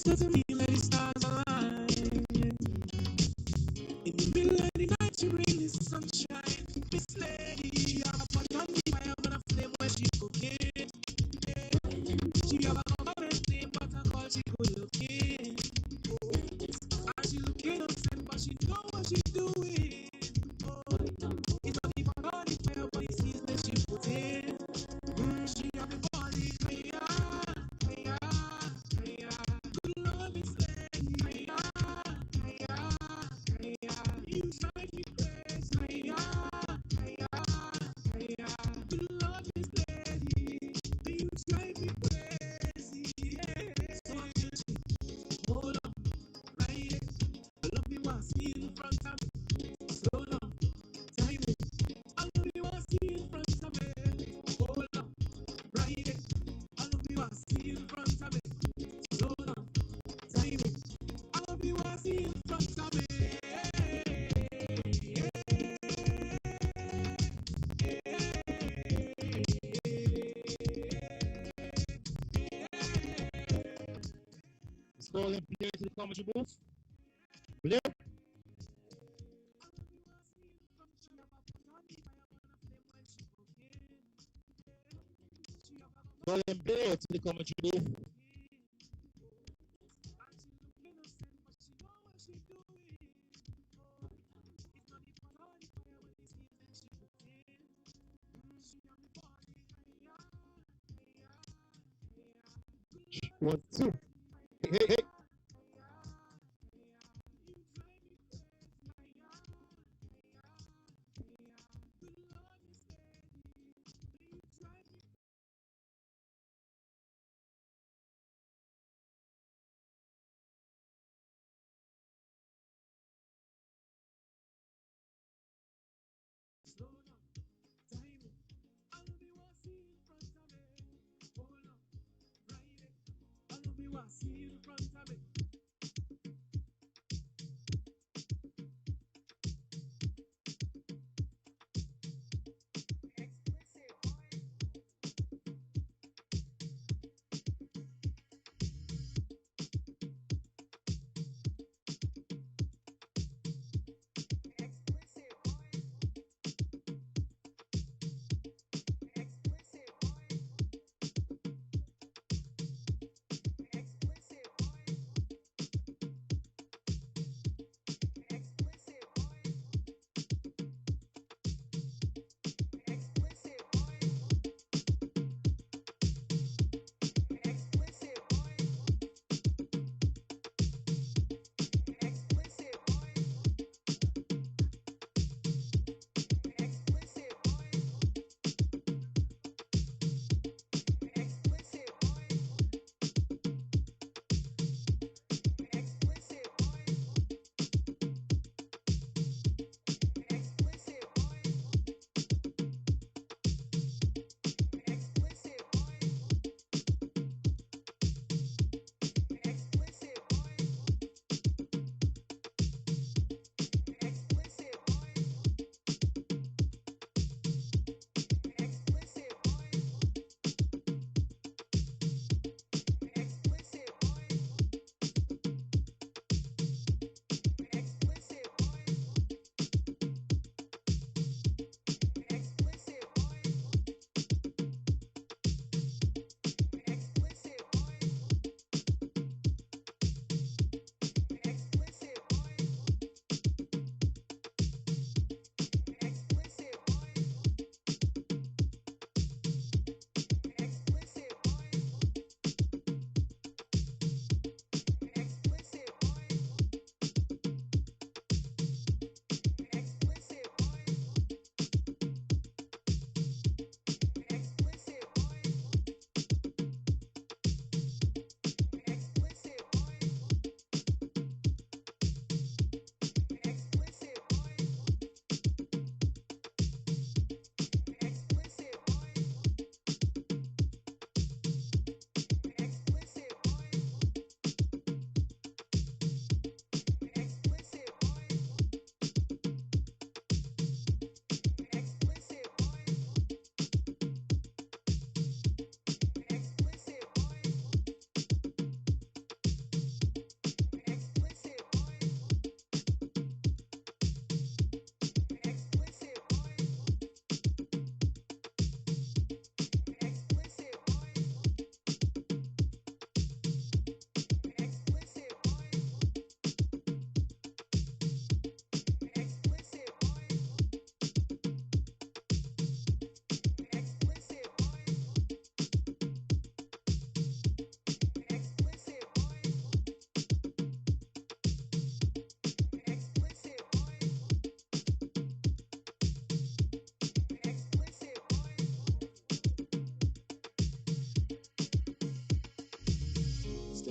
said to me, let the stars align. In the middle of the night, she bring the sunshine. This lady, I'm a pot on the fire, but a flame where she cooking. She have a government name, but I call she good looking. And she looking upset, but she know what she doing. Oh, it's not even on the fire, but it sees that she put in. She have the body, yeah, yeah, yeah. Good love is lady, yeah, yeah, yeah. You drive me crazy, yeah, yeah. Good love is lady, you drive me crazy, yeah. So I just hold on, right it. I love you, I see in front of me. Slow down, time it. I love you, I see in front of me. Hold on, right it. I love you, I see in front of me. Slow down, time it. I love you, I see in front of me. Let's go and play to the commentary booth. We there? Go and play to the commentary booth. One, two. Hey, hey, hey. Slow down, time it. I love you, I see in front of me. Hold on, right it. I love you, I see in front of me.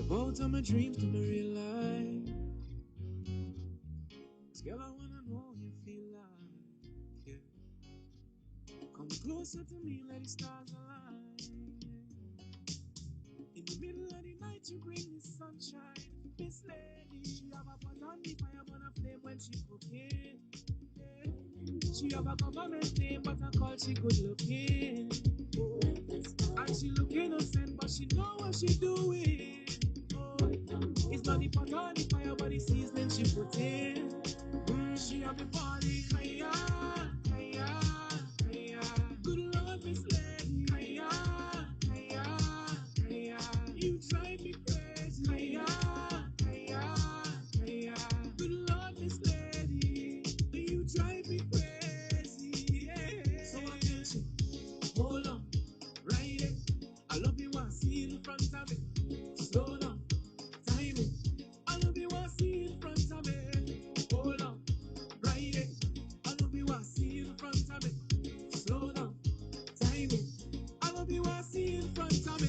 About all my dreams to my real life. Girl, I wanna know how you feel like. Yeah. Come closer to me, let the stars align. In the middle of the night, you bring me sunshine. Miss Lady, she have a pot on the fire, burn a flame when she cooking. Yeah. She have a government name, but I call she good looking. Oh. And she look innocent, but she know what she doing. Oh. It's not the pot on the fire, but the seasoning she put in. She have the body, hiya, hiya, hiya. Good Lord, Miss Lady, hiya, hiya, hiya. You drive me crazy, hiya, hiya, hiya. Good Lord, Miss Lady, you drive me crazy, yeah. So I tell you, hold on, ride it. I love you, I see in front of it. Slow down, time it. I love you, I see in front of it. Hold on. Ride it. I love you, I see in front of me. Slow down, time it. I love you, I see in front of me.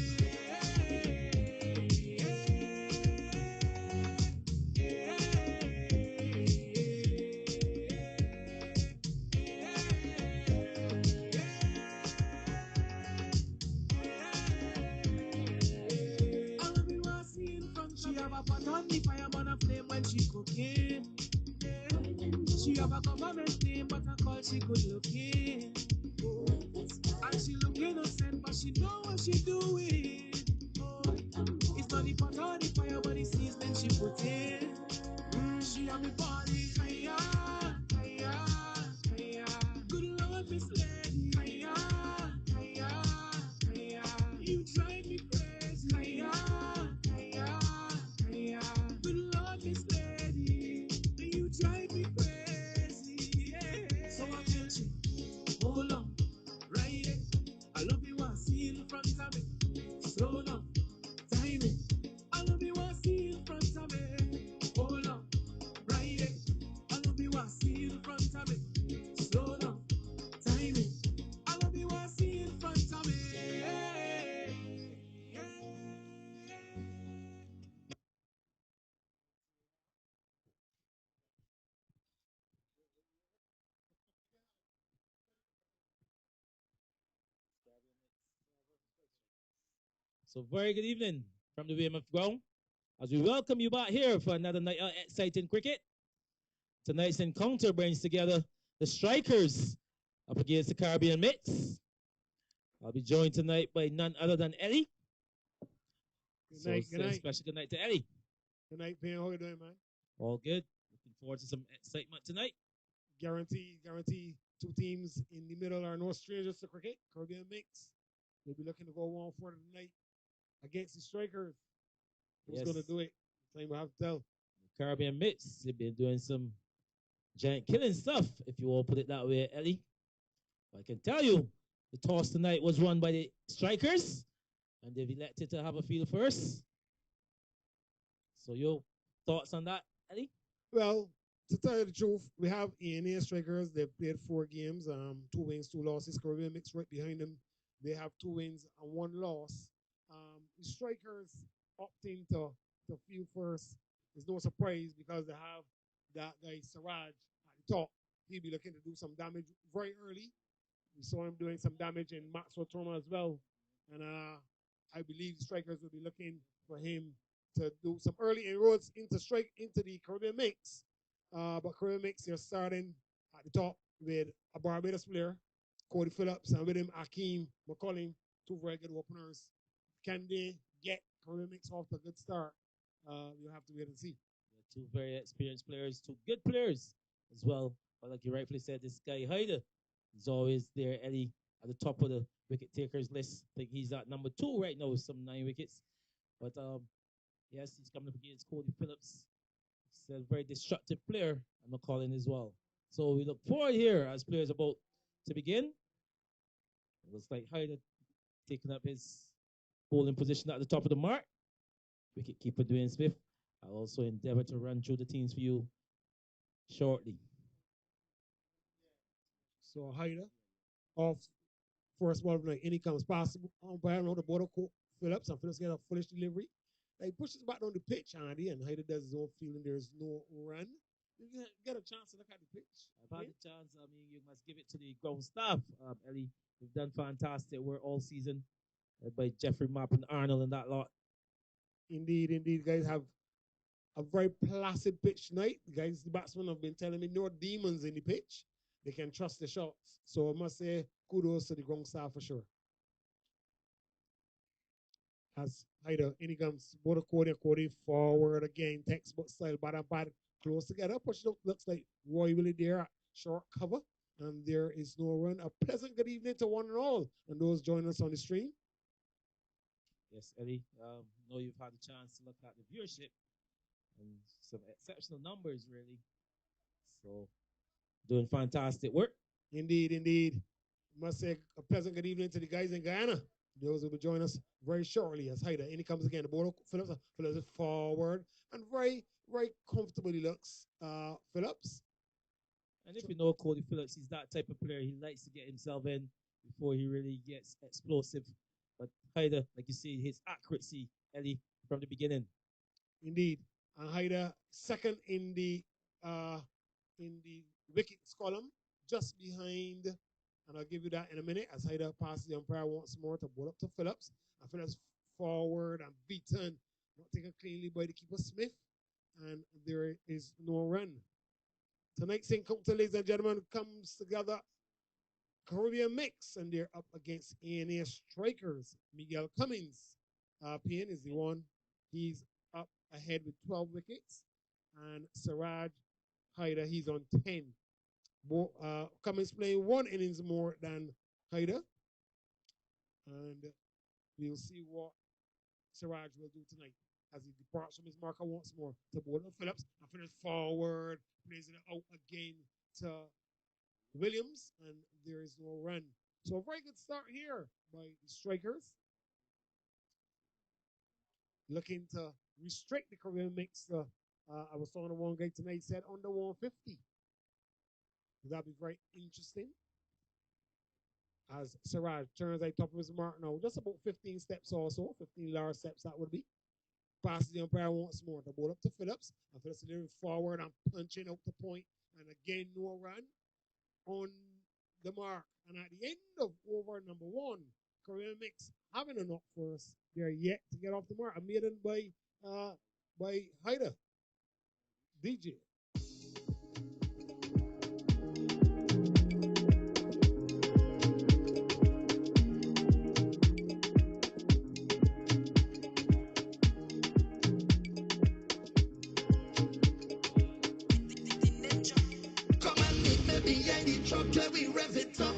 I love you, I see in front of me. She have a pot on the fire, man, a flame when she cooking. She have a government name, but I call she good looking. Oh. And she look innocent, but she know what she doing. Oh. It's not the pot or the fire, but the seasoning she put in. She have me body, hiya, hiya, hiya. Good Lord, Miss Lady, hiya, hiya, hiya. You drive me crazy, hiya, hiya, hiya. Good Lord, Miss Lady, you drive me crazy, yeah. So I tell you, hold on, ride it. I love you, I see in front of me. Slow down, time it. I love you, I see in front of me. Hold on, ride it. I love you, I see in front of me. Slow down, time it. I love you, I see in front of me. So very good evening from the VMF ground as we welcome you back here for another night of exciting cricket. Tonight's encounter brings together the strikers up against the Caribbean Mix. I'll be joined tonight by none other than Ellie. Good night, So good night. special good night to Ellie. Good night, Ben. How you doing, man? All good. Looking forward to some excitement tonight. Guarantee. Two teams in the middle are no strangers to cricket. Caribbean Mix. They'll be looking to go 1 for tonight against the strikers. Who's going to do it? Time will have to tell. The Caribbean Mix, they've been doing some giant killing stuff, if you all put it that way, Ellie. But I can tell you, the toss tonight was won by the strikers, and they've elected to have a field first. So your thoughts on that, Ellie? Well, to tell you the truth, we have ENA strikers. They've played 4 games, 2 wins, 2 losses. Caribbean Mix right behind them. They have 2 wins and 1 loss. The strikers opting to field first is no surprise because they have that guy Siraj at the top. He'll be looking to do some damage very early. We saw him doing some damage in Maxwell Trauma as well. And I believe the strikers will be looking for him to do some early inroads into the Caribbean Mix. But Caribbean Mix, they're starting at the top with a Barbados player, Cody Phillips, and with him Akeem McCullum, 2 very good openers. Can they get Caribbean Mix off to a good start? You'll have to wait and see. 2 very experienced players, 2 good players as well. But like you rightfully said, this guy Hyder is always there, Eddie, at the top of the wicket takers list. I think he's at number 2 right now with some 9 wickets. But yes, he's coming up against Cody Phillips. He's a very destructive player, and McCollum as well. So we look forward here as players about to begin. It looks like Hyder taking up his bowling position at the top of the mark. Wicketkeeper Dwayne Smith. I'll also endeavor to run through the teams for you shortly. So Hyder off first ball of the night, any comes possible. Umpire on the border, Phillips, and Phillips get a foolish delivery. He pushes back on the pitch, Andy, and Hyder does his own feeling. There's no run. You get a chance to look at the pitch. I've had the chance. I mean, you must give it to the ground staff, Ellie. We've done fantastic work all season by Jeffrey Mapp and Arnold and that lot. Indeed, indeed, guys have a very placid pitch tonight. Guys, the batsmen have been telling me no demons in the pitch. They can trust the shots. So I must say kudos to the ground staff for sure. As Hyder, in comes both Cody forward again, textbook style, bad, close together. Push looks like Roy Willie there at short cover. And there is no run. A pleasant good evening to one and all, and those joining us on the stream. Yes, Ellie. Know you've had a chance to look at the viewership and some exceptional numbers, really. So, doing fantastic work. Indeed, indeed. Must say a pleasant good evening to the guys in Guyana. Those will be joining us very shortly as Hyder. In he comes again. The ball Phillips is forward and very comfortably looks. Phillips. And if you know Cody Phillips, he's that type of player. He likes to get himself in before he really gets explosive. But Hyder, like you see, his accuracy, Ellie, from the beginning. Indeed. And Hyder second in the wickets column, just behind. And I'll give you that in a minute as Hyder passes the umpire once more to ball up to Phillips. And Phillips forward and beaten. Not taken cleanly by the keeper Smith. And there is no run. Tonight's encounter, ladies and gentlemen, comes together Caribbean mix, and they're up against ANA strikers. Miguel Cummins, PN is the one. He's up ahead with 12 wickets. And Siraj Hyder, he's on 10. Cummins playing 1 innings more than Hyder. And we'll see what Siraj will do tonight as he departs from his marker once more to bowl to Phillips. And Phillips forward, plays it out again to Williams, and there is no run. So a very good start here by the strikers. Looking to restrict the Caribbean mix. I was talking to one guy tonight, he said under 150. That'd be very interesting. As Siraj turns out top of his mark now, just about 15 steps or so, 15 large steps that would be. Passes the umpire once more. The ball up to Phillips. And Phillips is forward and punching out the point. And again, no run on the mark. And at the end of over number 1, Caribbean mix having a knock for us. They're yet to get off the mark. A maiden by Hyder. DJ. Behind the truck, let we rev it up.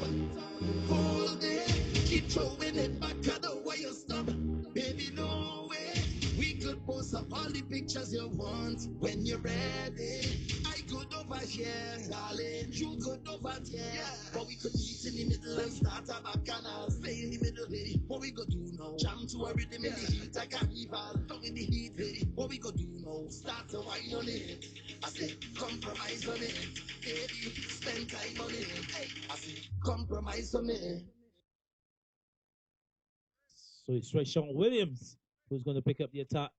Hold it, keep throwing it back. I know where you stop. Baby, no way. We could post up all the pictures you want when you're ready. I could over here, darling. You could over there. Yeah. But we could meet in the middle and start a bacchanal. Stay in the middle, baby. What we go do now? Jam to a rhythm in the heat. I can't even down in the heat, baby. What we go do now? Start to wine on it. I say, compromise on it. Baby, spend time on it. Hey, I say, compromise on it. So it's Sean Williams who's going to pick up the attack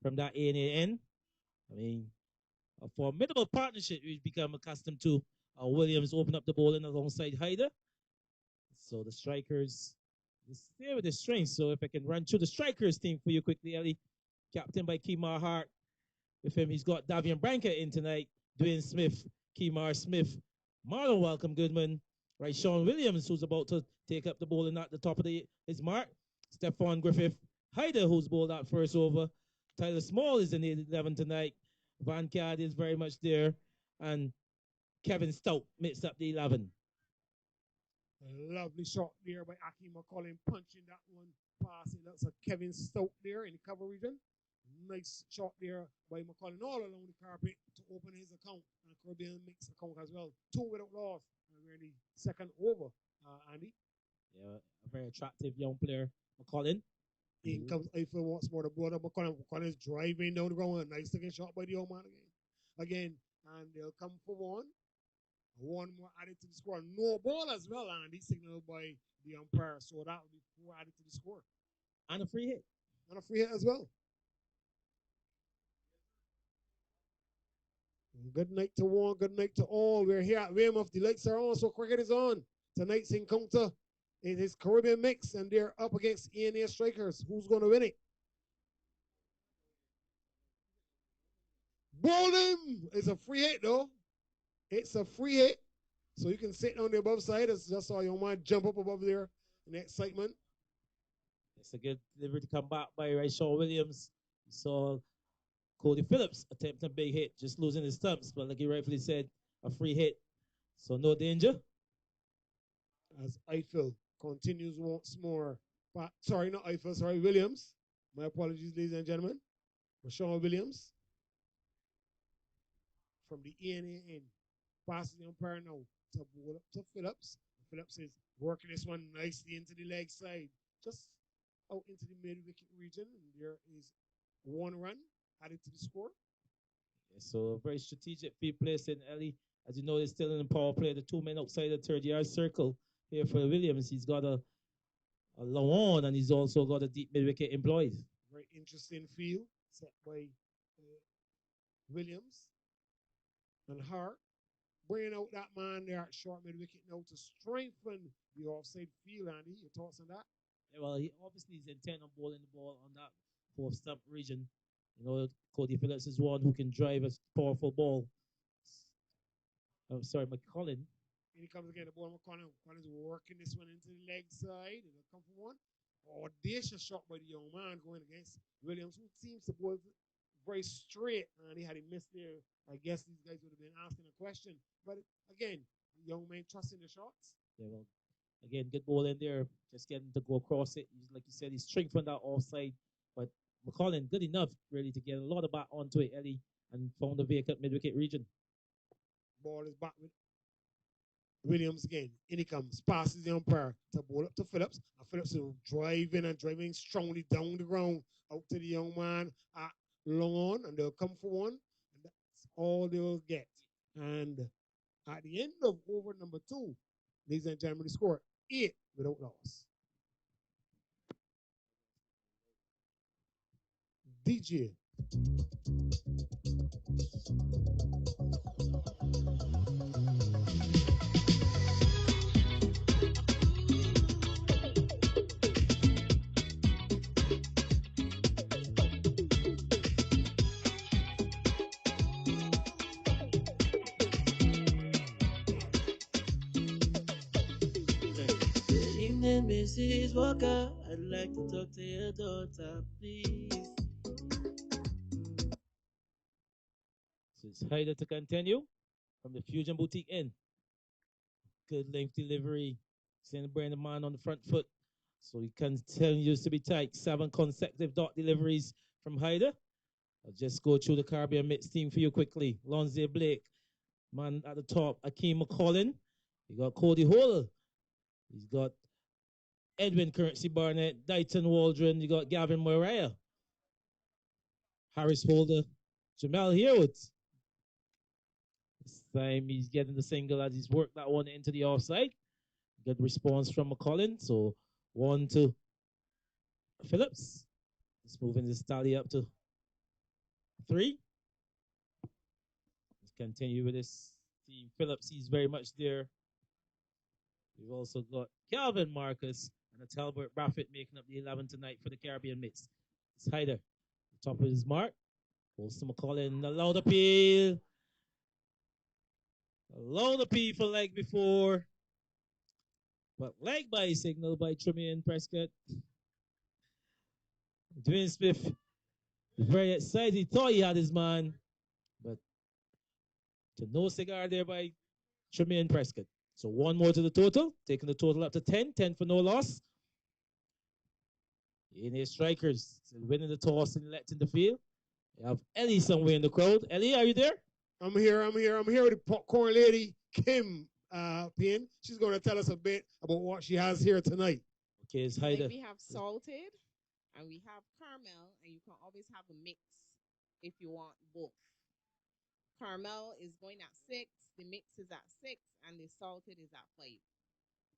from that ANA. I mean, a formidable partnership we've become accustomed to. Williams open up the bowling alongside Hyder. So the strikers stay with the strength. So if I can run through the strikers team for you quickly, Ellie. Captain by Kemar Hart. With him, he's got Davian Branca in tonight. Dwayne Smith, Kemar Smith, Marlon Welcome Goodman, right? Sean Williams, who's about to take up the bowling at the top of his mark. Stephon Griffith, Hyder, who's bowled out first over. Tyler Small is in the 11 tonight. Van Card is very much there. And Kevin Stout mixed up the 11. A lovely shot there by Akeem McCollum, punching that one pass. It looks like Kevin Stout there in the cover region. Nice shot there by McCollum all along the carpet to open his account and Caribbean mix account as well. 2 without loss. And we're in the second over, Andy. Yeah, a very attractive young player, McCollum. In comes Eiffel once more. The blood of McCollum. McCollum is driving down the ground. Nice looking shot by the old man again. And they'll come for one. One more added to the score. No ball as well, Andy, signaled by the umpire. So that will be 4 added to the score. And a free hit. And a free hit as well. Good night to one, good night to all. We're here at Weymouth. The lights are on, so cricket is on. Tonight's encounter it is Caribbean Mix, and they're up against ENA Strikers. Who's going to win it? Bowling is a free hit, though. It's a free hit. So you can sit on the above side. It's just all you want to jump up above there in the excitement. It's a good delivery to come back by Ryshaw Williams. We saw Cody Phillips attempting a big hit, just losing his stumps, but like he rightfully said, a free hit. So no danger. As Eiffel continues once more. But, sorry, not Eiffel, sorry, Williams. My apologies, ladies and gentlemen. Rashawn Williams from the ENA end. Passes the umpire now to ball up to Phillips. Phillips is working this one nicely into the leg side. Just out into the mid-wicket region. And there is one run added to the score. Yeah, so a very strategic field place in Ellie. As you know, they're still in the power play. The 2 men outside the 30-yard circle here for Williams. He's got a long on, and he's also got a deep mid-wicket employed. Very interesting field set by Williams and Hart. Bringing out that man there at short mid-wicket now to strengthen the offside field, Andy. Your thoughts on that? Yeah, well, he obviously is intent on bowling the ball on that fourth stump region. You know, Cody Phillips is one who can drive a powerful ball. I'm sorry, McCollin. And he comes again, the ball McCollin. McCollin's working this one into the leg side. And it'll come for one. Audacious shot by the young man going against Williams, who seems to bowl very straight. And had he missed there, I guess these guys would have been asking a question. But again, the young man trusting the shots. Yeah, well, again, good ball in there. Just getting to go across it. Like you said, he's strengthened that offside. But McCollin, good enough, really, to get a lot of back onto it, Ellie, and found the vacant mid-wicket region. Ball is back with Williams again. In he comes, passes the umpire to ball up to Phillips. And Phillips is driving strongly down the ground out to the young man at long on, and they'll come for one. And that's all they'll get. And at the end of over number 2, ladies and gentlemen, the score 8 without loss. DJ. Mrs. Walker, I'd like to talk to your daughter, please. So it's Hyder to continue from the Fusion Boutique Inn. Good length delivery. Send Brandon Man on the front foot. So he continues to be tight. 7 consecutive dot deliveries from Hyder. I'll just go through the Caribbean Mix team for you quickly. Lonzie Blake, man at the top. Akeem McCollin. You got Cody Hole. He's got Edwin Currency Barnett, Dighton Waldron, you got Gavin Mariah, Harris Holder, Jamal Hewitt. This time he's getting the single as he's worked that one into the offside. Good response from McCollin. So 1 to Phillips. Just moving this tally up to 3. Let's continue with this team. Phillips, he's very much there. We've also got Calvin Marcus and a Talbot Braffett making up the 11 tonight for the Caribbean Mix. It's Hyder, top of his mark. Goes to McCollin, a loud appeal. A loud appeal for leg before. But leg by signal by Tremaine Prescott. Dwayne Smith very excited. He thought he had his man. But to no cigar there by Tremaine Prescott. So 1 more to the total, taking the total up to 10. 10 for no loss. ENA Strikers winning the toss and electing the field. We have Ellie somewhere in the crowd. Ellie, are you there? I'm here with the popcorn lady, Kim Payne. She's going to tell us a bit about what she has here tonight. Okay, it's Hyder. We have salted and we have caramel, and you can always have a mix if you want both. Caramel is going at 6, the mix is at 6, and the salted is at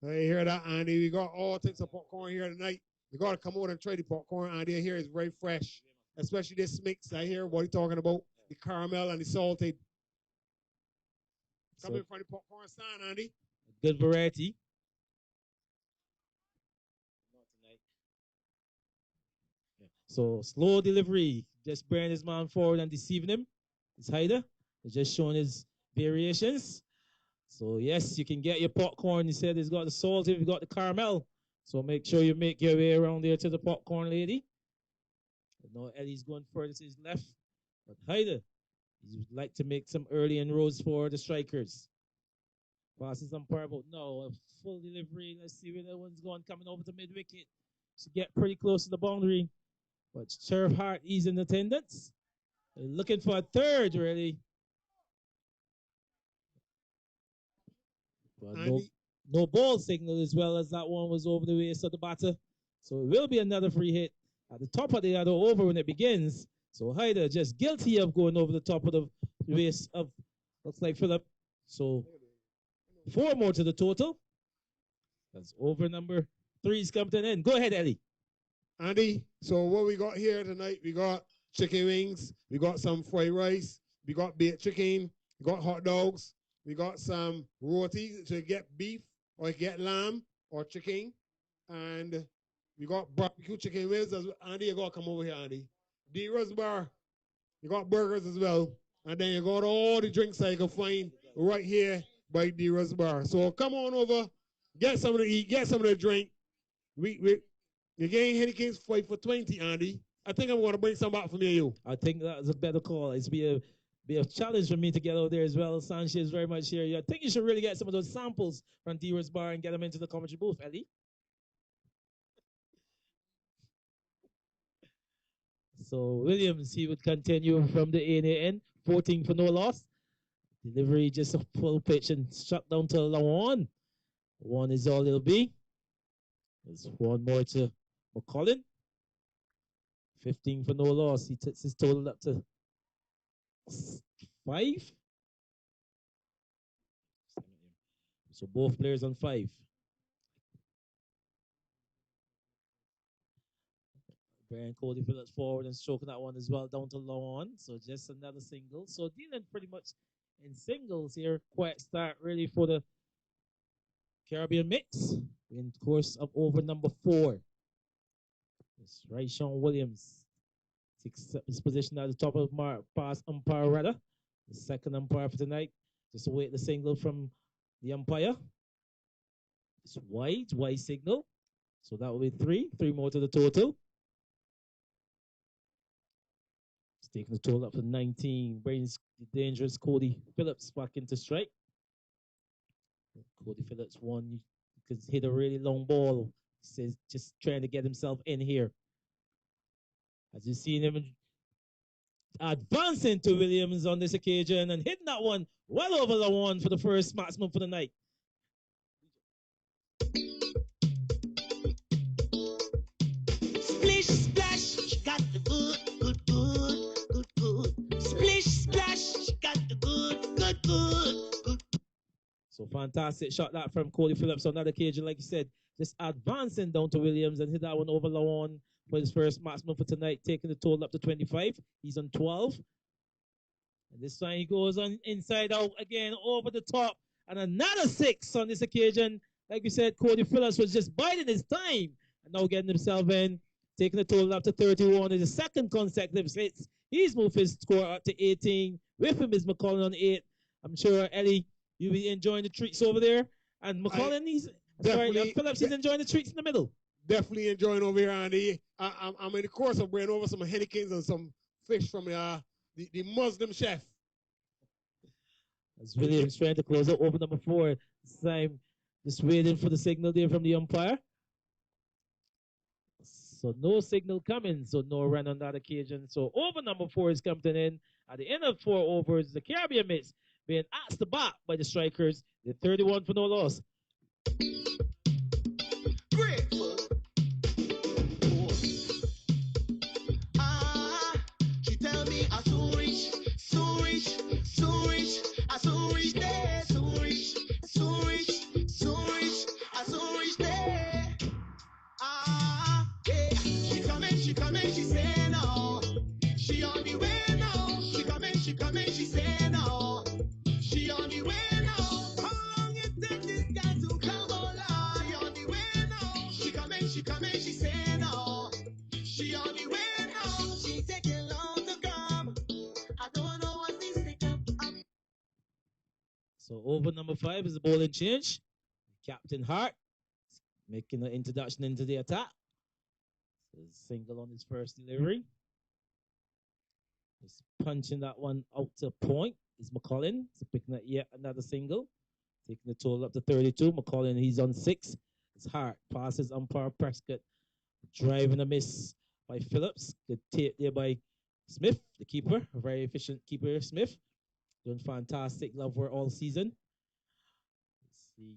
5. I hear that, Andy. We got all types of popcorn here tonight. You got to come over and try the popcorn. Andy here is very fresh, especially this mix. I hear what he's talking about, the caramel and the salted. Coming from the popcorn stand, Andy. Good variety. So slow delivery, just bearing his man forward and deceiving him. It's Hyder. He's just showing his variations. So yes, you can get your popcorn. He said he's got the salt, he's got the caramel. So make sure you make your way around there to the popcorn lady. I know Ellie's going further to his left, but Hyder, he would like to make some early inroads for the strikers. Passes umpire about no, a full delivery. Let's see where that one's going, coming over to mid wicket. Should get pretty close to the boundary. But Sheriff Hart is in attendance. They're looking for a third, really. But no ball signal, as well as that one was over the waist of the batter. So it will be another free hit at the top of the other over when it begins. So Hyder just guilty of going over the top of the waist of, looks like Phillip. So 4 more to the total. That's over number 3's come to an end. Go ahead, Ellie. Andy, so what we got here tonight, we got chicken wings, we got some fried rice, we got baked chicken, we got hot dogs, we got some roti to get beef or get lamb or chicken, and we got barbecue chicken wings. Andy, you got to come over here, Andy. D-Rose Bar, you got burgers as well, and then you got all the drinks that you can find right here by D-Rose Bar. So come on over, get something to eat, get something to drink. The game Hennekins fight for 20, Andy. I think I'm going to bring some back for me and you. I think that's a better call. It's be a challenge for me to get out there as well. Sanchez very much here. I think you should really get some of those samples from D-Rose Bar and get them into the commentary booth, Ellie. So Williams, he would continue from the A and A end, 14 for no loss. Delivery just a full pitch and shut down to Lawan. 1 is all it'll be. There's 1 more to McCollin. 15 for no loss. He takes his total up to 5. So both players on 5. Brian Cody Phillips forward and stroking that one as well down to Lawan. So just another single. So dealing pretty much in singles here. Quiet start really for the Caribbean mix in course of over number 4. It's right, Sean Williams takes his position at the top of past umpire rather. The second umpire for tonight. Just await the signal from the umpire. It's wide signal. So that will be 3. 3 more to the total. It's taking the total up to 19. Brings the dangerous Cody Phillips back into strike. Cody Phillips won because hit a really long ball. Says just trying to get himself in here. As you see him advancing to Williams on this occasion and hitting that one well over the one for the first maximum for the night. Splish splash, she got the good. Splish splash, she got the good. So fantastic shot that from Cody Phillips on that occasion, like you said, just advancing down to Williams and hit that one over Lawan for his first maximum for tonight, taking the total up to 25. He's on 12. And this time he goes on inside out again over the top. And another 6 on this occasion. Like we said, Cody Phillips was just biding his time and now getting himself in, taking the total up to 31. It's the second consecutive hits. He's moved his score up to 18. With him is McCollin on 8. I'm sure, Ellie, you'll be enjoying the treats over there. And McCollin, Phillips, he's enjoying the treats in the middle. Definitely enjoying over here, Andy. I'm in the course of bringing over some Hennekins and some fish from the Muslim chef. As Williams trying to close out over number 4. This time, just waiting for the signal there from the umpire. So no signal coming, so no run on that occasion. So over number 4 is coming in. At the end of 4 overs, the Caribbean Mets being asked to bat by the strikers. The 31 for no loss. She tell me I'm so rich, so rich, so rich, I'm so rich there, so rich, so rich, so rich, I'm so rich there. Yeah. She coming, she say no. She on the way now. She coming, she say no. She on the way now. So over number 5 is the bowling change. Captain Hart making an introduction into the attack. So single on his first delivery. Just punching that one out to point is McCollin. So picking up yet another single. Taking the total up to 32. McCollin, he's on 6. It's Hart. Passes umpire Prescott. Driving a miss by Phillips. Good take there by Smith, the keeper. A very efficient keeper, Smith. Doing fantastic love work all season. Let's see.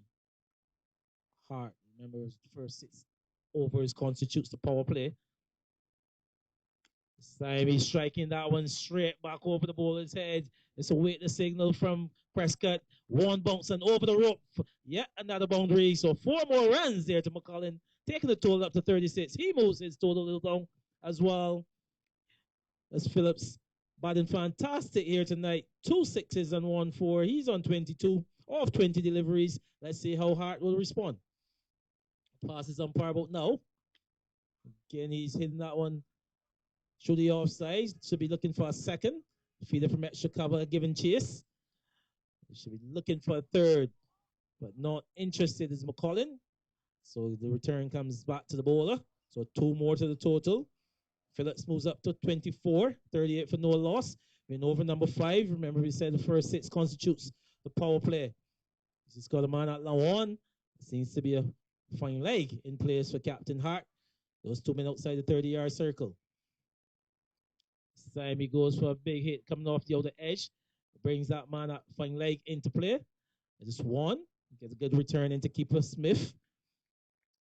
Hart, remember, the first 6 overs constitutes the power play. This time he's striking that one straight back over the bowler's head. It's a wait the signal from Prescott. One bounce and over the rope. Yet another boundary. So 4 more runs there to McCollin. Taking the total up to 36. He moves his total a little down as well. That's Phillips batting fantastic here tonight. 2 sixes and 1 4. He's on 22 off 20 deliveries. Let's see how Hart will respond. Passes umpire about now. Again, he's hitting that one through the offside. Should be looking for a second. Feeder from extra cover, giving chase. Should be looking for a third, but not interested is McCollin. So the return comes back to the bowler. So 2 more to the total. Phillips moves up to 24, 38 for no loss. We're over number 5. Remember we said the first 6 constitutes the power play. He's got a man at line 1. Seems to be a fine leg in place for Captain Hart. Those 2 men outside the 30-yard circle. This time he goes for a big hit coming off the outer edge. Brings that man at fine leg into play. Just 1. Gets a good return into keeper Smith.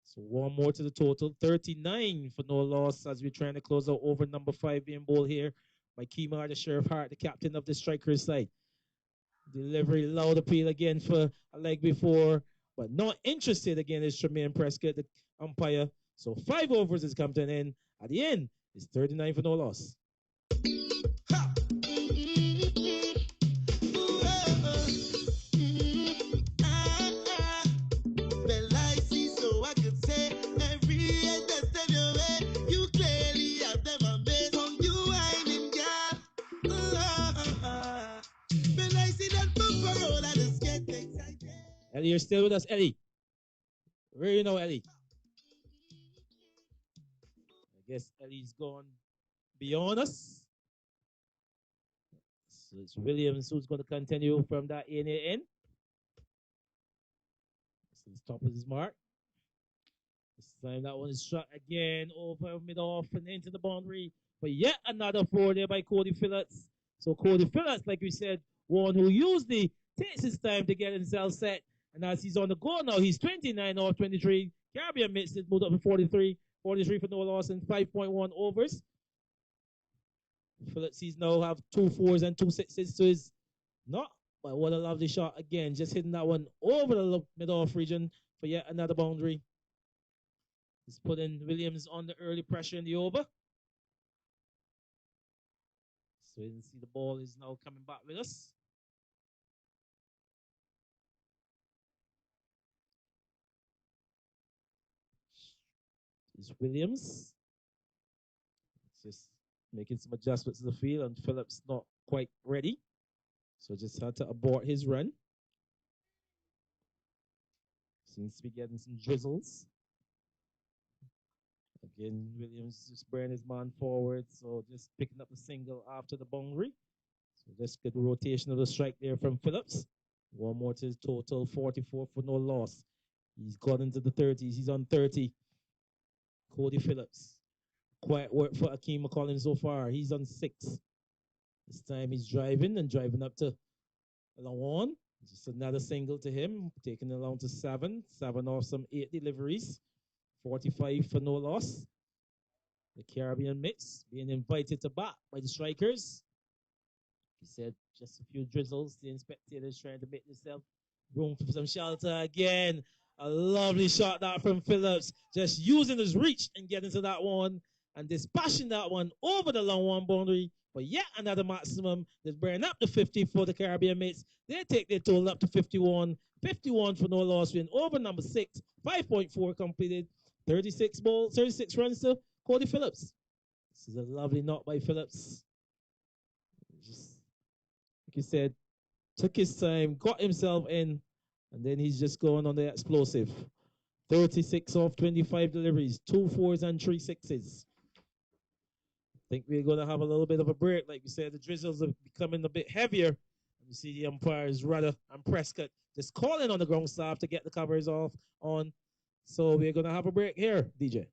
So 1 more to the total. 39 for no loss as we're trying to close out over number 5 being bowled here by Kemar, the Sheriff Hart, the captain of the strikers side. Delivery loud appeal again for a leg before, but not interested again is Tremaine Prescott, the umpire. So 5 overs has come to an end. At the end, it's 39 for no loss. Ellie, you're still with us, Ellie. Where you know, Ellie? I guess Ellie's gone beyond us. So it's Williams who's going to continue from that in and in. So he's top of his mark. This time that one is shot again over mid-off and into the boundary. But yet another 4 there by Cody Phillips. So Cody Phillips, like we said, one who usually takes his time to get himself set. And as he's on the go now, he's 29 off 23. Caribbean Mits has moved up to 43. 43 for no loss and 5.1 overs. Phillips, he's now have 2 4s and 2 6s to his not. But what a lovely shot again. Just hitting that one over the mid-off region for yet another boundary. He's putting Williams on the early pressure in the over. So you can see the ball is now coming back with us. It's Williams. Just making some adjustments to the field, and Phillips not quite ready. So just had to abort his run. Seems to be getting some drizzles. Again, Williams just bringing his man forward, so just picking up the single after the boundary. So just good rotation of the strike there from Phillips. 1 more to his total, 44 for no loss. He's got into the 30s. He's on 30. Cody Phillips. Quiet work for Akeem McCollin so far. He's on 6. This time he's driving up to along 1. Just another single to him, taking it along to 7. 7 off some 8 deliveries. 45 for no loss. The Caribbean Mits being invited to bat by the strikers. He said just a few drizzles. The spectators trying to make themselves room for some shelter again. A lovely shot that from Phillips. Just using his reach and getting to that one and dispatching that one over the long 1 boundary. But yet another maximum. They're bringing up to 50 for the Caribbean Mits. They take their total up to 51. 51 for no loss win over number 6. 5.4 completed. 36 balls, 36 runs to Cody Phillips. This is a lovely knock by Phillips. Just like you said, Took his time, got himself in, and then he's just going on the explosive. 36 off 25 deliveries, two fours and three sixes. Think we're going to have a little bit of a break. Like we said, the drizzles are becoming a bit heavier. You see the umpires, Rudder and Prescott, just calling on the ground staff to get the covers off on. So we're going to have a break here, DJ.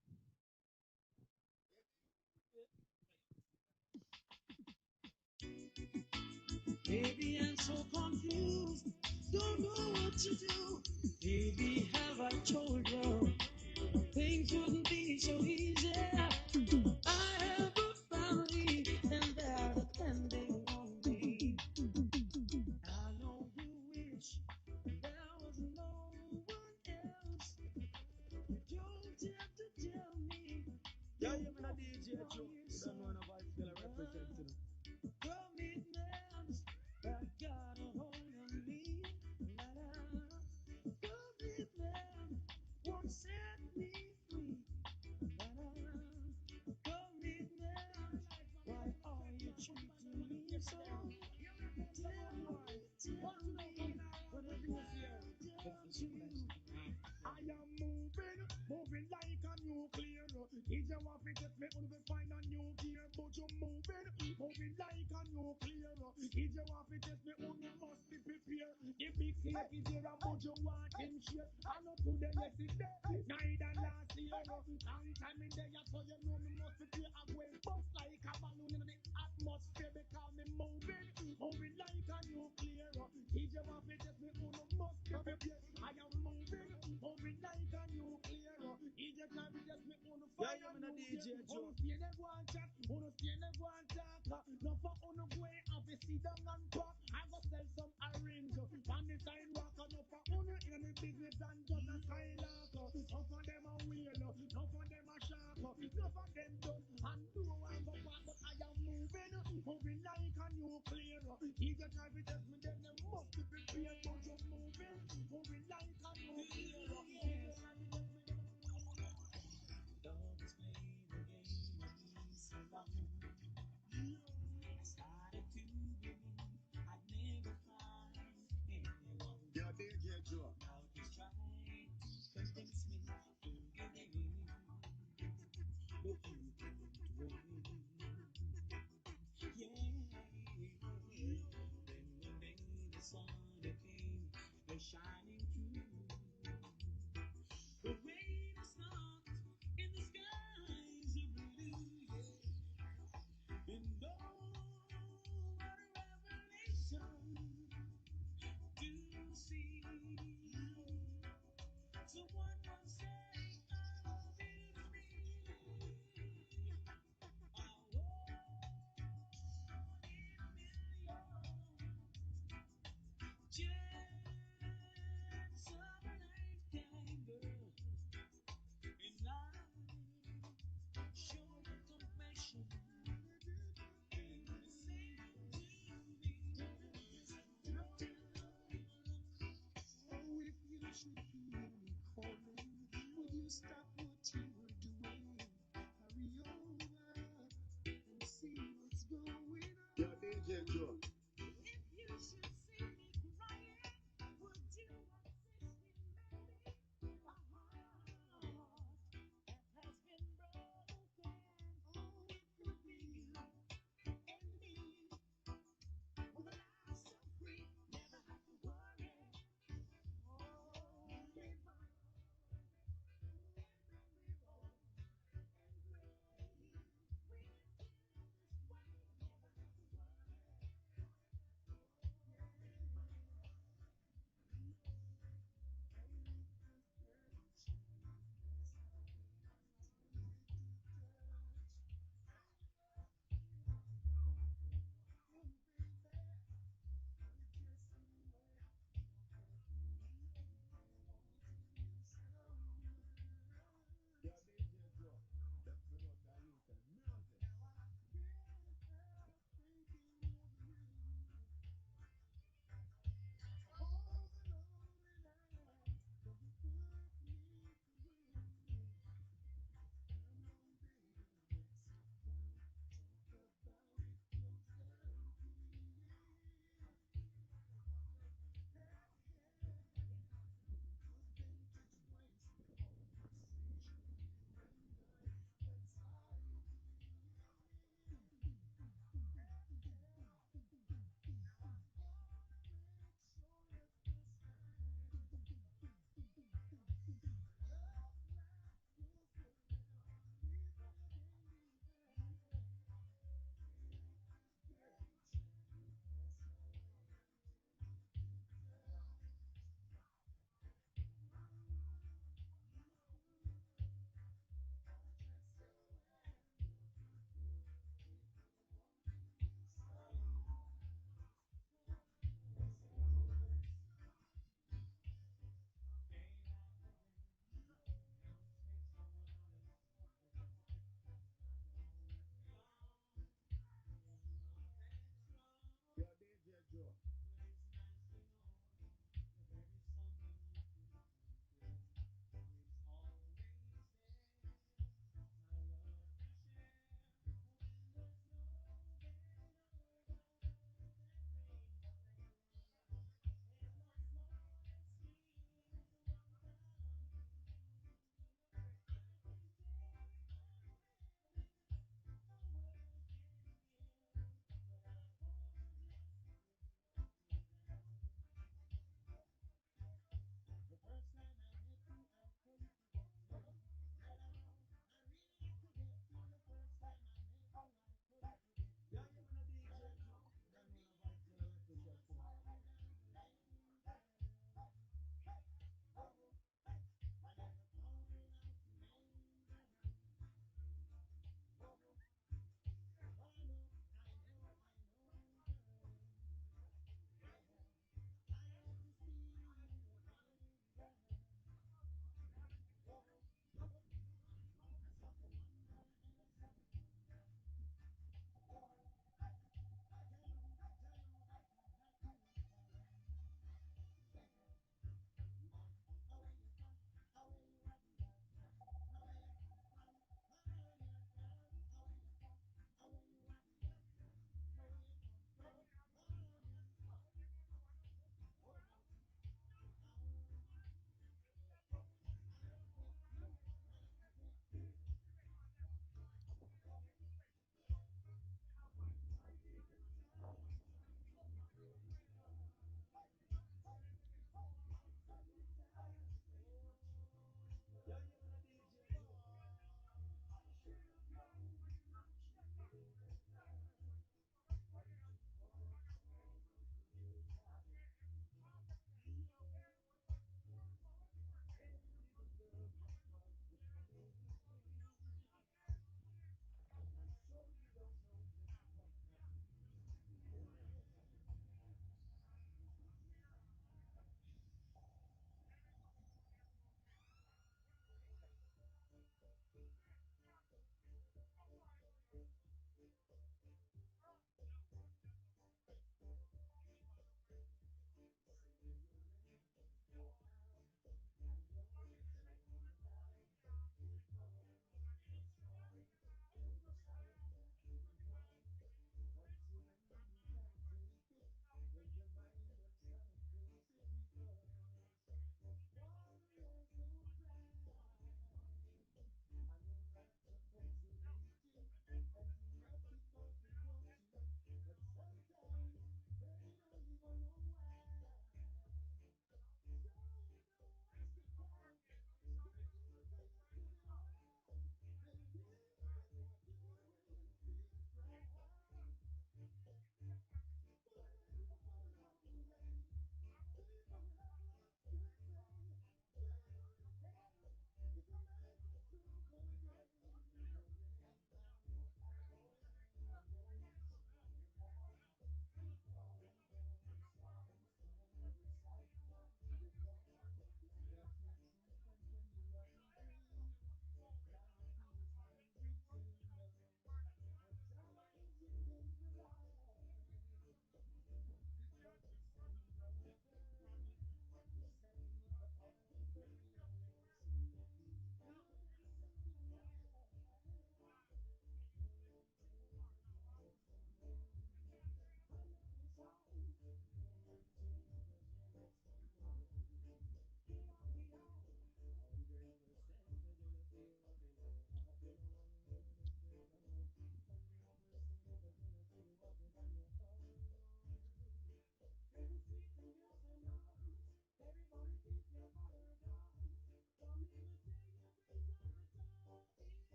Baby, I'm so confused. Don't know what to do. Baby, have I told you things wouldn't be so easy? I have a family and they're depending on me. I know you wish there was no one else. You don't have to tell me. Yeah, you're a DJ Joe. You don't know nobody feel representing. Commitments that got a hold of me. Commitment won't set me free. Commitment, why are you treating me so? Tell me what I do here. I am moving like a nuclear. If you want to get me, we find a new gear. But you're moving like a nuclear. If you want to get me, you must be prepared. The big cake is here, but you want him share. I know today, yesterday, neither last year. Long time in there, so you know me must prepare. I'm going bust like a balloon in the atmosphere because me moving like a nuclear. If you want to get me, you must be prepared. I am moving like a nuclear. If you can't be just me, on the fire. Yeah, I'm a DJ Joe. On the go and chat, on the go and talk. No for on the way, have a sit down and talk. I go sell some orange. On the sidewalk, no for on the in the business and just a skylark. No for them a wheel, no for them a shark. No for them done and do and go back. But I am moving like a nuclear. If you can't be just me, then you must be prepared. But you're moving like a nuclear. Dogs play the game of me so long. I started to believe I'd never find anyone. Yeah, DJ Joe. Now he's trying to convince me to give in, but you couldn't win. Yeah. Then one day the sun came shining through. The rain is not in the skies of blue, yeah. And oh, what a revelation to see someone once say I love you to me. Oh, in a million chance of a lifetime, girl, in life. Show your compassion and say to me, oh, if you should hear me calling, would you stop what you were doing? Hurry over and see what's going on. Yo, DJ Joe. If you should see me crying, would you assist me, baby? A heart that has been broken. Oh, it could be you and me. With a life so free, never have to worry. Oh, live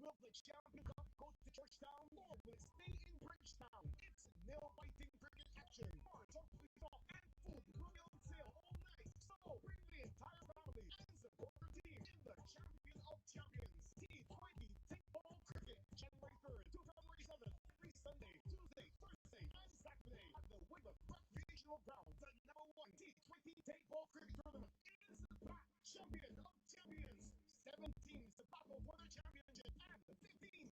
Will the Champion Cup go to Georgetown or will it stay in Bridgetown? It's nail-biting cricket action. More trophy talk and food will be on sale all night. So bring the entire family and support your team in the Champion of Champions T20 Tapeball Cricket, January 3rd to February 7th. Every Sunday, Tuesday, Thursday, and Saturday at the Weymouth Recreational Grounds. The #1 T20 Tapeball Cricket Tournament is back. Champion of Champions. 7 teams to battle for the championship and $15,000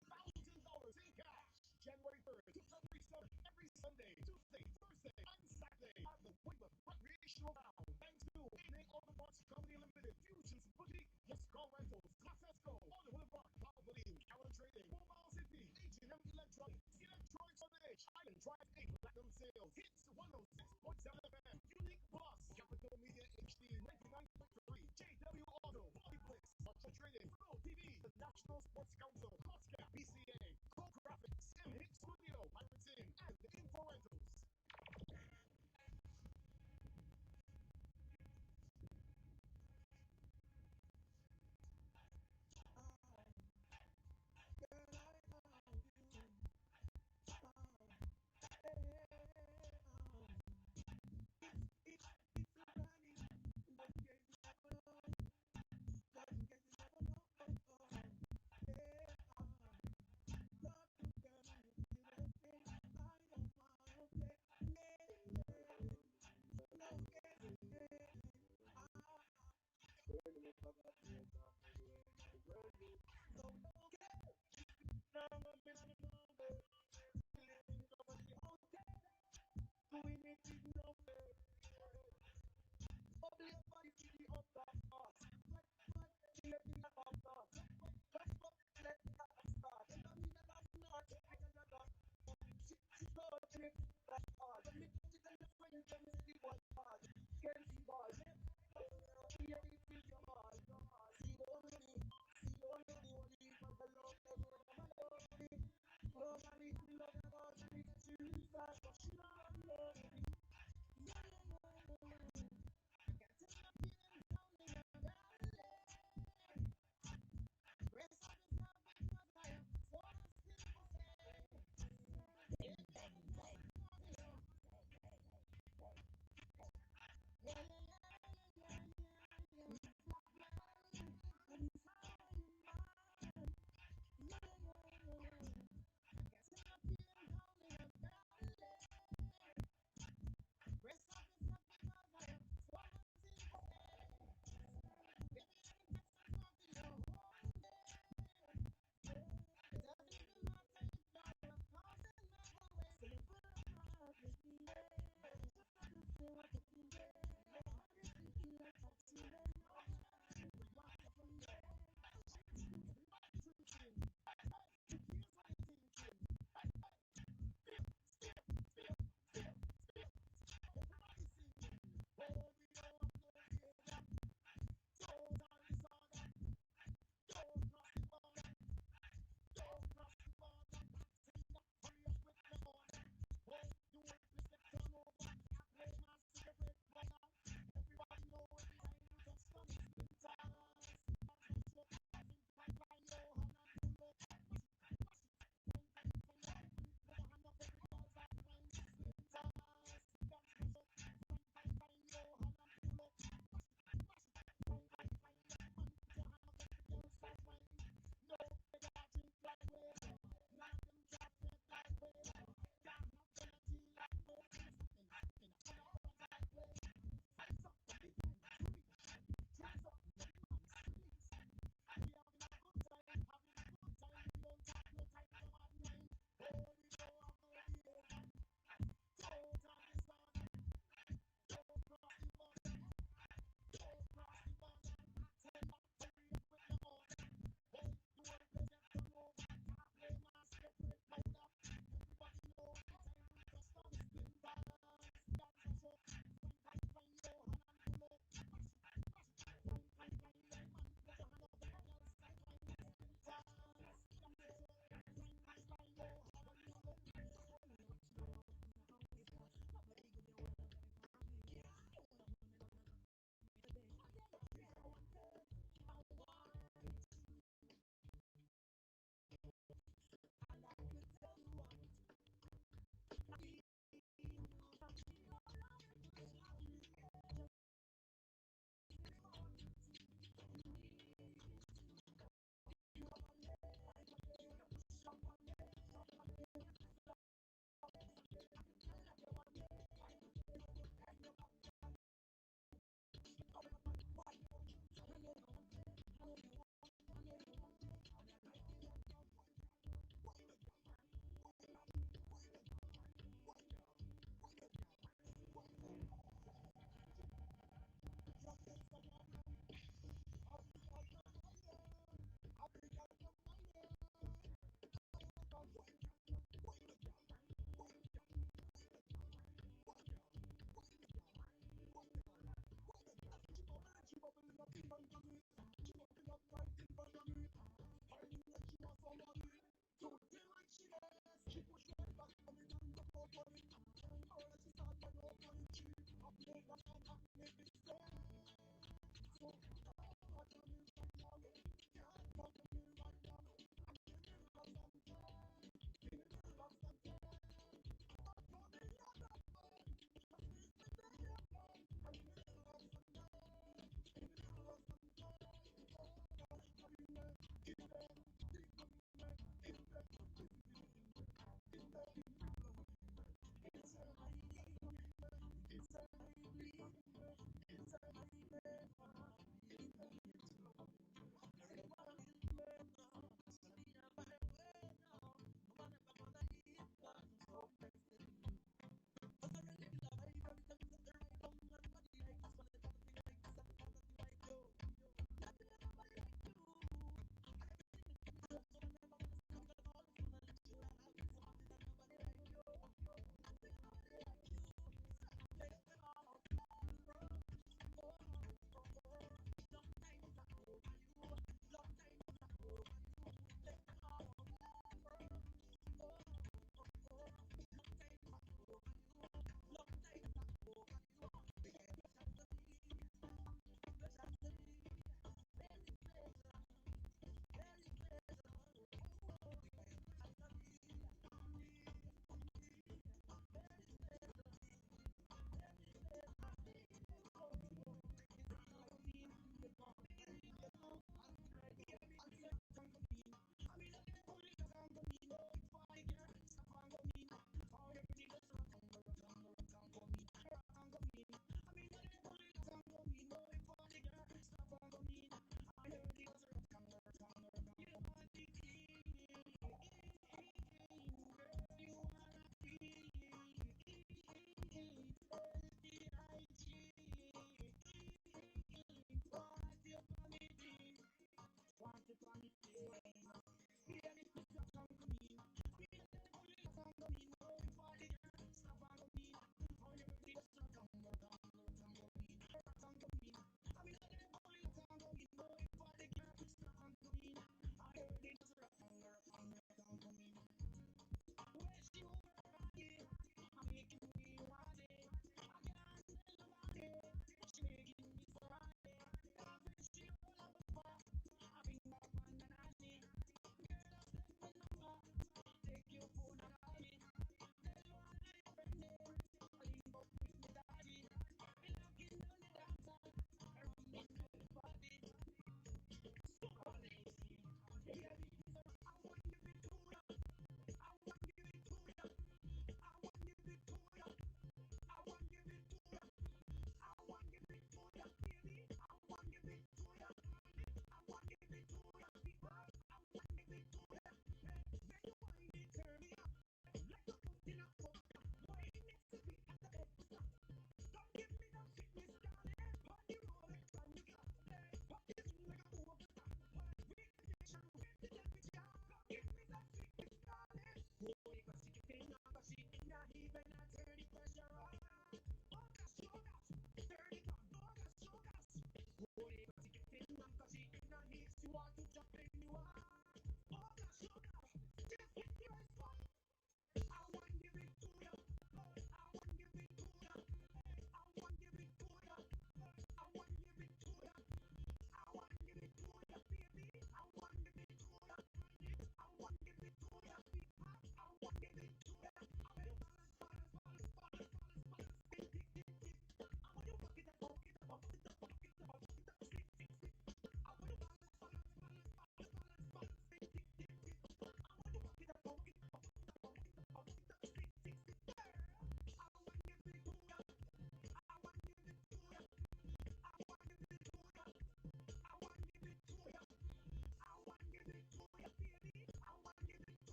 in cash. January 3rd to February 7th. Every Sunday, Tuesday, Thursday, and Saturday at the Weymouth Recreational Ground. Thanks to Inning Auto Parts Company Limited, Fusions Boutique, Yes Car Rentals, Classesco, Automotive Park, Valvoline, Callan Trading, Mobile City, H&M Electronics, Electronics on Edge, Island Drive 8, Platinum Sales, Hits 106.7 FM, Unique Plus, Capital Media HD 99.3, JW Auto, Polybliss, Marshall Trading, Pro TV, the National Sports Council, Costcap, BCA, Co Graphics, M-Hit Studio, Pirates Inn, and Info Rentals.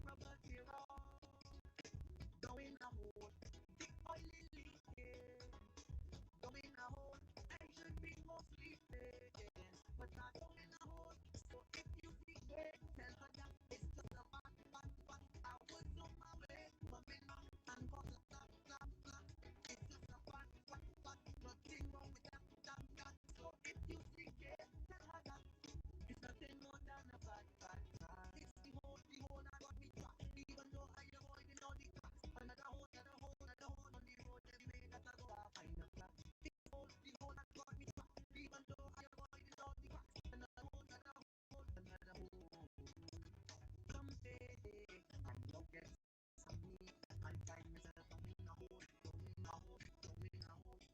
rubber zero. Going a hole, big oily leak, yeah. Going a hole, I should be more sleeping, yeah. But not going a hole, so if you see it, tell her that it's just a fun, fun, fun. I was on my way, coming up, and cause a clap, clap, clap. It's just a fun, fun, fun. Nothing wrong with that, that, that. So if you see it, tell her that it's nothing more than a bad, bad, bad. It's the hole I got me trapped, even though I avoiding all the cracks. Another hole, another hole, another hole on the road, every way that I go, I find a crack. The hole that got me trapped, even though I avoiding all the cracks. Another hole, another hole, another hole. Come payday, and don't get some me. I find myself going a hole, going a hole, going a hole.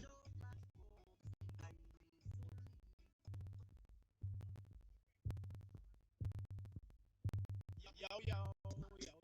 No flash folks, I will soon. Yo, yo, yo, yo.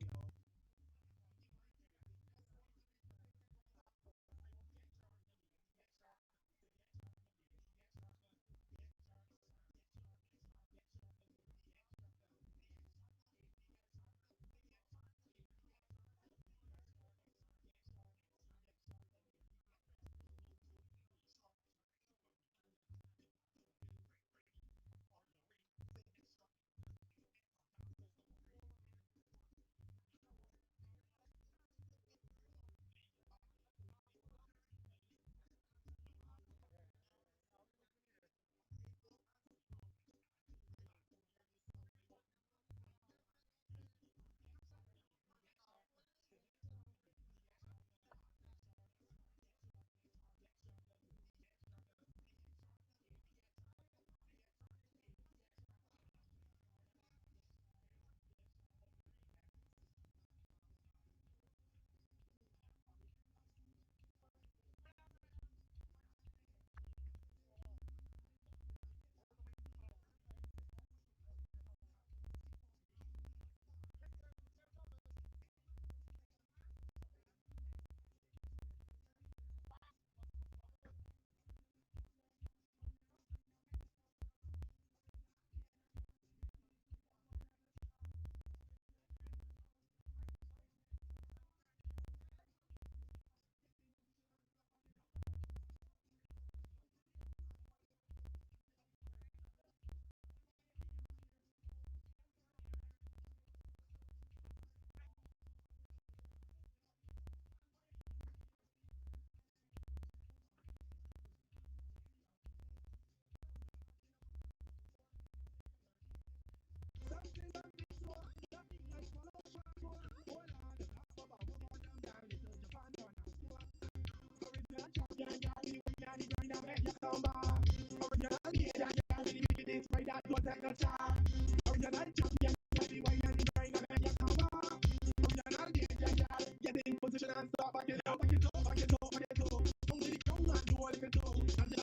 Get in position and start back it up, back it up, back it up, back it up. Don't let it come and do all it do. And the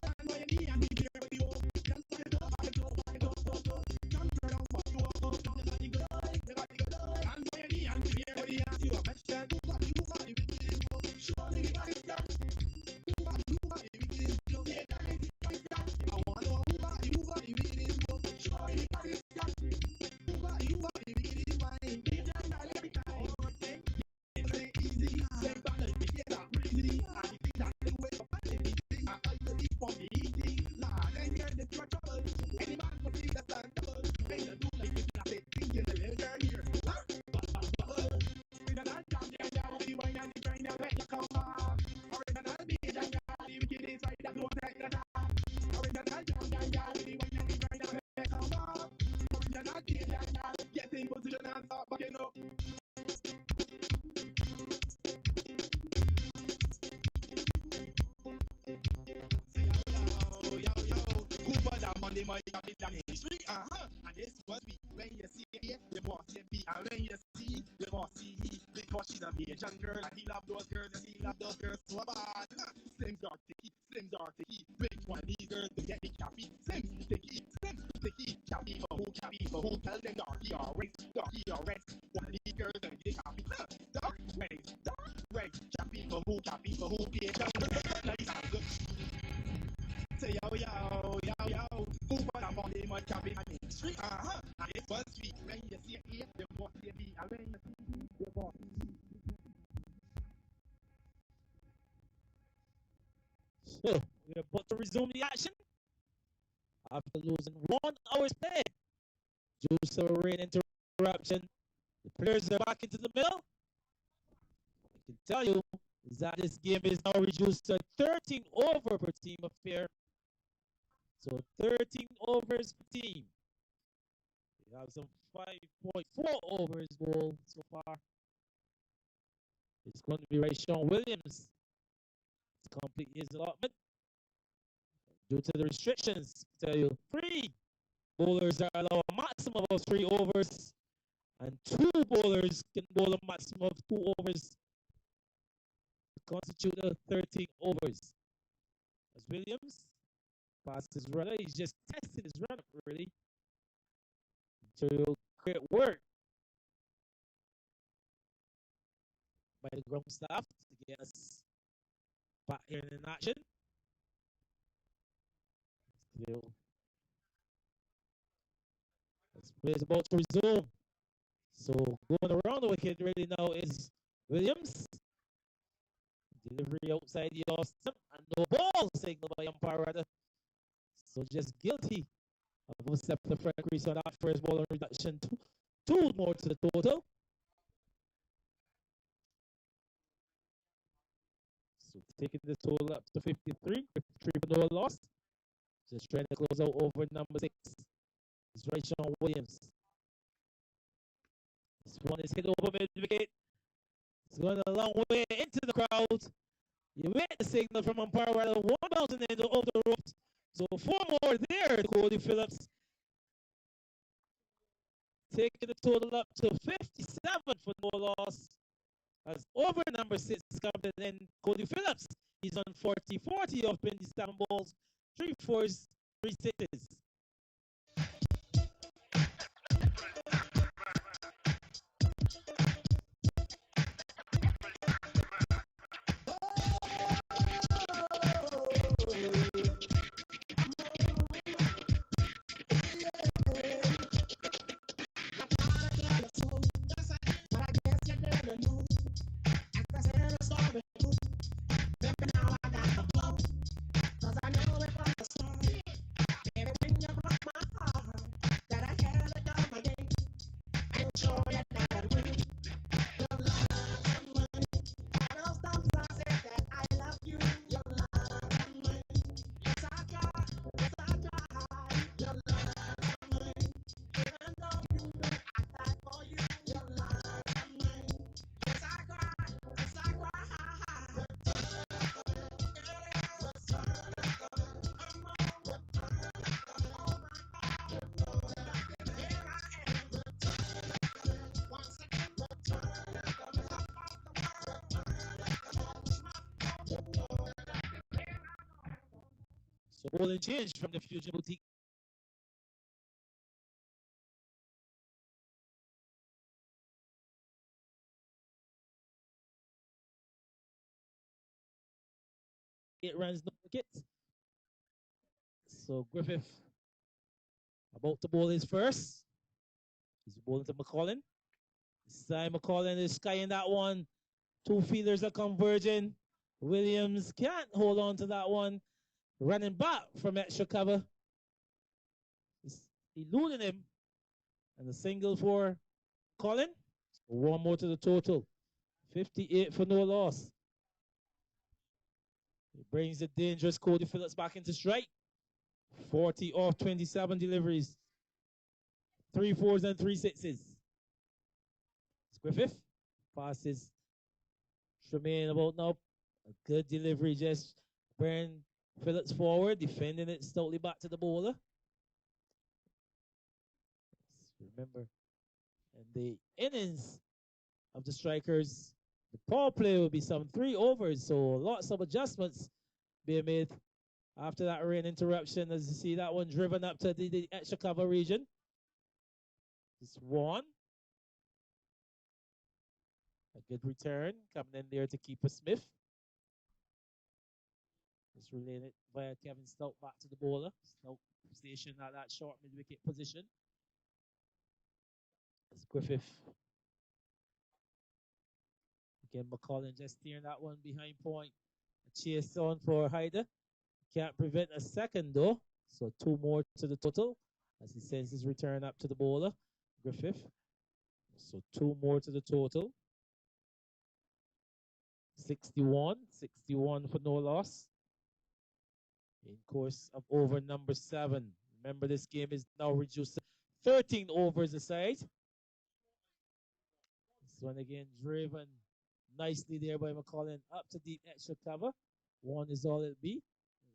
and my knee and me here with you. Just back it up, back it up, back it up, up, up. Don't turn on for you up, up. And my knee and me here with you. Ask you a question. What you want if it is good? Surely you got it done. What you want if it is good? Yeah, that is it. I want to know who are you want if it is good? Surely you got it done. Who are you want if it is fine? Give them that every time. It's easy. Say back like we get that breezy. I think that the way of anything. I like to eat for me easy. Nah, then you're the trouble. Any man for me that's double. Make the do like it's not a thing in the leisure here. Bubble. Original champion, yeah, we wine and the grind and let you come back. Original beat and yeah, we get inside that don't take the time. Original champion, yeah, we wine and the grind and let you come back. Original beat and yeah, get in position and start backing up. Monday, my habit and history, and this was we. When you see it, you must see me, and when you see, you must see me. Because she's a Asian girl, and he love those girls, and he love those girls so bad. Slims are sticky, big one, these girls to get the caffeine. Slims sticky, caffeine for who, tell them darky or red, one of these girls and get caffeine. Dark red, caffeine for who, Asian girl, nice and good. Say yo, who put a Monday, my cabin and history, and it's One sweet. When you see A, the boss say B. And when you see B, the boss C. So we're about to resume the action after losing 1 hour's play due to a rain interruption. The players are back into the middle. I can tell you is that this game is now reduced to 13 over per team affair. So 13 overs per team. We have some 5.4 overs goal so far. It's going to be Rayshawn Williams to complete his allotment. Due to the restrictions, I tell you, 3 bowlers are allowed a maximum of 3 overs, and 2 bowlers can bowl a maximum of 2 overs to constitute the 13 overs. As Williams passes runner, he's just testing his run up really. So great work by the ground staff to get us back here in action. This play is about to resume. So going around the wicket really now is Williams. Delivery outside the off stump and no ball signal by umpire rather. So just guilty of a step to front crease on that first ball reduction. Two more to the total. So taking the total up to 53. 53 for no loss. Just trying to close out over number 6. It's Rayshawn Williams. This one is hit over mid wicket. It's going a long way into the crowd. You wait the signal from umpire rather. 1 bounce and then over the ropes. So 4 more there, Cody Phillips. Taking the total up to 57 for no loss. As over number 6 comes in Cody Phillips. He's on 40-40 of 27 balls, 3 fours, 3 sixes. So ball and change from the Fusion Boutique. It runs no wickets. So Griffith about to bowl his first. He's bowling to McCollin. This time McCollin is skying that one. 2 fielders are converging. Williams can't hold on to that one. Running back from extra cover. He's eluding him. And a single for Colin. 1 more to the total. 58 for no loss. It brings the dangerous Cody Phillips back into strike. 40 off 27 deliveries. 3 fours and 3 sixes. It's Griffith. Passes Tremaine about now. A good delivery. Just bring Phillips forward. Defending it stoutly back to the bowler. Remember. And the innings of the strikers. The power play will be some 3 overs. So lots of adjustments being made after that rain interruption. As you see that one driven up to the extra cover region. It's 1. A good return coming in there to Keeper Smith. Just relaying it via Kevin Stout back to the bowler. Stout stationed at that short mid-wicket position. It's Griffith. Again, McCollin just steering that one behind point. A chase on for Hyder. Can't prevent a second though. So 2 more to the total as he sends his return up to the bowler, Griffith. So 2 more to the total. 61 for no loss. In course of over number 7. Remember, this game is now reduced to 13 overs aside. This one again driven nicely there by McCollin up to deep extra cover. 1 is all it'll be.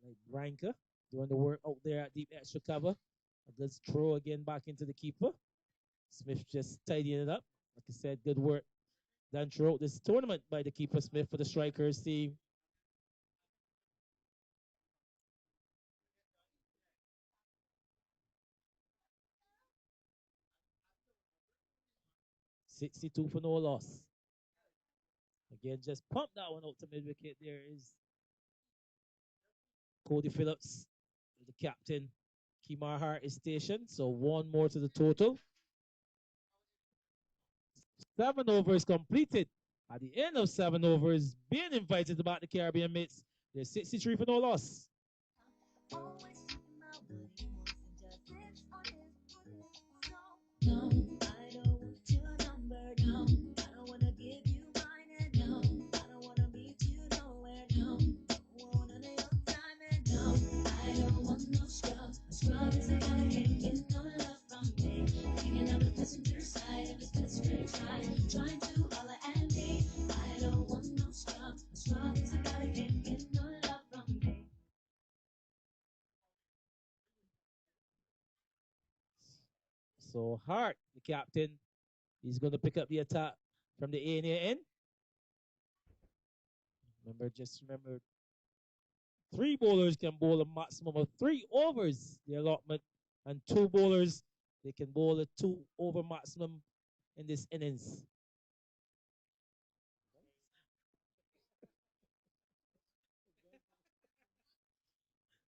Like Ranker doing the work out there at deep extra cover. A good throw again back into the keeper. Smith just tidying it up. Like I said, good work done throughout this tournament by the keeper Smith for the Strikers team. $62 for no loss. Again, just pump that one out to mid wicket. There is Cody Phillips, the captain. Kemar Hart is stationed, so 1 more to the total. 7 overs completed. At the end of 7 overs, being invited about the Caribbean mates. There's 63 for no loss. No, I don't want your number, no. I don't wanna give you mine, and no, I don't wanna meet you nowhere, no. Don't want none of your time, and no, I don't want no scrub. A scrub is a guy that can't get no love from me. Hanging out the passenger side of his best friend trying to holler at me. I don't want no scrub. A scrub is a guy that can't get no love from me. So Hart, the captain, he's going to pick up the attack from the A near end. Remember, 3 bowlers can bowl a maximum of 3 overs, the allotment, and 2 bowlers, they can bowl a 2 over maximum in this innings.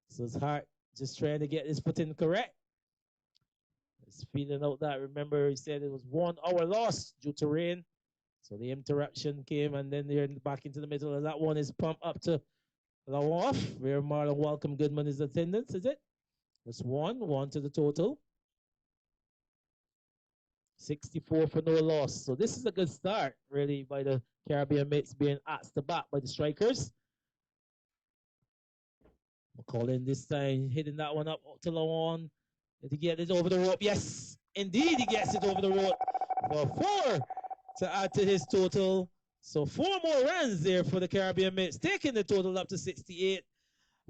So it's Hart just trying to get his footing correct. He's feeling out that. Remember, he said it was 1 hour loss due to rain. So the interruption came, and then they're back into the middle. And that one is pumped up to Lawoff, where Marlon Welcome Goodman is attendance, is it? That's 1 to the total. 64 for no loss. So this is a good start, really, by the Caribbean mates being asked the bat by the Strikers. McCollin this time hitting that one up to Lawan. Did he get it over the rope? Yes, indeed he gets it over the rope for 4 to add to his total. So 4 more runs there for the Caribbean mates, taking the total up to 68.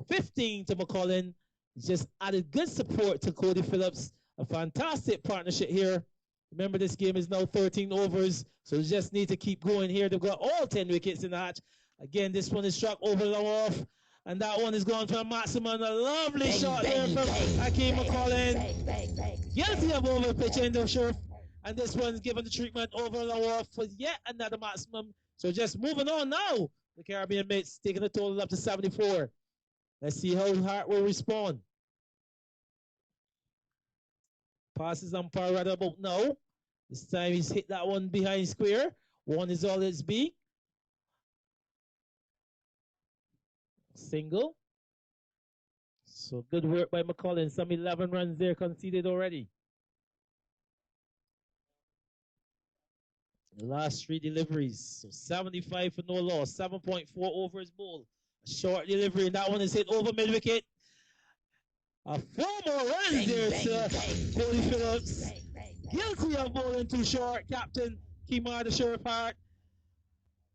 15 to McCollin. Just added good support to Cody Phillips. A fantastic partnership here. Remember, this game is now 13 overs, so they just need to keep going here. They've got all 10 wickets in the hatch. Again, this one is struck over the off, and that one is going for a maximum. A lovely shot there from Hakeem McCollin. Guilty of over pitching the sheriff, and this one's given the treatment over the off for yet another maximum. So just moving on now. The Caribbean mates taking the total up to 74. Let's see how Hart will respond. Passes umpire right about now. This time he's hit that one behind square. 1 is all it's be. Single. So good work by McCollin. Some 11 runs there conceded already. The last 3 deliveries. So 75 for no loss. 7.4 over his ball. A short delivery, and that one is hit over mid wicket. 4 more runs there to Cody Phillips. Guilty of bowling too short, Captain Kemar the Sheriff Hart.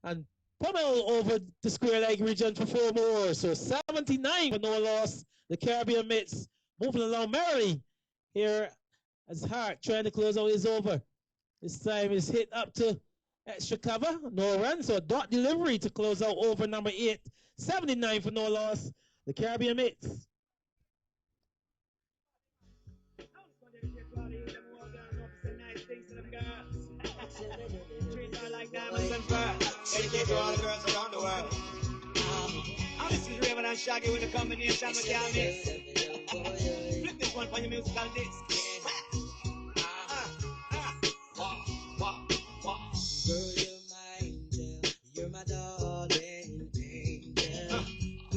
And pummel over the square leg region for 4 more. So 79 for no loss. The Caribbean mates moving along merrily here as Hart trying to close out his over. This time is hit up to extra cover, no run. So a dot delivery to close out over number 8. 79 for no loss. The Caribbean mates. To all the girls around the world. This is Raven and Shaggy with a combination with your mix. Flip this one for your musical disc.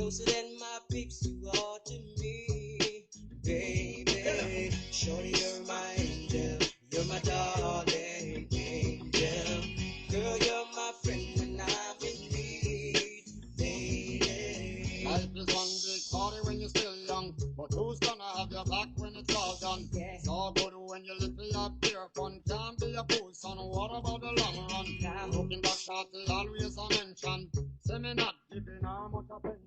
closer than my peeps you are to me, baby. Shorty, you're my angel, you're my darling angel. Girl, you're my friend and I'm in need, baby. Life is one big party when you're still young, but who's gonna have your back when it's all done? Yeah. It's all good when you little up beer fun. Can't be a fool, son. What about the long run? Looking back short, always a mention. Say me not giving her much attention.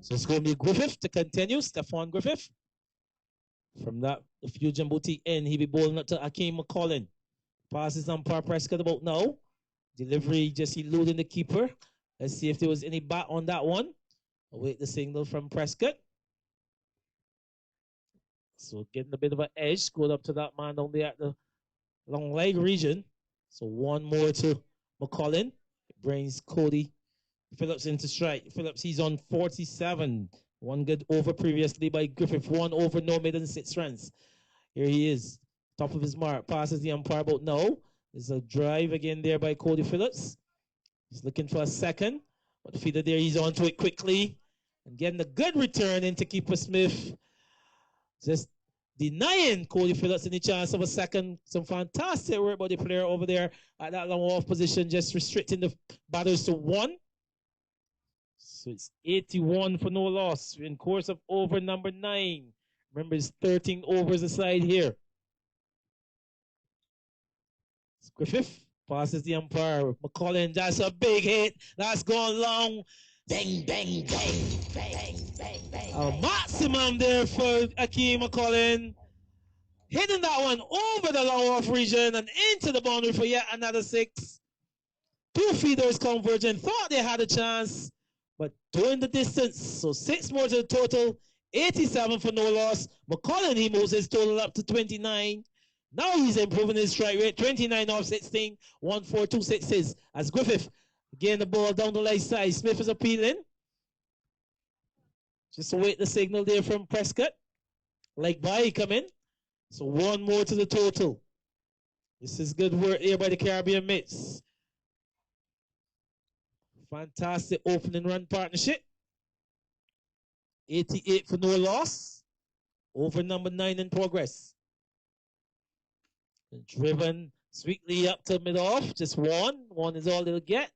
So it's going to be Griffith to continue. Stephon Griffith. From that, the Fusion Boutique end, he be bowling up to Akeem McCollin. Passes on par Prescott about now. Delivery just eluding the keeper. Let's see if there was any bat on that one. Await the signal from Prescott. So getting a bit of an edge. Scored up to that man down there at the long leg region. So one more to McCollin. It brings Cody Phillips into strike. Phillips, he's on 47. One good over previously by Griffith. One over, no made in 6 runs. Here he is. Top of his mark. Passes the umpire about no. There's a drive again there by Cody Phillips. He's looking for a second. But the fielder there, he's onto it quickly. And getting a good return into keeper Smith. Just denying Cody Phillips any chance of a second. Some fantastic work by the player over there at that long off position, just restricting the batters to 1. So it's 81 for no loss in course of over number 9. Remember, it's 13 overs aside here. It's Griffith passes the umpire. McCollin, that's a big hit. That's gone long. Bang, bang, bang, bang, bang, bang. A maximum there for Akeem McCollin. Hitting that one over the long off region and into the boundary for yet another 6. 2 feeders converging. Thought they had a chance, but doing the distance. So 6 more to the total. 87 for no loss. McCollin, he moves his total up to 29. Now he's improving his strike rate. 29 off 16. 1, 4, 2 6s. As Griffith getting the ball down the leg side. Smith is appealing. Just await the signal there from Prescott. Leg by coming. So 1 more to the total. This is good work here by the Caribbean Mets. Fantastic opening run partnership. 88 for no loss. Over number 9 in progress. And driven sweetly up to mid-off. Just 1. 1 is all they'll get.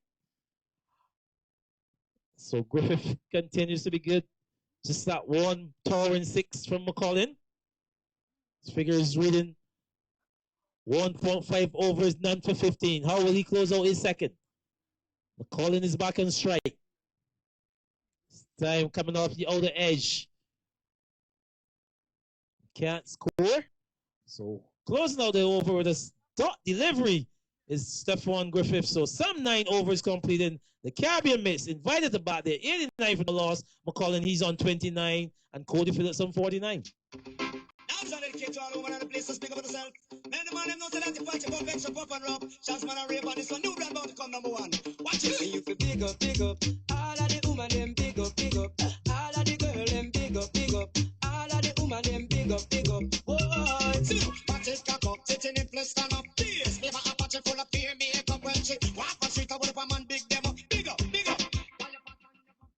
So Griffith continues to be good. Just that 1 towering 6 from McCollin. His figure is reading 1.5 overs, none for 15. How will he close out his second? McCollin is back on strike. This time coming off the outer edge. Can't score. So closing out the over with a dot delivery is Stephon Griffith. So some 9 overs completed. The Caribbean Mets invited to bat there. 89 for the loss. McCollin, he's on 29. And Cody Phillips on 49. Now I'm trying to dedicate to all over the place to speak about yourself. Man, the man them know that the party pump extra pop and rock. Chance man and rave on this one. New brand about to come number 1. Watch it. You feel big up. All of the woman them big up. All of the girl them big up. All of the woman them big up. Oh, see, watch it cock up, sitting in place stand up. Yes, never a watch it full of fear, makeup when she walk on street. I would have a man big them up. Big up.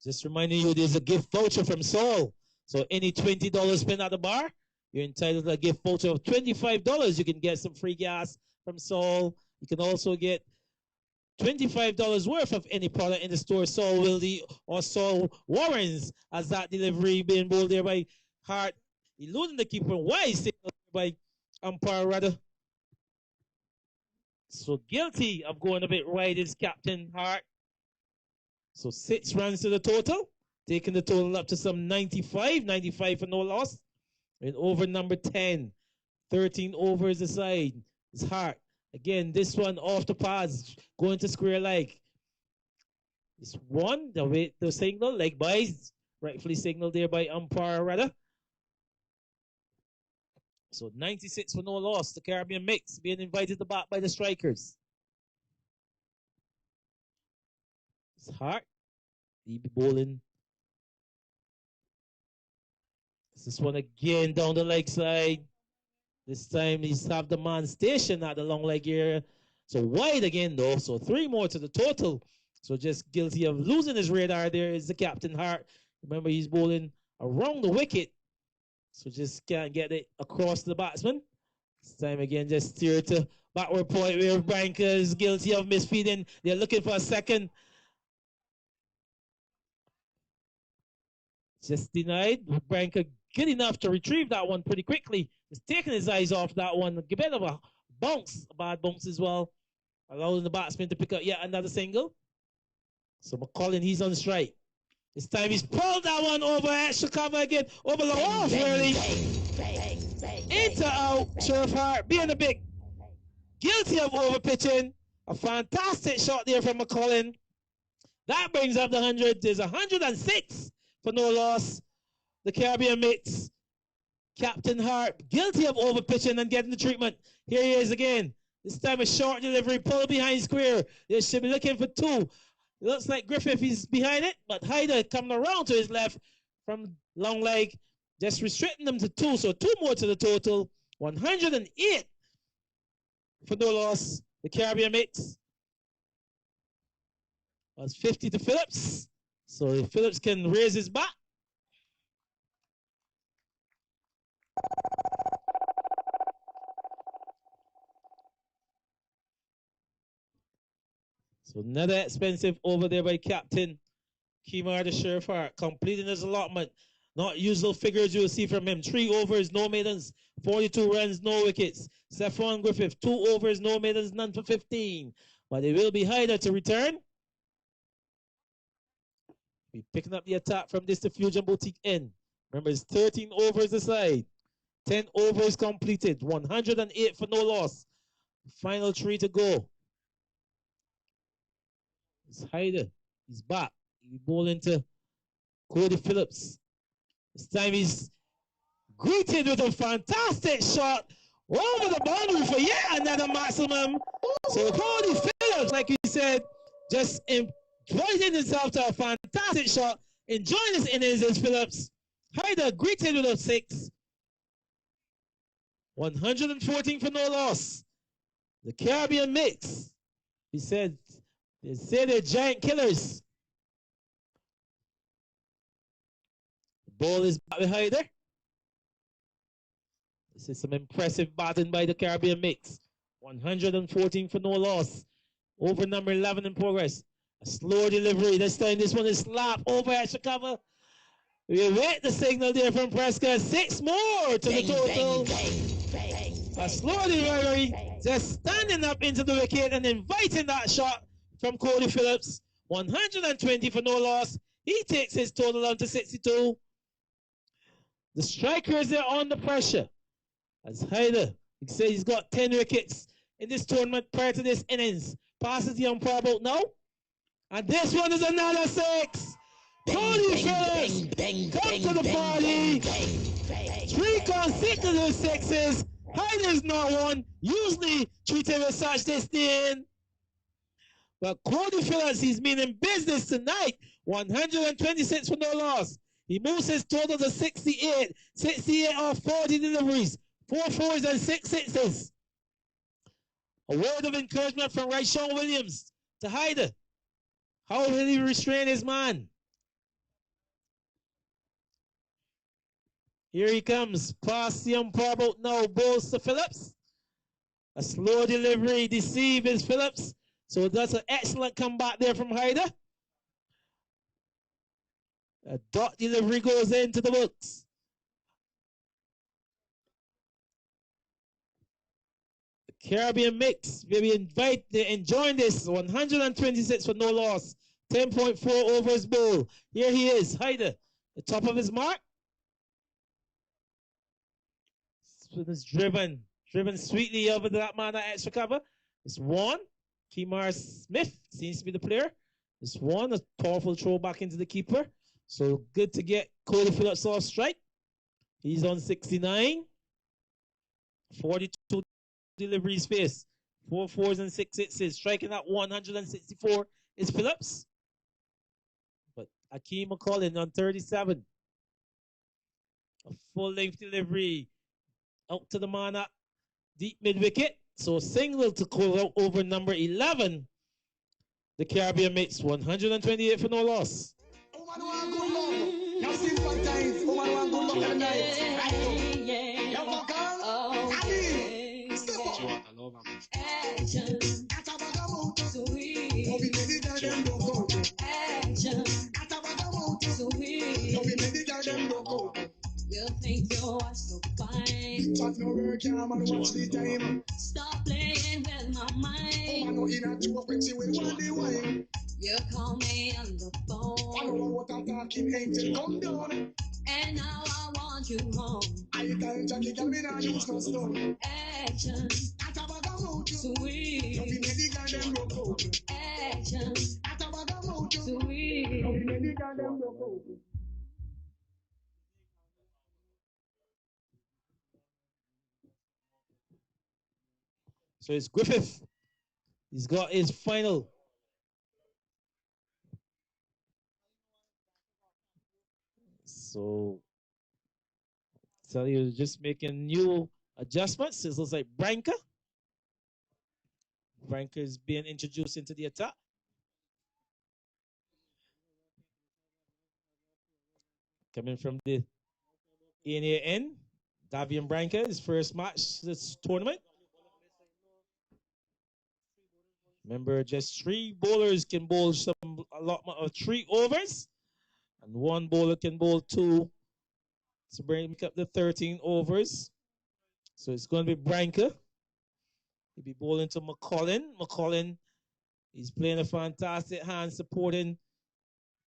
Just reminding you, there's a gift voucher from Saul. So any $20 spent at the bar, you're entitled to a gift voucher of $25. You can get some free gas from Saul. You can also get $25 worth of any product in the store. Saul Wildy or Saul Warrens, as that delivery being bowled there by Hart, eluding the keeper. Wise by umpire rather. So guilty of going a bit wide is Captain Hart. So 6 runs to the total, taking the total up to some 95 for no loss. And over number 10, 13 overs aside is Hart. Again, this one off the pads, going to square leg. This one, the signal, leg by, rightfully signaled there by umpire rather. So 96 for no loss. The Caribbean Mix being invited to bat by the strikers. It's Hart. He be bowling. This one again down the leg side. This time he's have the man stationed at the long leg area. So wide again though. So 3 more to the total. So just guilty of losing his radar there is the Captain Hart. Remember, he's bowling around the wicket, so just can't get it across the batsman. This time again, just steer to backward point where Branca is guilty of misfeeding. They're looking for a second. Just denied. Branca good enough to retrieve that one pretty quickly. Just taking his eyes off that one. A bit of a bounce, a bad bounce as well, allowing the batsman to pick up yet another single. So McCollin, he's on strike. This time he's pulled that one over extra cover again, over the off really. Into out, Sheriff Hart being a bit guilty of over pitching. A fantastic shot there from McCollin. That brings up the 100. There's 106 for no loss. The Caribbean mix. Captain Hart guilty of over pitching and getting the treatment. Here he is again. This time a short delivery, pull behind square. They should be looking for two. It looks like Griffith is behind it, but Hyder coming around to his left from long leg, just restricting them to two. So two more to the total. 108 for no loss. The Caribbean mix. That's 50 to Phillips. So if Phillips can raise his bat. So another expensive over there by Captain Kemar the Sheriff Hart, completing his allotment. Not usual figures you'll see from him. 3 overs, no maidens, 42 runs, no wickets. Stephon Griffith, 2 overs, no maidens, none for 15. But it will be Hyder to return. Be picking up the attack from this Fusion Boutique end. Remember, it's 13 overs aside. 10 overs completed. 108 for no loss. Final 3 to go. It's Hyder. He's back. He's bowling to Cody Phillips. This time he's greeted with a fantastic shot over the boundary for yet another maximum. So Cody Phillips, like you said, just employing himself to a fantastic shot, enjoying his innings as Phillips. Hyder greeted with a 6. 114 for no loss. The Caribbean mix. He said, they say they're giant killers. The ball is back with Hyder. This is some impressive batting by the Caribbean mix. 114 for no loss. Over number 11 in progress. A slow delivery. This time this one is slap over extra cover. We wait the signal there from Prescott. 6 more to the total. A slow delivery. Just standing up into the wicket and inviting that shot from Cody Phillips. 120 for no loss. He takes his total down to 62. The strikers are under pressure. As Hyder, he says he's got 10 wickets in this tournament prior to this innings. Passes the umpire about now. And this one is another 6. Cody Phillips come to the party. 3 consecutive 6s. Hyder's not one. Usually treated as such this thing. But Cody Phillips, he's been in business tonight. 126 for no loss. He moves his total to 68. 68 off 40 deliveries. 4 4s and 6 6s. A word of encouragement from Ryshawn Williams to Hyder. How will he restrain his man? Here he comes. Past the umpire about now. Balls to Phillips. A slow delivery deceives Phillips. So that's an excellent comeback there from Hyder. A dot delivery goes into the books. The Caribbean mix. Maybe they're enjoying this. 126 for no loss. 10.4 over his bowl. Here he is, Hyder. The top of his mark. Is driven sweetly over that man at extra cover. It's one. Kemar Smith seems to be the player. It's one. A powerful throw back into the keeper. So good to get Cody Phillips off strike. He's on 69. 42 deliveries faced. 4 4s and 6 6s. Striking at 164 is Phillips. But Akeem McCollin on 37. A full length delivery. Out to the man at deep mid wicket. So single to call out over number 11. The Caribbean makes 128 for no loss. about times. Woman want good luck every night. Right now. Yo, vocal. Adi. Step up. Action. That's a bag of mouth. Sweet. Love it, make the girl them broke out. Action. That's a bag of mouth. Sweet. Love it, make the girl them broke out. You think you're so fine. But no work, yeah, man, watch the time. Stop playing with my mind. Oh, I know in a joke when she will want the wine. You call me on the phone. I know what I'm talking, angel, come down. And now I want you home. I tell Jackie, girl, me not use no stone. Action. That's a bag of mouth. Sweet. Love it, make the girl them broke out. Action. That's a bag of mouth. Sweet. Love it, make the girl them broke out. So it's Griffith. He's got his final. So tell you just making new adjustments. It looks like Branca. Branca is being introduced into the attack. Coming from the NAN, Davian Branca, his first match this tournament. Remember, just 3 bowlers can bowl a lot of 3 overs, and 1 bowler can bowl 2 to bring up the 13 overs. So it's going to be Branca. He'll be bowling to McCollin. McCollin, he's playing a fantastic hand, supporting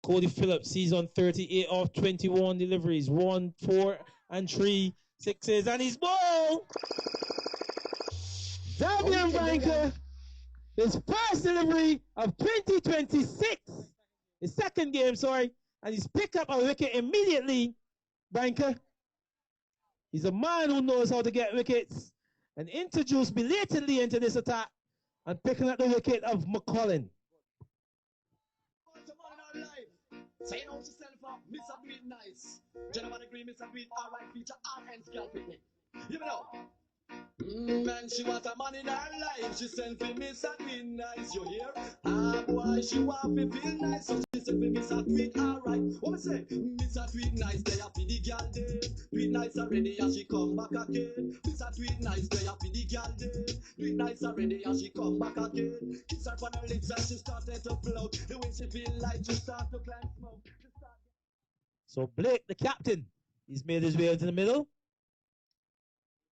Cody Phillips. He's on 38 off 21 deliveries. 1, 4, and 3 sixes, and he's ball. Davian Branca, his first delivery of 2026. His second game, sorry. And he's picked up a wicket immediately, Branca. He's a man who knows how to get wickets and introduced belatedly into this attack and picking up the wicket of McCollin. Say out yourself up, Mr. Tweet nice. Gentlemen agree, Mr. Tweet, alright, feature RN scale picnic. You know. Man, she want a man in her life. She sent for Mr. Tweet nice, you hear? Ah, boy, she want me feel nice. So she sent for Mr. Tweet, alright. What me say? Mr. Tweet nice, they have for the girl day. Tweet nice already, and she come back again. Mr. Tweet nice, they have for the girl day. Tweet nice already, and she come back again. Kiss her on her lips, and she started to float. The way she feel like she start to climb smoke. So Blake, the captain, he's made his way into the middle.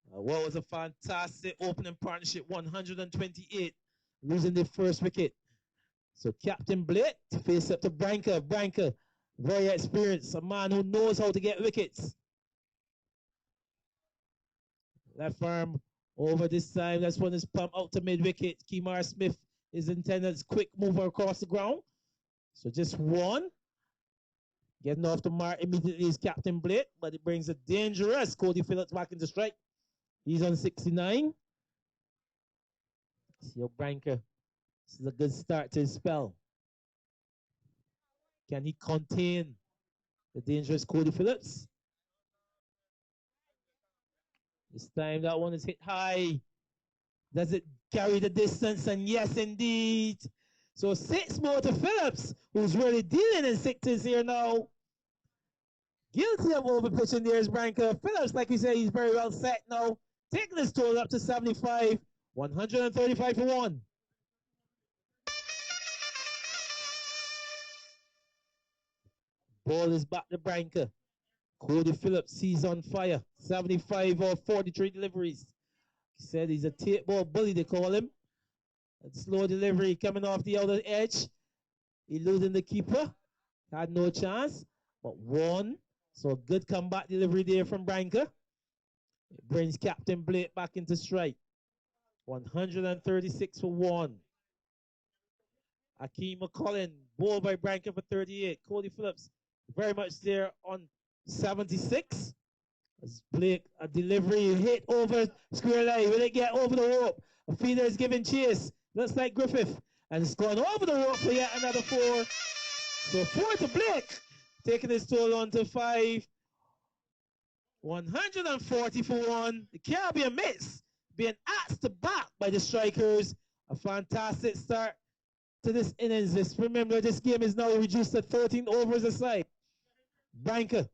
What was a fantastic opening partnership, 128, losing the first wicket. So Captain Blake to face up to Branca. Branca, very experienced, a man who knows how to get wickets. Left arm over this time. That's one is pumped out to mid wicket. Kemar Smith is intended as quick mover across the ground. So just 1. Getting off the mark immediately is Captain Blake, but it brings a dangerous Cody Phillips back into strike. He's on 69. So Branca, this is a good start to his spell. Can he contain the dangerous Cody Phillips? This time that one is hit high. Does it carry the distance? And yes, indeed. So 6 more to Phillips, who's really dealing in 6s here now. Guilty of overpitching there is Branca. Phillips, like we said, he's very well set now. Taking his total up to 75, 135 for 1. Ball is back to Branca. Cody Phillips, he's on fire. 75 or 43 deliveries. He said he's a Tapeball bully, they call him. A slow delivery coming off the outer edge. Eluding the keeper. Had no chance, but 1. So good comeback delivery there from Branca. It brings Captain Blake back into strike. 136 for 1. Akeem McCollin, ball by Branca for 38. Cody Phillips very much there on 76. As Blake, a delivery hit over square line. Will it get over the rope? A feeder is giving chase. Looks like Griffith. And it's gone over the rope for yet another 4. So 4 to Blake. Taking his total on to 5. 140 for 1. It can't be a miss. Being asked to back by the strikers. A fantastic start to this innings. Remember, this game is now reduced to 13 overs aside. Branca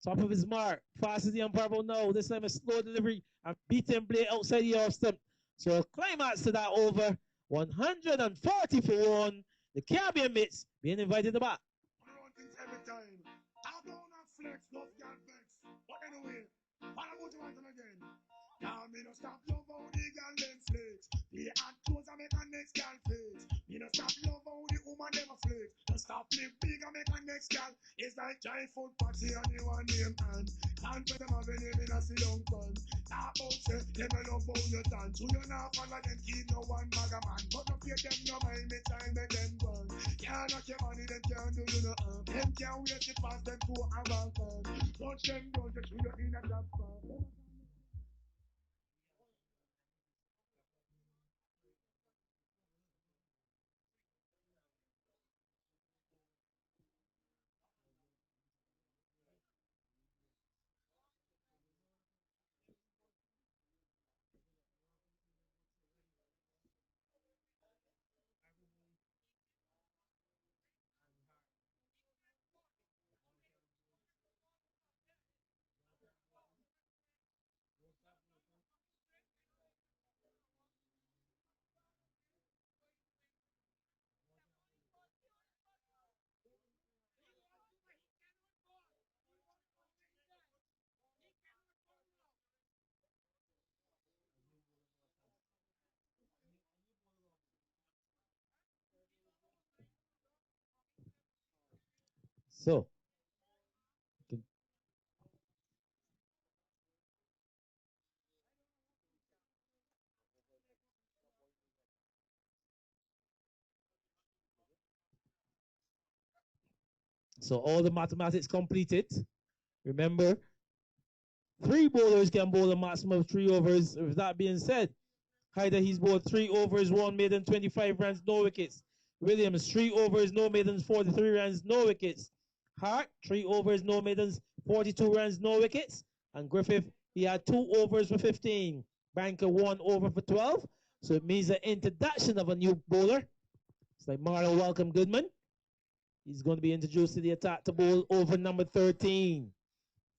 Top of his mark. Fast as the umpire will know. This time a slow delivery and beating play outside the off stump. So a climax to that over. 140 for one. The Caribbean Mitts being invited to bat. Every time. I don't have flex, love can vex. But anyway, what about you again? Now me no stop love how the girl them flex. The hot clothes I make a next girl flex. Me no stop love how the woman never flex. No stop live big I make a next girl. It's like giant food party and you want name and can't put them have a name in a sit down fun. Talk about say, them a love how you dance. So you not follow them keep no one maga man. But no pay them no mind me time make them run. Can't knock your money, them can't do you no harm. Them can't wait to pass them to a van fun. Touch them down, just show you in a top fun. So, so all the mathematics completed. Remember, 3 bowlers can bowl a maximum of 3 overs. With that being said, Hyder, he's bowled 3 overs, 1 maiden, 25 runs, no wickets. Williams, 3 overs, no maidens, 43 runs, no wickets. Hart, 3 overs, no maidens, 42 runs, no wickets. And Griffith, he had 2 overs for 15. Banker, 1 over for 12. So it means the introduction of a new bowler. It's like Marlon Welcome Goodman. He's going to be introduced to the attack to bowl over number 13.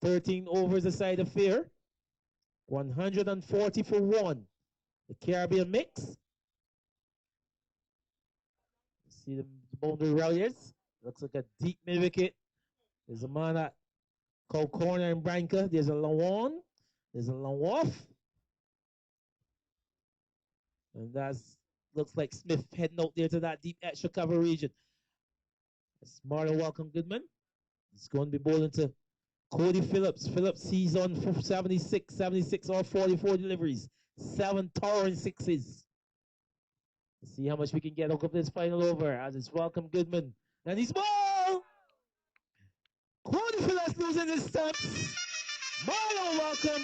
13 overs aside of fear. 140 for one. The Caribbean mix. See the boundary ralliers. Looks like a deep mid wicket. There's a man at Cold Corner and Branca. There's a Lawan. There's a Lawoff. And that's looks like Smith heading out there to that deep extra cover region. It's Marlon Welcome Goodman. He's going to be bowling to Cody Phillips. Phillips, he's on 76 or 44 deliveries. 7 towering sixes. Let's see how much we can get out of this final over as it's Welcome Goodman. And he's ball! Cody Phillips losing his stumps. Marlon Welcome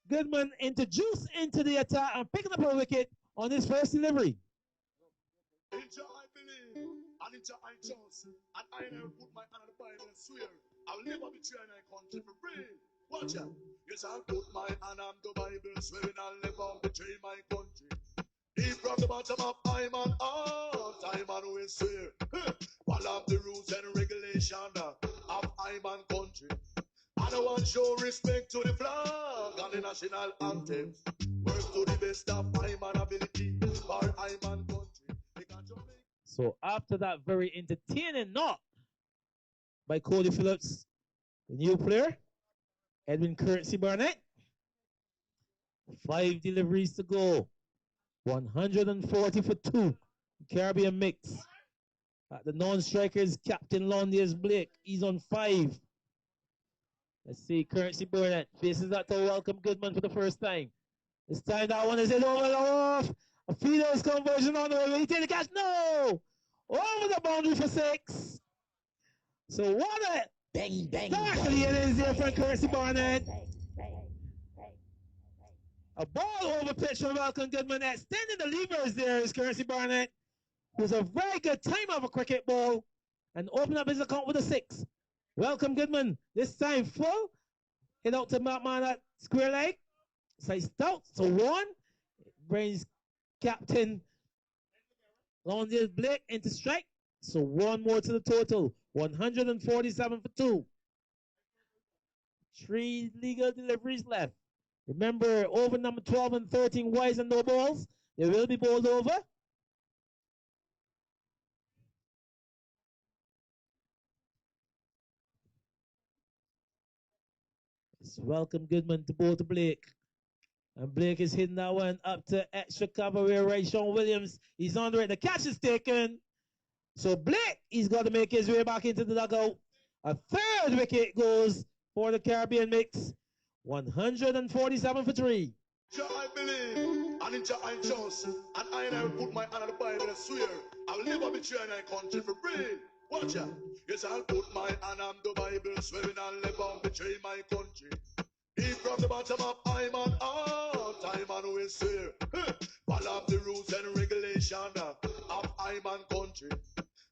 Goodman introduced into the attack and picking up a wicket on his first delivery. Into I believe, and into I trust, and I never put my hand on the Bible and swear, I'll never betray my country for free. Watch out. Yes, I'll put my hand on the Bible, swearing I'll never betray my country. Deep from the bottom of I'm on all time and we swear. Follow the rules and regulation of I'm on country. I don't want to show respect to the flag and the national anthem. Work to the best of my man ability for I'm on country. So after that very entertaining knock by Cody Phillips, the new player, Edwin Currency Barnett, 5 deliveries to go. 140 for 2. Caribbean mix. The non-strikers, Captain Londiers Blake, he's on 5. Let's see, Currency Burnett faces that to Welcome Goodman for the first time. This time that one is hit over the off. A Fido's conversion on the way. Will he take the catch? No! Over the boundary for 6. So what a Bang, bang, start to bang, the innings there from bang, Currency bang, Barnett. bang, bang, bang. A ball over pitch from Welcome Goodman. Extending the levers there is Currency Barnett, who's a very good time of a cricket ball, and open up his account with a 6. Welcome Goodman, this time full. Hit out to Matman at square leg. Side stout, so 1. Brings Captain Londier Blake into strike. So 1 more to the total. 147 for 2. 3 legal deliveries left. Remember, over number 12 and 13, wise and no balls. They will be bowled over. Let's welcome Goodman to bowl to Blake. And Blake is hitting that one up to extra cover where right Sean Williams. He's under it. The catch is taken. So Blake, he's got to make his way back into the dugout. A third wicket goes for the Caribbean mix. 147 for 3. I believe, and in I trust, and I will put my hand on the Bible and swear, I will never betray my country for free. Watch out. Yes, I'll put my hand on the Bible, swearing I'll never betray my country. Deep from the bottom of I'm on all time and we swear. Follow the rules and regulation of I'm on country.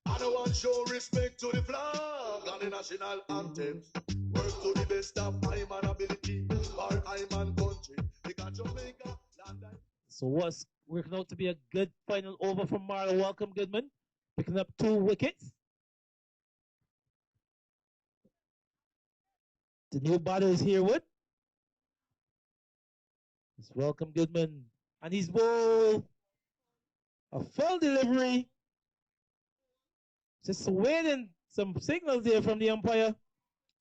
I don't want to show respect to the flag and the national anthem. Work to the best of I'm on ability for I'm on country. Jamaica, so what's working out to be a good final over from Marlon Welcome Goodman, picking up 2 wickets. The new batter is Herwood. It's Welcome Goodman, and he's bowled a full delivery. Just waiting some signals there from the umpire.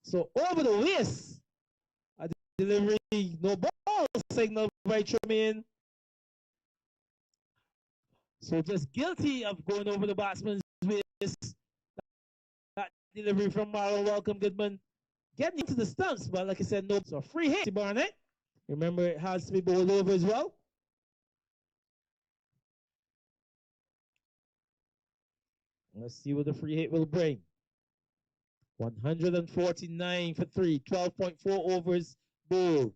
So over the waist, a delivery, no ball signal by Tremaine. So just guilty of going over the batsman's waist. That delivery from Marlon Welcome Goodman. Getting into the stumps, but like I said, no. So free hit, Barnett. Remember, it has to be bowled over as well. Let's see what the free hit will bring. 149 for 3, 12.4 overs bowled.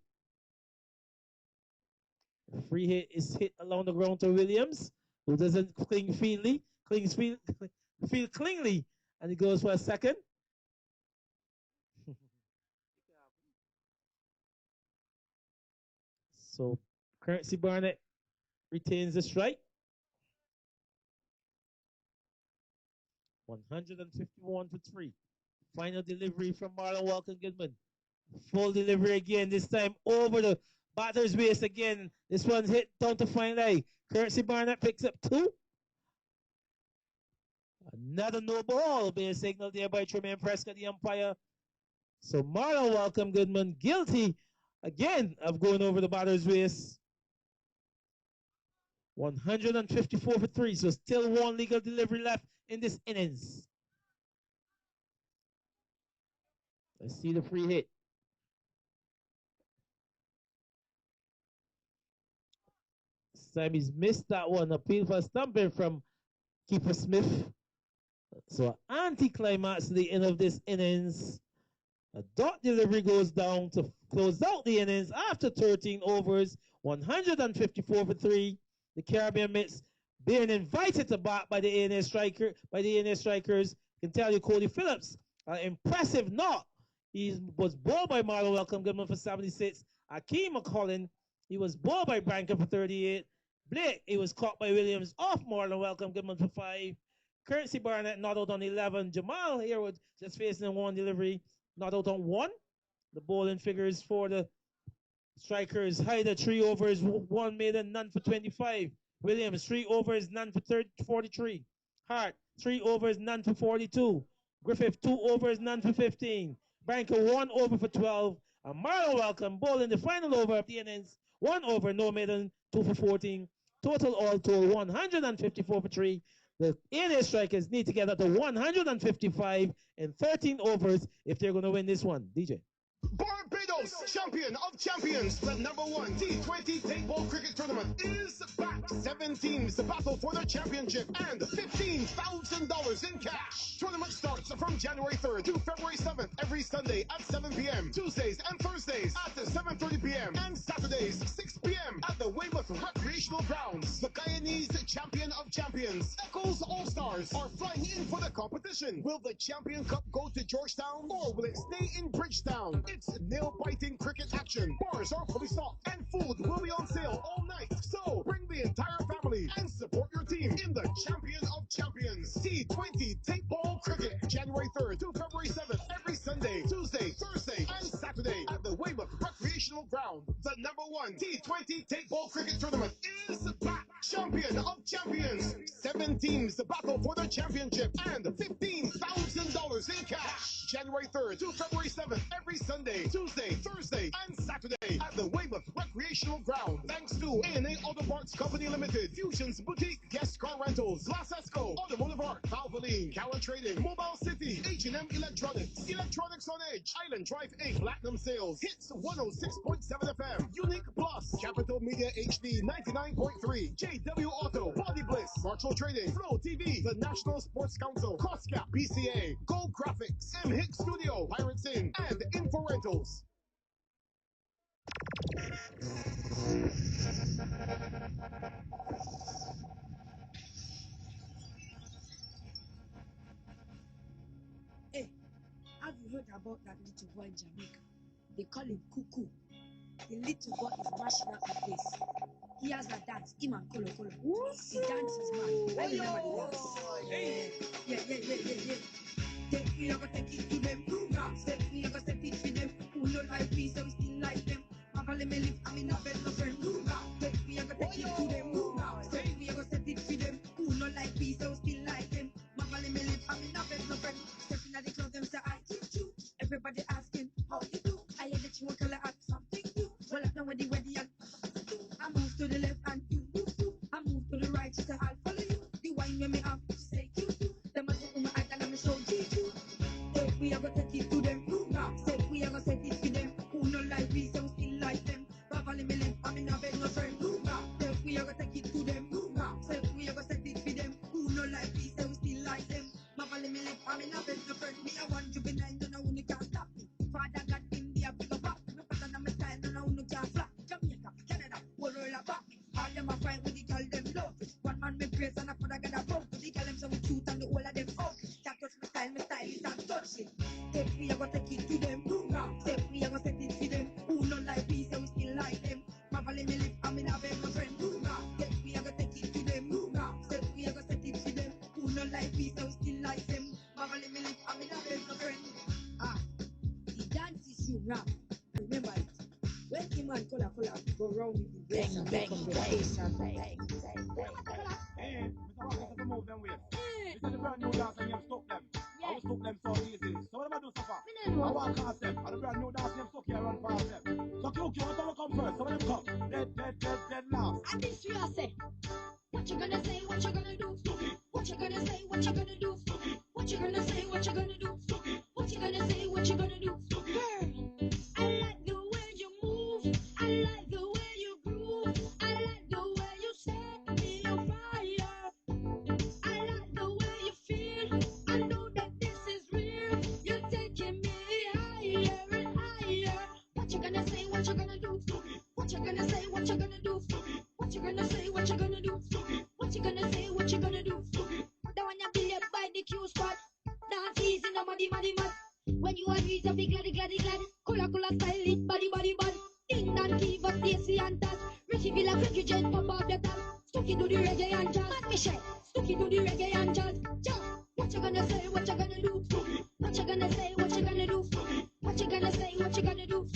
The free hit is hit along the ground to Williams, who doesn't feel cleanly, and he goes for a second. So Currency Barnett retains the strike. 151 for 3. Final delivery from Marlon Welcome Goodman. Full delivery again, this time over the batter's waist again. This one's hit down to fine line. Currency Barnett picks up 2. Another no ball being signaled there by Tremaine Prescott, the umpire. So Marlon Welcome Goodman guilty again of going over the batter's waist. 154 for 3. So still 1 legal delivery left in this innings. Let's see the free hit. This time he's missed that one. Appeal for stumping from Keeper Smith. So anti-climax to the end of this innings. A dot delivery goes down to close out the innings after 13 overs. 154 for 3. The Caribbean Mets being invited to bat by the ANS strikers. I can tell you Cody Phillips, impressive knock. He was bowled by Marlon Welcome Goodman for 76. Akeem McCollin, he was bowled by Branker for 38. Blake, he was caught by Williams off Marlon Welcome Goodman for 5. Currency Barnett not out on 11. Jamal Herwood just facing 1 delivery, not out on 1. The bowling figures for the strikers: Hyder 3 overs, 1 maiden, none for 25. Williams 3 overs, none for 43. Hart 3 overs, none for 42. Griffith 2 overs, none for 15. Branker 1 over for 12. And Marlon Welcome bowling the final over of the innings. 1 over, no maiden, 2 for 14. Total all told 154 for 3. The ANS strikers need to get up to 155 in 13 overs if they're going to win this one. DJ. Barbados, champion of champions, the #1 T20 Tapeball cricket tournament is back. 7 teams to battle for the championship and $15,000 in cash. Tournament starts from January 3rd to February 7th every Sunday at 7 p.m., Tuesdays and Thursdays at 7:30 p.m., and Saturdays 6 p.m. at the Weymouth Recreational Grounds. The Guyanese champion of champions, Echoes All-Stars, are flying in for the competition. Will the Champion Cup go to Georgetown or will it stay in Bridgetown? It's nail-biting cricket action. Bars are fully stocked and food will be on sale all night. So bring the entire family and support your team in the Champion of Champions T20 Tapeball Cricket, January 3rd to February 7th every Sunday, Tuesday, Thursday, and Saturday at #1 T20 Tapeball Cricket Tournament is back. Champion of champions. 7 teams to battle for the championship and $15,000 in cash. January 3rd to February 7th, every Sunday, Tuesday, Thursday, and Saturday at the Weymouth Recreational Ground. Thanks to A&A Auto Parts Company Limited, Fusion's Boutique, Guest Car Rentals, Glassesco, Automotive Art, Valvoline, Cowan Trading, Mobile City, H&M Electronics, Electronics on Edge, Island Drive 8, Platinum Sales, Hits 106.7 FM, Unique Plus, Capital Media HD 99.3, JW Auto, Body Bliss, Marshall Trading, Flow TV, the National Sports Council, Crosscap, BCA, Go Graphics, M Hicks Studio, Pirates Inn, and Info Rentals. Hey, have you heard about that little boy in Jamaica? They call him Cuckoo. The little boy is mashing up the place. He has a dance, him and Kolo Kolo. The dance is mad. I remember the dance. Yeah. Take me, I go take it to them. Step me, I go step it for them. Who don't like me, so we still like them. Papa, let me live, I'm in a bed, no friend. Take me, I go take it to them. Step me, I go step it for them. Who don't like me, so we still like them. Papa, let me live, I'm in a bed, no friend. Stepping at the club, them say I do. Everybody asking, how you do? I hear that you want color at something new. Well, I know where the wedding and I move to the left and you move too. I move to the right, she say I'll follow you. The wine when me up, she say you too. Them a talk my eye and I'm so G2. Take we are gonna take it to them. Say we are gonna set it to them. Who no like me, so still like them. Papa let me live, I'm in a bed, no friend. Take we are gonna take it to them. Say we are gonna set it for them. Who no like me, so still like them. Papa let me live, I'm in a bed, no friend. Me I want juvenile, don't know who you can't stop me. Father God India, big up. No pattern on my style, don't know who you can't flop. Jamaica, Canada, world roll back. All them a fight with the girl, them love. One man me praise and I put a God above. The girl them so we cute and the whole of them fuck. That touch my style is not touching. Take me, I go take it to them. Take me, I go set it for them. Who no like me, so we still like them. Mama let me live, I'm in a bed, my friend. Take me, I go take it to them. Take me, I go set it for them. Who no like me, so we still like them. Mama let me live, I'm in a bed, my friend. The dance is you rap. Remember it. When him and Kola go round with the bass and make up the bass and Hey, Mr. Rockers, to move them ways. This is the brand new dance and you stop them. I will stop them so easy. So what am I do so far? I walk past them. And the brand new dance and stuck here run past them. So QQ, what will come first? So when them come, dead last. And this you say, what you gonna say, what you gonna do? What you gonna say, what you gonna do? What you gonna say, what you gonna do? What you gonna say, what you gonna do? Girl, I like the way you move. I like the way you groove. I like the way you set me on fire. I like the way you feel. I know that this is real. You're taking me higher and higher. What you gonna say, what you gonna do? What you gonna say, what you gonna do? What you gonna say, what you gonna do? What you gonna say, what you gonna do? That one you be led by the Q spot. Dance easy, no muddy mud. When you are easy, be glad. Cola style it, body bad. Ding dong, give us Daisy and Taz. Richie Villa, Frankie Jet, pop off the top. Stooky do the reggae and jazz. Matt Michelle, Stooky do the reggae and jazz. What you gonna say, what you gonna do? What you gonna say, what you gonna do? What you gonna say, what you gonna do?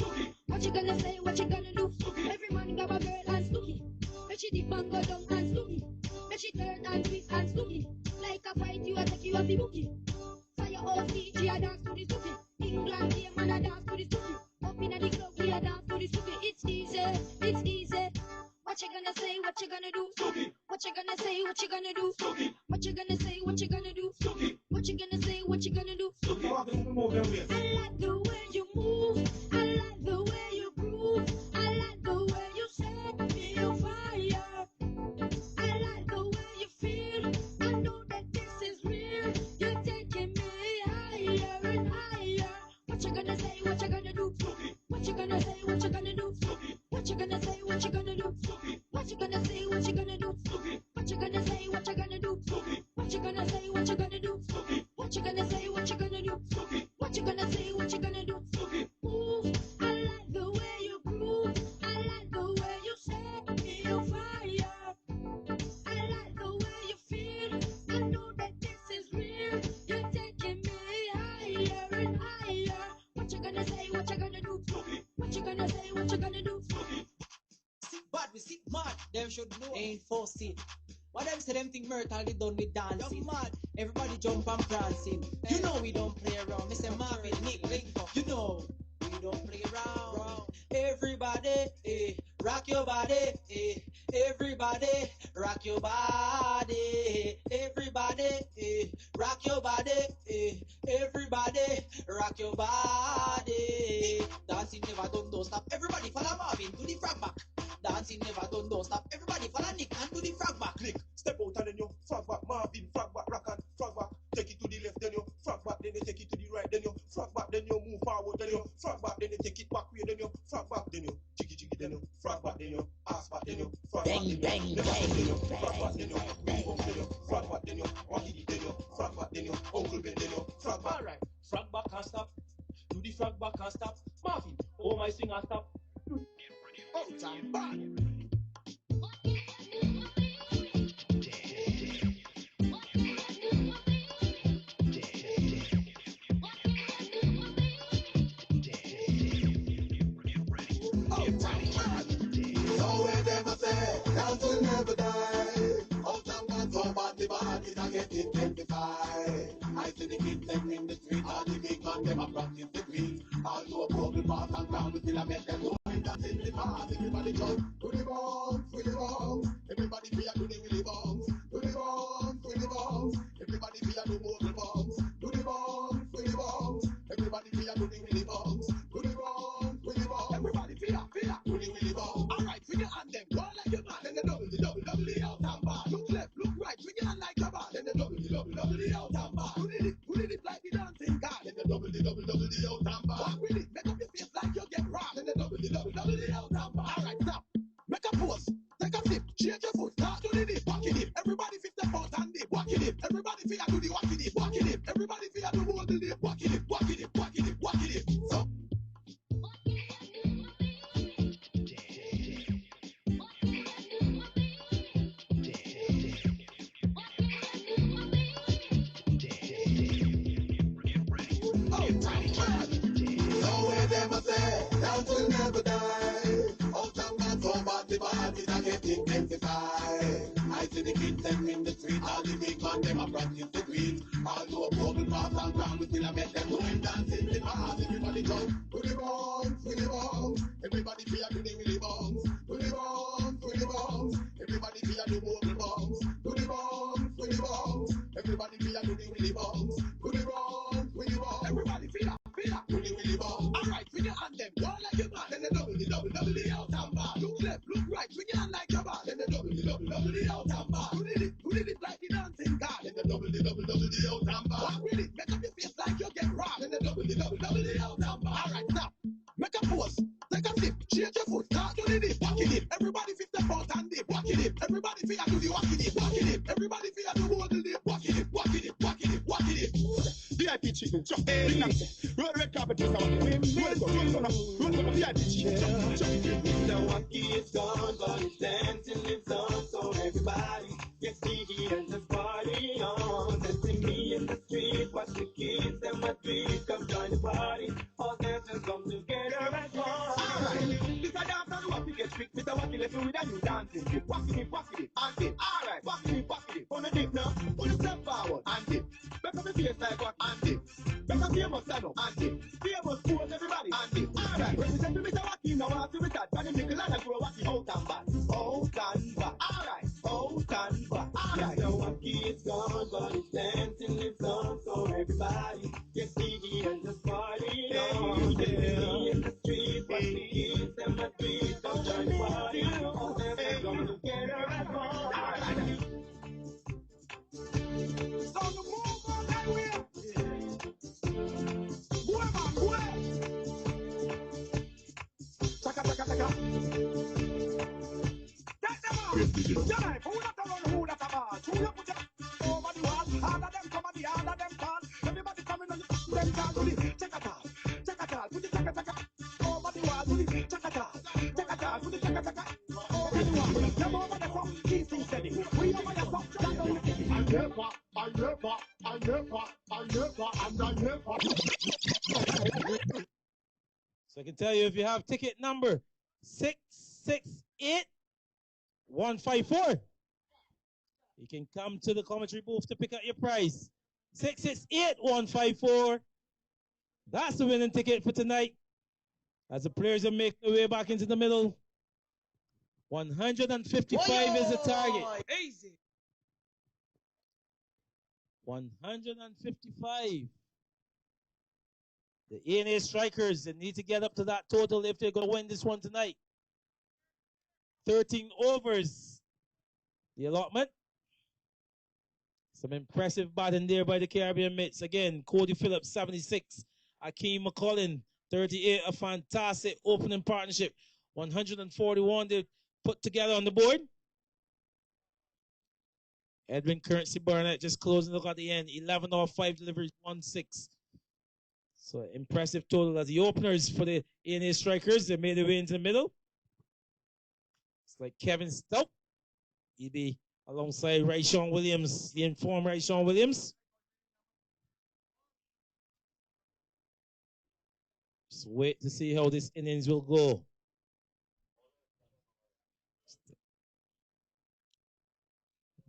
What you gonna say, what you gonna do? Every man got a girl and Stooky. Make she dip and go down and Stooky. Make she turn and twist and Stooky. Like a fight, you attack, you have the bookie. Fire off DJ, I dance to the Stooky. England game and I dance to the Stooky. Up in the club, we a dance to the Stooky. It's easy. What you gonna say, what you gonna do? What you gonna say, what you gonna do? What you gonna say, what you gonna do? What you gonna say, what you gonna do? I like the way you move. I like the way you groove. I like the way you set me on fire. I like the way you feel. I know that this is real. You're taking me higher and higher. What you gonna say, what you gonna do? What you gonna say, what you gonna do? What you gonna say, what you gonna do? What you gonna say, what you gonna do? What you gonna say, what you gonna do? What you gonna say, what you gonna do? What you gonna say, what you gonna do? What you gonna say, what you gonna do? Move. I like the way you groove. I like the way you set me on fire. I like the way you feel. I know that this is real. You're taking me higher and higher. What you gonna say, what you gonna do? What you gonna say, what you gonna do? should know. Ain't forcing. What them say them think Myrtle they done with dancing. Mad. Everybody jump and prancing. You know we don't play around. Mr. Marvin, Nick, Linko. You know we don't play around. Everybody, rock your body. Everybody, rock your body. Everybody, rock your body. Everybody, rock your body. Dancing never done, don't stop. Everybody follow Marvin to the frog back. Dancing never done, don't stop. Everybody follow Nick and do the frog back. Click, step out and then you frog back, Marvin, frog back, rock and frog back. Take it to the left, then you frog back, then you take it to the right, then you frog back, then you move forward, then you frog back, then you take it back way, then you frog back, then you jiggy jiggy, then you frog back, then you ass back, then you frog back, Bang, bang, then bang, you bang, frog back, then you bang, move, then you frog back, then you wacky, then you frog back, then you Uncle Ben, then you frog back. Alright, frog back and stop. Do the frog back and stop. Marvin, oh my swing and stop. Out and back. So we never say that will never die. Out and back, so bad the bad is a get intensified. I see the kids them in the street, all the big man them a practice the beat. All to a broken path and down, we still a make them go and dance in the past. Everybody jump to the bounce, to the bounce. Everybody be a do the willy bounce, to the bounce, to the bounce. Everybody be a do more the bounce, to the bounce, to the bounce. Everybody be a do the willy bounce, to the bounce, to the bounce. Everybody be a do the willy bounce. Alright, swing your hand them, go like your man, then the double, the out and bar. Look left, look right, swing your hand like your bar, then the double, the out and bar. Do the like the dancing car, then the double, the out and bar. Walk with it, make up your face like you get robbed, then the double, the out and bar. Alright, stop, make a pose, take a sip, change your foot, start to the dip, walk it in. Everybody fit the out and dip, walk it in. Everybody feel do the walk it in, walk it in. Everybody feel do all the dip, walk it in, walk it in, walk it in, walk it in. So. That will never die. Out and back, so bad the bad is a get intensified. I see the kids them in the street, all the big man them a practice the beat. All to a broken path and ground, we still a make them go and dance in the past. Everybody jump to the bounce, to the bounce. Everybody be a do the willy bounce, to the bounce, to the bounce. Everybody be a do more the bounce, to the bounce, to the bounce. Everybody be a do the willy bounce, to the bounce, to the bounce. Everybody feel do the willy bounce. Alright, swing your hand them, go like your man, then the double, the out and bar. Look left, look right, swing your hand like your bar, then the double, the out and bar. Do the like the dancing car, then the double, the out and bar. Walk with it, make up your face like you get robbed, then the double, the out and bar. Alright, stop, make a pose, take a sip, change your foot, start to the dip, walk it in. Everybody fit the out and dip, walk it in. Everybody feel do the walk it in, walk it in. Everybody feel do all the dip, walk it in, walk it in, walk it in, walk it in. VIP chicken, chop, big now. Roll the red carpet, just roll it go, VIP chicken, chop. The wacky is gone, but it's dancing lives on. So everybody get jiggy and just party on. Dancing me in the street, watch the kids and my dreams come join the party. All dancers come together and one. Alright, this a dance on the wacky get strict. Mr. Wacky, let's do with a new dancing dip. Wacky it, and dip. Alright, wacky it. On the dip now, on the step forward, and dip. Back up the face like what, and dip. Back up famous stand up, and dip. Famous pose everybody, and dip. Alright, represent to Mr. Wacky now, after we start. But the nickel and I grow wacky out and back. Out and back. Alright, out and back. Alright, the wacky is gone, but it's dancing lives on. So everybody get jiggy and just party on. Yeah. In the street, watch the kids and my dreams come join the party. All them come together and one. Alright. So the move on that way. Go man, go. Chaka. Take them out. Jai, who that around, who that about? Who you put your over the wall? All of them come and the all of them fall. Everybody coming on them can't do it. Check it out. Put the chaka over the wall. Do the chaka out. Put the chaka over the wall. Them over the front, these things steady. We over the front, stand on the I never. So I can tell you if you have ticket number 668, 154. You can come to the commentary booth to pick up your prize. 668-154. That's the winning ticket for tonight. As the players are making their way back into the middle. 155 is the target. Easy. 155. The ANA strikers, they need to get up to that total if they're going to win this one tonight. 13 overs. The allotment. Some impressive batting there by the Caribbean Mitts. Again, Cody Phillips, 76. Akeem McCullin, 38. A fantastic opening partnership. 141 they put together on the board. Edwin Currency Barnett just closing the look at the end. 11 off 5 deliveries, 1-6. So impressive total as the openers for the ANA strikers. They made their way into the middle. It's like Kevin Stout. He'll be alongside Rayshawn Williams, the informed Rayshawn Williams. Just wait to see how this innings will go.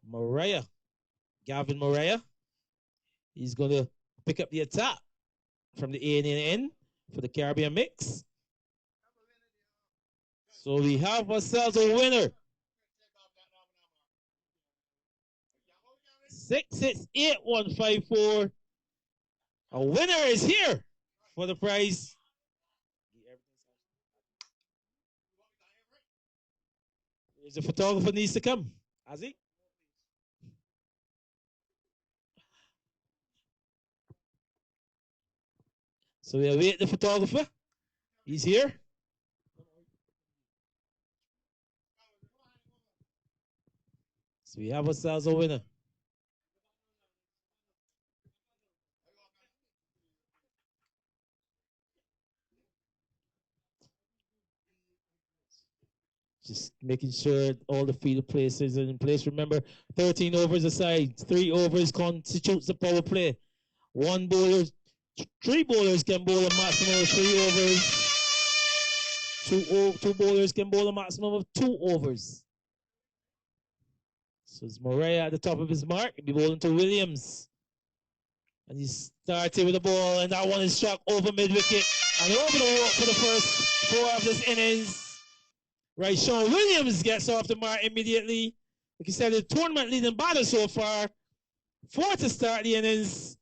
Mariah, Gavin Mariah. He's going to pick up the attack from the ANN for the Caribbean mix. So we have ourselves a winner. 668-154. A winner is here for the prize. The photographer needs to come. Has he? So we await the photographer. He's here. So we have ourselves a winner. Just making sure all the field places are in place. Remember, 13 overs aside, 3 overs constitutes the power play. 3 bowlers can bowl a maximum of 3 overs. 2 bowlers can bowl a maximum of 2 overs. So it's Morea at the top of his mark. He'll be bowling to Williams. And he started with the ball, and that one is struck over mid-wicket and over the walk for the first 4 of this innings. Right, Sean Williams gets off the mark immediately. Like you said, the tournament leading batter so far. 4 to start the innings.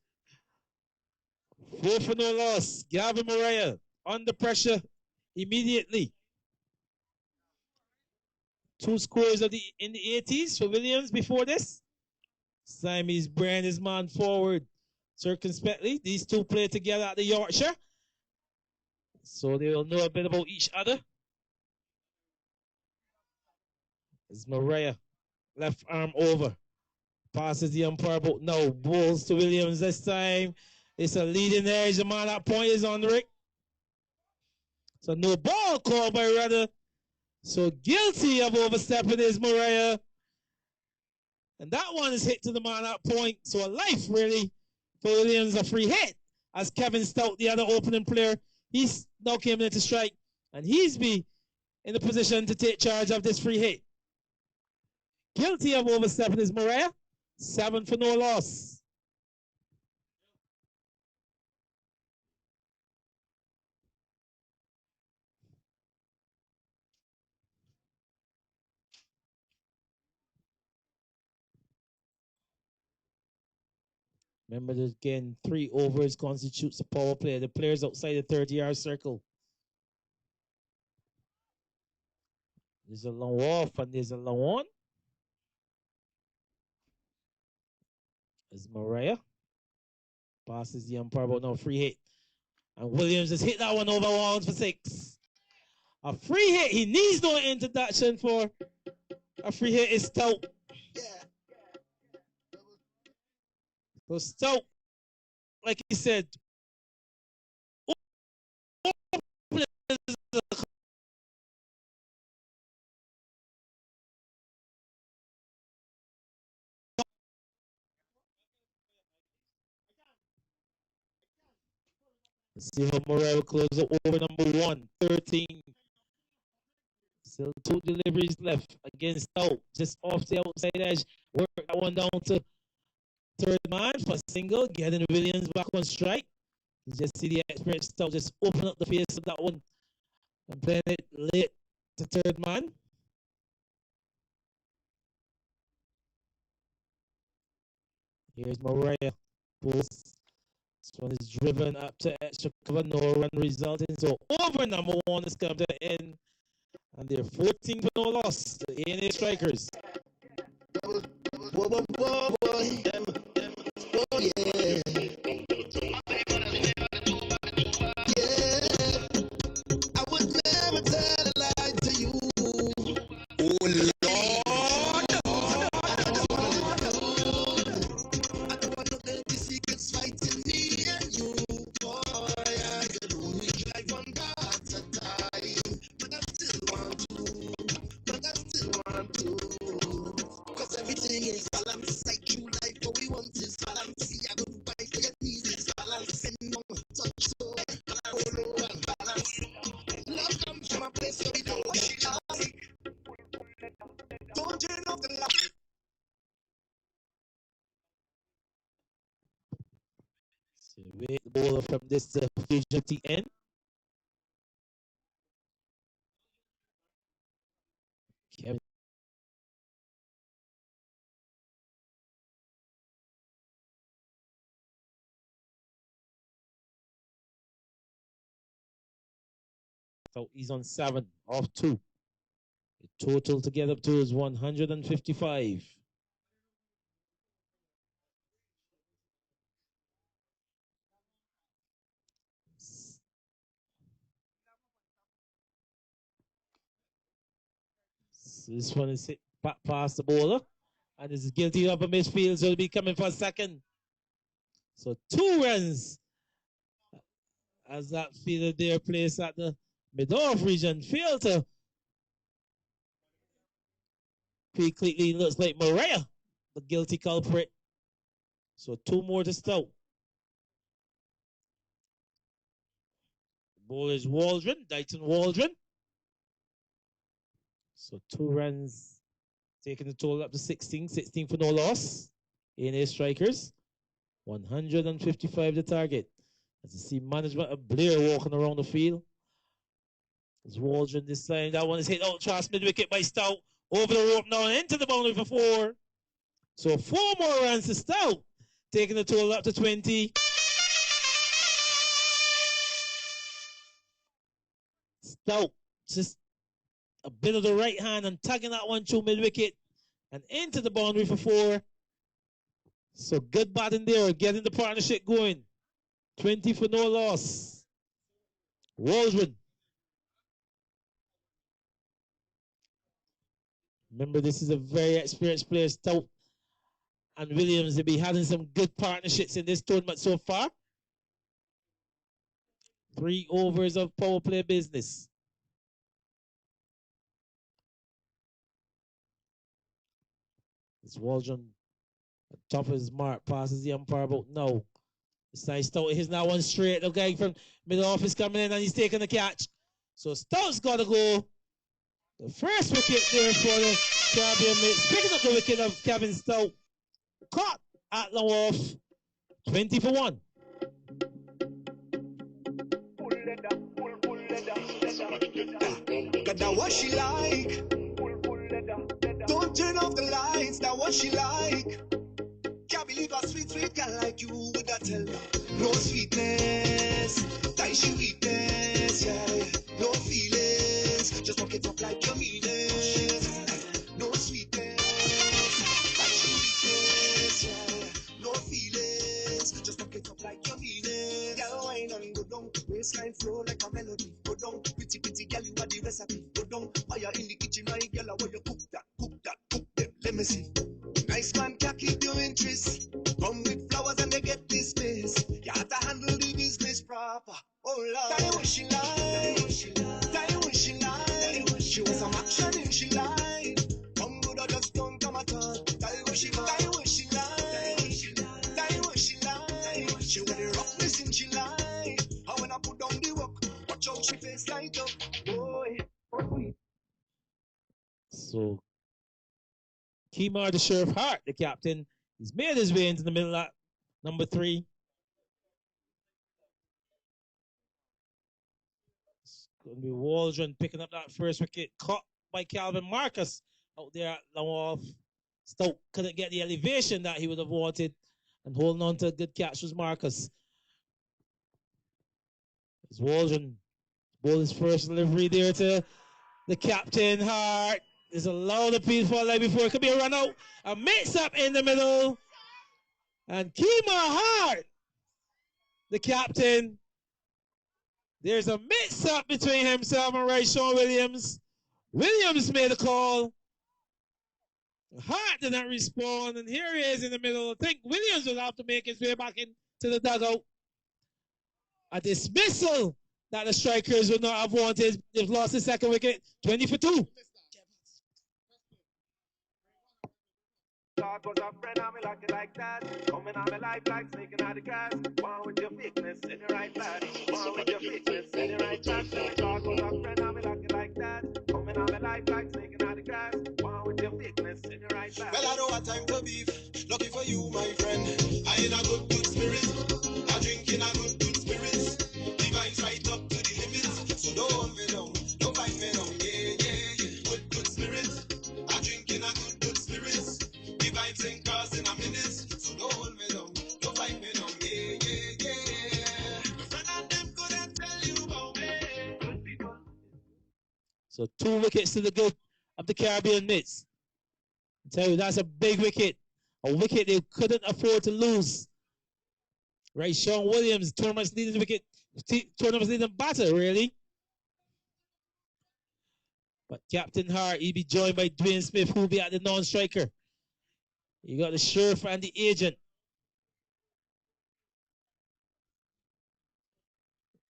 4 for no loss. Gavin Morea under pressure immediately. 2 scores in the 80s for Williams before this. Siamese brand his man forward circumspectly. These 2 play together at the Yorkshire. So they will know a bit about each other. It's Morea. Left arm over. Passes the umpire about now. Balls to Williams this time. It's a leading edge. The man at point is on the Rick. So no ball called by Rudder. So guilty of overstepping is Morea. And that one is hit to the man at point. So a life really for Williams, a free hit. As Kevin Stout, the other opening player, he's now came in to strike. And he's be in the position to take charge of this free hit. Guilty of overstepping is Morea. 7 for no loss. Remember, again, 3 overs constitutes a power play. The players outside the 30-yard circle. There's a long off and there's a long on. There's Morea. Passes the umpire, but no free hit. And Williams has hit that one over once for 6. A free hit. He needs no introduction for a free hit is Stout. So Stout, like he said, let's see how Morea will close up over number 1. 13 Still 2 deliveries left against Stout. Just off the outside edge. Work that one down to third man for single. Getting Williams back on strike. You just see the experienced Stout just open up the face of that one and playing it late to third man. Here's Mariah. Post. This one is driven up to extra cover. No run resulting. So over number 1 is come to the end. And they're 14 for no loss. The A&A Strikers. Whoa, whoa, whoa, boy. Oh, yeah. Yeah. I would never tell a lie to you. Oh, Lord. I just want to do. I don't want to let the secrets fighting me and you. Boy, I could only try one God's a time. But I still want to. But I still want to. Cause everything is balanced. Like you like what we want is balance. See, I go to buy for your needs is balance. And no touch so but I hold over and balance. Love comes from a place where we know what she like. Don't turn off the light. So wait the bowler from this fusion to end. Kevin. So he's on 7 off 2. The total to get up to is 155. So this one is hit back past the bowler. And this is guilty of a misfield, so he'll be coming for a second. So 2 runs as that fielder there placed at the mid-off region failed to quickly. Looks like Mariah, the guilty culprit. So 2 more to Stout. Ball is Waldron, Dighton Waldron. So 2 runs, taking the total up to 16. 16 for no loss. A&A Strikers. 155 the target. As you see management of Blair walking around the field. It's Waldron this time. That one is hit out past mid-wicket by Stout. Over the rope now and into the boundary for 4. So 4 more runs to Stout. Taking the total up to 20. Stout just a bit of the right hand and tagging that one through mid-wicket and into the boundary for 4. So good batting there, getting the partnership going. 20 for no loss. Waldron. Remember, this is a very experienced player, Stout and Williams. They'll be having some good partnerships in this tournament so far. 3 overs of power play business. It's Waldron at top of his mark, passes the umpire, but no. It's nice Stout. Here's now one straight. The guy from middle office coming in and he's taking the catch. So Stout's got to go. The first wicket there for the Caribbean Mates. Picking up the wicket of Kevin Stout. Caught at long off. 20 for 1. Got that what she like. Don't turn off the lights. That what she like. Can't believe a sweet, sweet girl like you would I tell her. No sweetness, that she weakness, yeah. No feelings, just walk it up like your meanness. No sweetness, that she weakness, yeah. No feelings, just walk it up like your meanness. Girl, wine and go down, waistline flow like a melody. Go down, pretty, pretty girl, you are the recipe. Go down, fire in the kitchen, my girl, I want you cook that, cook them. Let me see. Nice man can keep your interest. Come with flowers and they get dismissed. You have to handle the business proper. Oh Lord, tell you what she like. Tell you what she like. She was some action in she like. Come good or just don't come at all. Tell you what she like. Tell you what she like. Tell you what she like. She with the roughness in she like. And when I put down the work, watch out she face light up. Boy, oh sweet. So Kemar the Sheriff Hart, the captain, he's made his way into the middle at number 3. It's going to be Waldron picking up that first wicket, caught by Calvin Marcus out there at long off. Stoke couldn't get the elevation that he would have wanted, and holding on to a good catch was Marcus. As Waldron bowled his first delivery there to the captain, Hart. There's a loud appeal for a leg before it could be a run out. A mix up in the middle. And Kemar Hart, the captain. There's a mix up between himself and Rayshon Williams. Williams made a call. Hart did not respond, and here he is in the middle. I think Williams will have to make his way back into the dugout. A dismissal that the strikers would not have wanted. They've lost the second wicket, 20 for 2. Talk was a friend, I'm like it like that. Coming on my life like sneaking out the gas. One with your fitness in the right body. One with your fitness in the right body. Talk was a friend, I'm like that. Coming on my life like sneaking out the gas. One with your fitness in the right body. Well, I don't have time to beef. Lucky for you, my friend. I in a good spirit. I drink in a good spirit. The vibes right up to the limits. So don't me down. Don't fight me down. Yeah. Good spirit. I drink in a good spirit. The vibes ain't causing a minute. So don't hold me down. Don't fight me down. Yeah. My friend and them couldn't tell you about me. Good people. So 2 wickets to the good of the Caribbean Knights. I tell you, that's a big wicket. A wicket they couldn't afford to lose. Right, Sean Williams, tournament's leading wicket, tournament's leading batter, really. But Captain Hart, he'll be joined by Dwayne Smith, who'll be at the non-striker. You got the sheriff and the agent.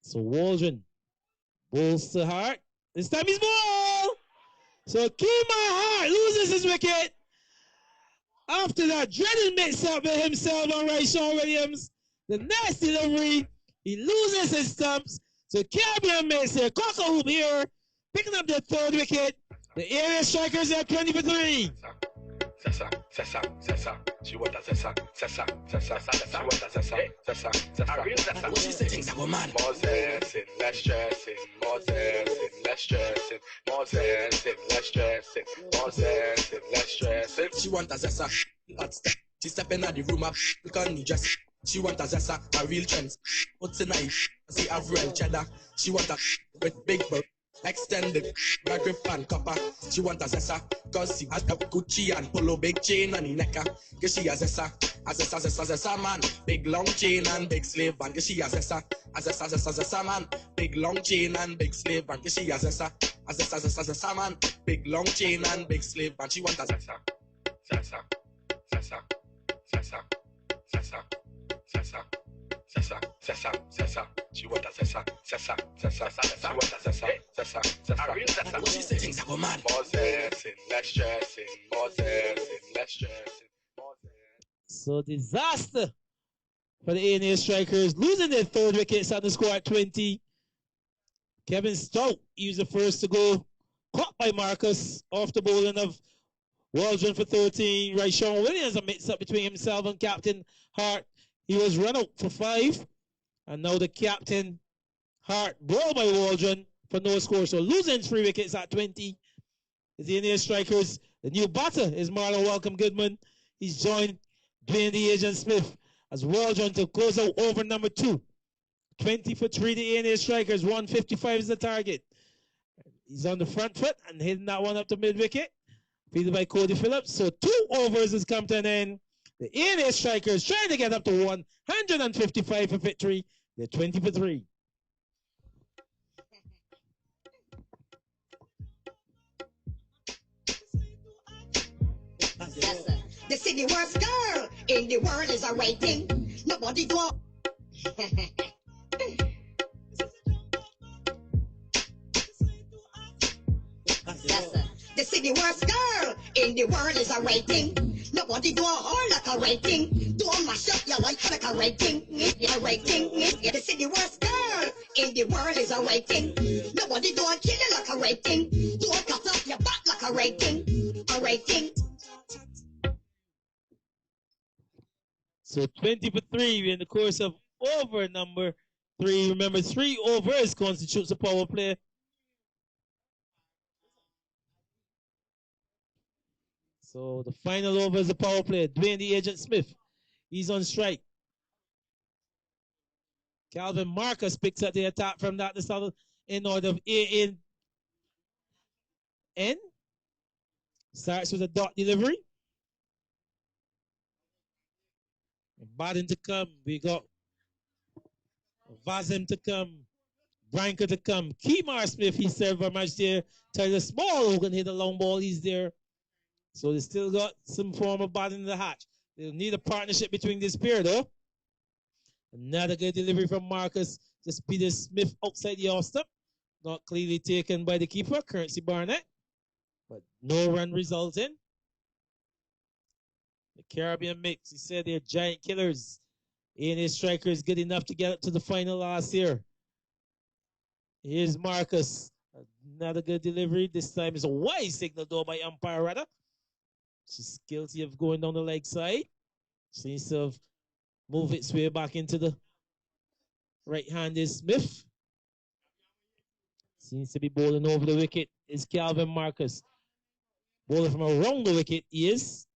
So Waldron bowls to Hart. This time he's ball. So Kemar Hart loses his wicket. After that dreaded mix-up with himself and Rayshon Williams, the next delivery, he loses his stumps. So Caribbean makes a cock-a-hoop here, picking up the 3rd wicket. The area strikers are 20 for 3. Zessa. She want a Zessa. She want a Zessa. A real Zessa. What she say? Things that go mad. More zessing, less stressing. More zessing, less stressing. More zessing, less stressing. More zessing, less stressing. She want a Zessa. Hot step. She step in the room up. Look on the dress. She want a Zessa. A real trend. What's the night? See Avril cheddar. She want a with big butt. Extended, my grip and copper. She want a Zessa, cause she has a Gucci and polo, big chain on the neck. Cause she has Zessa, man. Big long chain and big slave band. Cause she has Zessa, man. Big long chain and big slave band. Cause she has Zessa, man. Big long chain and big slave band. She want a Zessa. She want a Zessa. She want a Zessa. A real Zessa. What she say? Things that go mad. More zessing, less stressing. More zessing, less stressing. So disaster for the ANA strikers, losing their 3rd wickets on the score at 20. Kevin Stout, he was the first to go, caught by Marcus off the bowling of Waldron for 13. Right, Sean Williams, a mix-up between himself and Captain Hart. He was run out for 5. And now the Captain Hart bowled by Waldron for no score. So losing 3 wickets at 20. The Indian strikers, the new batter is Marlon Welcome Goodman. He's joined Dwayne the Agent Smith as Waldron to close out over number 2. 20 for 3, the Indian strikers. 155 is the target. He's on the front foot and hitting that one up to mid-wicket. Fielded by Cody Phillips. So 2 overs has come to an end. The ANA strikers trying to get up to 155 for victory. They're 20 for 3. The city worst girl in the world is a rating. Nobody go. The city worst girl in the world is a rating. Nobody do a whole like a rating. Don't mash up your life like a rating. A rating. The city worst girl in the world is a rating. Nobody do a kill you like a rating. Don't cut up your back like Alright, king. Alright, king. So 20 for 3 in the course of over number 3. Remember, 3 overs constitutes a power play. So the final over is a power play. Dwayne the Agent Smith, he's on strike. Calvin Marcus picks up the attack from that the south in order of A-N-N. Starts with a dot delivery. Batting to come. We got Vazim to come. Branker to come. Kemar Smith, he served very much there. Tyler Small, who can hit a long ball, he's there. So they still got some form of batting in the hatch. They'll need a partnership between this pair, though. Another good delivery from Marcus. Just Peter Smith outside the off step. Not clearly taken by the keeper, Currency Barnett. But no run resulting. The Caribbean mix, he said they're giant killers. A&A strikers good enough to get up to the final last year. Here's Marcus. Another good delivery. This time is a wide signal though by umpire rather. She's guilty of going down the leg side. Seems to have moved its way back into the right-handed Smith. Seems to be bowling over the wicket. Is Calvin Marcus. Bowling from around the wicket is.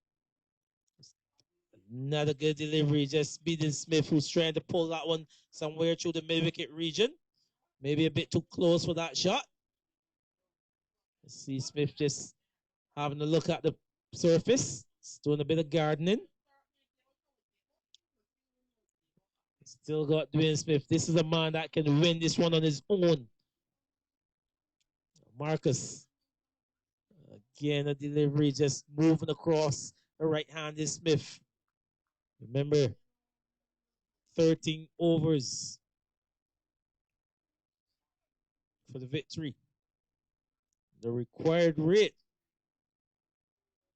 Another good delivery. Just beating Smith, who's trying to pull that one somewhere through the mid-wicket region. Maybe a bit too close for that shot. Let's see Smith just having a look at the surface. He's doing a bit of gardening. Still got Dwayne Smith. This is a man that can win this one on his own. Marcus. Again, a delivery just moving across the right-handed Smith. Remember, 13 overs for the victory. The required rate.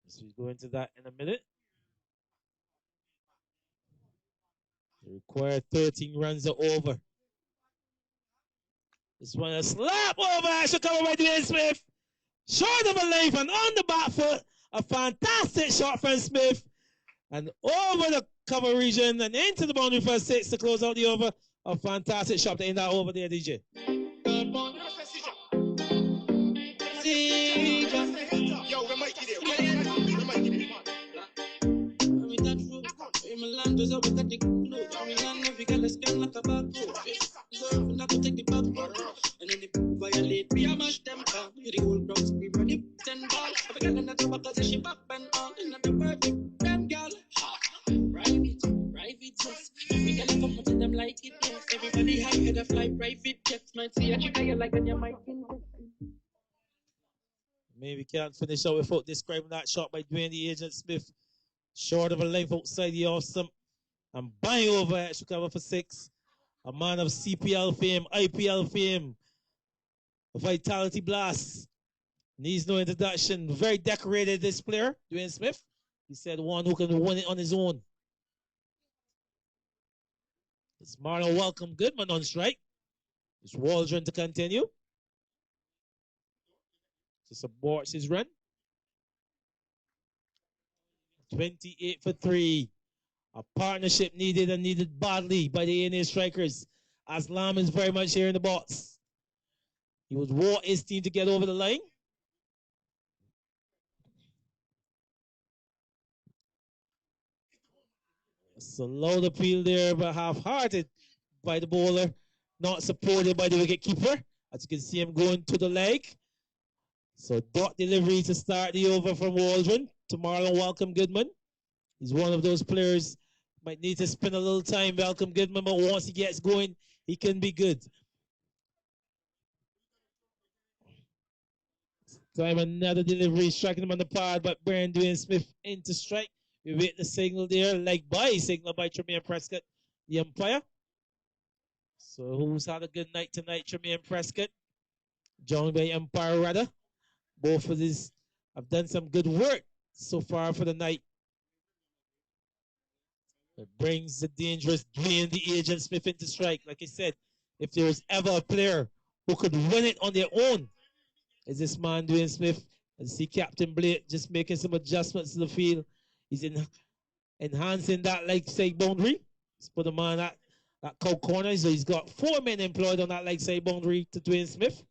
So we'll go into that in a minute. The required 13 runs are over. This one a slap over. Should come by Dwayne Smith. Short of a length and on the back foot. A fantastic shot from Smith. And over the cover region and into the boundary for 6 to close out the over. A fantastic shot to end that over there, DJ. Yo, we might get it. We might get it. Everybody high head of fly private jets might see a chick you like when you might. Maybe can't finish out without describing that shot by Dwayne the Agent Smith. Short of a length outside the off stump. And buying over extra cover for 6. A man of CPL fame, IPL fame. A vitality blast. Needs no introduction. Very decorated, this player, Dwayne Smith. He said one who can win it on his own. It's Marlon Welcome Goodman on strike. It's Waldron to continue. Just aborts his run. 28 for 3. A partnership needed and needed badly by the A&A strikers. Aslam is very much here in the box. He would want his team to get over the line. So low appeal there, but half-hearted by the bowler. Not supported by the wicketkeeper. As you can see him going to the leg. So dot delivery to start the over from Waldron to Marlon Welcome Goodman. He's one of those players, might need to spend a little time, Welcome Goodman, but once he gets going, he can be good. Time another delivery, striking him on the pad, but Dwayne Smith into strike. We wait the signal there, leg by signal by Tremaine Prescott, the umpire. So who's had a good night tonight, Tremaine Prescott? Joined by umpire rather. Both of these have done some good work so far for the night. It brings the dangerous Dwayne the Agent Smith into strike. Like I said, if there is ever a player who could win it on their own, is this man Dwayne Smith. And see Captain Blake just making some adjustments to the field. He's enhancing that leg side boundary. Let's put him on that cold corner. So he's got 4 men employed on that leg side boundary to Dwayne Smith.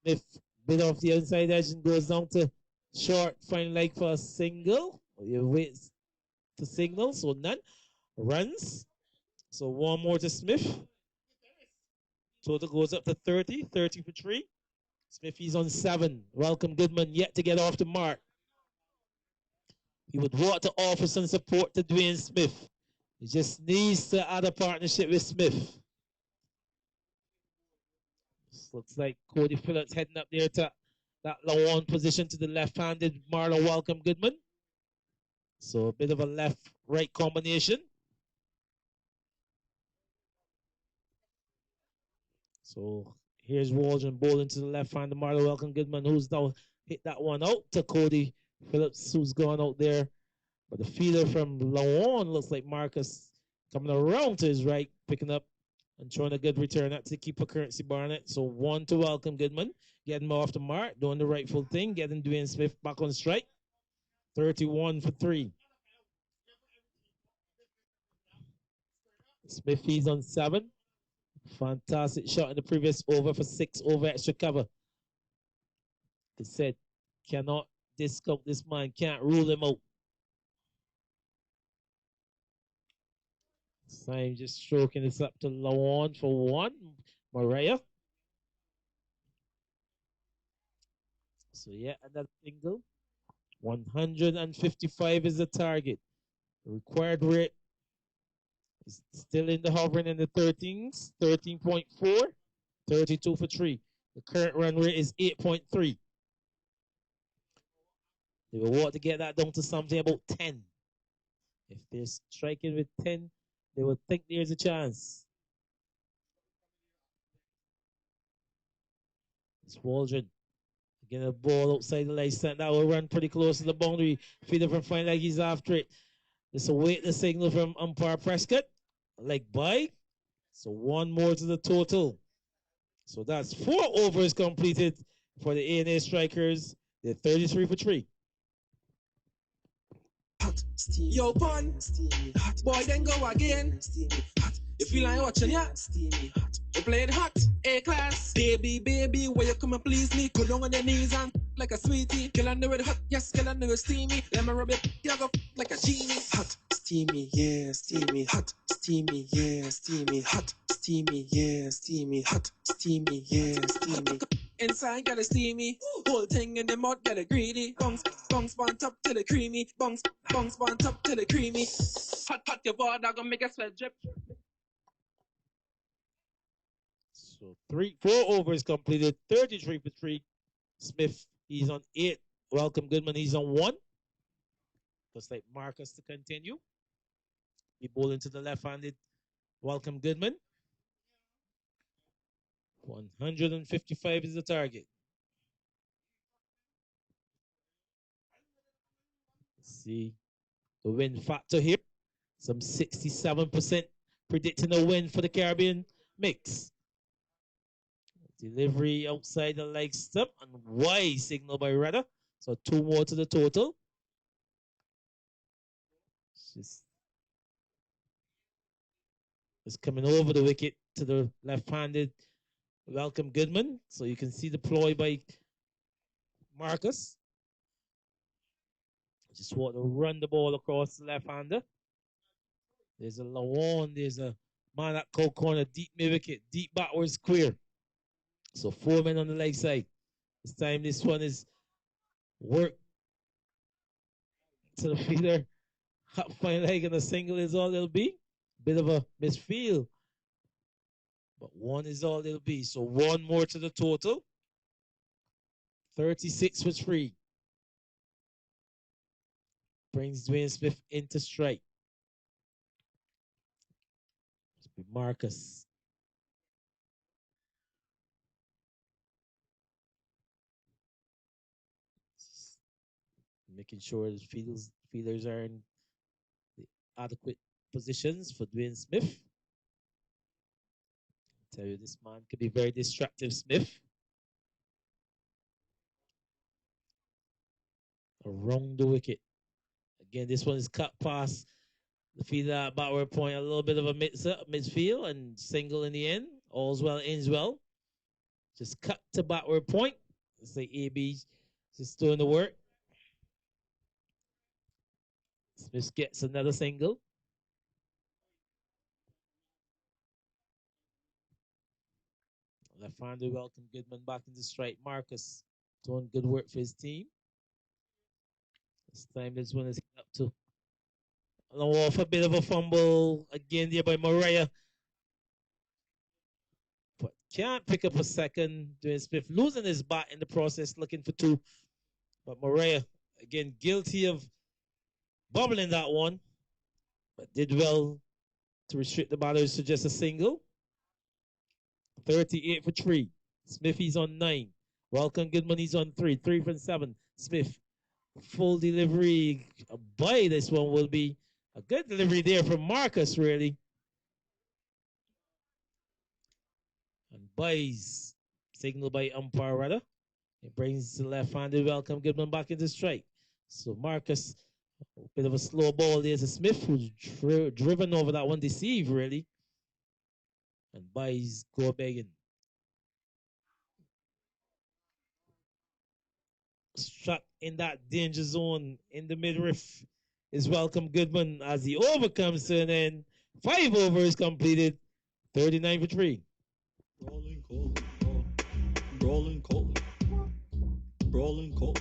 Smith bit off the outside edge and goes down to short, final leg for a single. You wait to signal, so none. Runs. So one more to Smith. Total goes up to 30. 30 for 3. Smith, he's on 7. Welcome Goodman yet to get off the mark. He would want to offer some support to Dwayne Smith. He just needs to add a partnership with Smith. This looks like Cody Phillips heading up there to that low on position to the left-handed Marlon Welcome Goodman. So a bit of a left-right combination. So here's Waldron bowling to the left-handed Marlon Welcome Goodman, who's now hit that one out to Cody Phillips, who's gone out there. But the fielder from low on looks like Marcus coming around to his right, picking up and throwing a good return out to keeper Currency Barnett. So 1 to Welcome Goodman, getting him off the mark, doing the rightful thing, getting Dwayne Smith back on strike. 31 for 3. Smith, he's on 7. Fantastic shot in the previous over for 6 over extra cover. They said, cannot discount this man, can't rule him out. Same just stroking this up to low on for 1. Mariah. So yeah, another single. 155 is the target. The required rate is still in the hovering in the 13s. 13.4. 32 for 3. The current run rate is 8.3. They will want to get that down to something about 10. If they're striking with 10, they will think there's a chance. It's Waldron. Again, a ball outside the leg stand. That will run pretty close to the boundary. Feeder from fine like he's after it. Just await the signal from umpire Prescott. Leg by. So 1 more to the total. So that's 4 overs completed for the ANA Strikers. They're 33 for 3. Hot, steamy, yo, pun, steamy, hot. Boy, then go again. Steamy, hot. You feel like watching ya? Steamy, hot. You playing hot, A-class. Baby, baby, where you come and please me? Go down on your knees and like a sweetie. Girl, I know it hot, yes, girl, I know it steamy. Let me rub it, you go like a genie. Hot, steamy, yeah, steamy, hot, steamy, yeah, steamy, hot, steamy, yeah, steamy, hot, steamy, yeah, steamy. Inside got a steamy, whole thing in the mud got a greedy. Bounce, bounce, on top to the creamy. Bounce, bounce, on top to the creamy. Hot, hot, your water gonna make a sweat drip. So 4 overs completed, 33 for 3. Smith, he's on 8. Welcome Goodman, he's on 1. Looks like Marcus to continue. He bowling to the left-handed Welcome Goodman. 155 is the target. Let's see the win factor here. Some 67% predicting a win for the Caribbean mix. Delivery outside the leg stump and wide signal by Rudder. So 2 more to the total. It's coming over the wicket to the left-handed Welcome Goodman. So you can see the ploy by Marcus. Just want to run the ball across the left-hander. There's a low on. There's a man at cold corner, deep mid wicket, deep backwards square. So 4 men on the leg side. This time this one is work to the fielder. Hot fine leg and a single is all it'll be. Bit of a misfield. But 1 is all it'll be. So 1 more to the total. 36 for 3. Brings Dwayne Smith into strike. Marcus. Making sure the fielders are in the adequate positions for Dwayne Smith. I tell you, this man could be very destructive, Smith. around the wicket. Again, this one is cut past the fielder at backward point. A little bit of a midfield and single in the end. All's well, ends well. Just cut to backward point. It's like AB just doing the work. Smith gets another single. Left-hander welcome Goodman back into strike. Marcus doing good work for his team. This time this one is up to off a bit of a fumble again there by Mariah. But can't pick up a second. Dwayne Smith losing his bat in the process, looking for two. But Mariah, again, guilty of bubbling that one. But did well to restrict the batters to just a single. 38 for 3. Smithy's on 9. Welcome Goodman, he's on 3. 3 from 7. Smith, full delivery. Boy, this one will be a good delivery there from Marcus, really. And buys, signal by umpire, rather. It brings the left-handed welcome Goodman back into strike. So Marcus, a bit of a slow ball there to Smith, who's driven over that one, deceived, really. And buys go begging. Struck in that danger zone in the midriff is welcome Goodman as he overcomes to an end. 5 overs completed. 39 for 3. Rolling cold, rolling cold, rolling cold,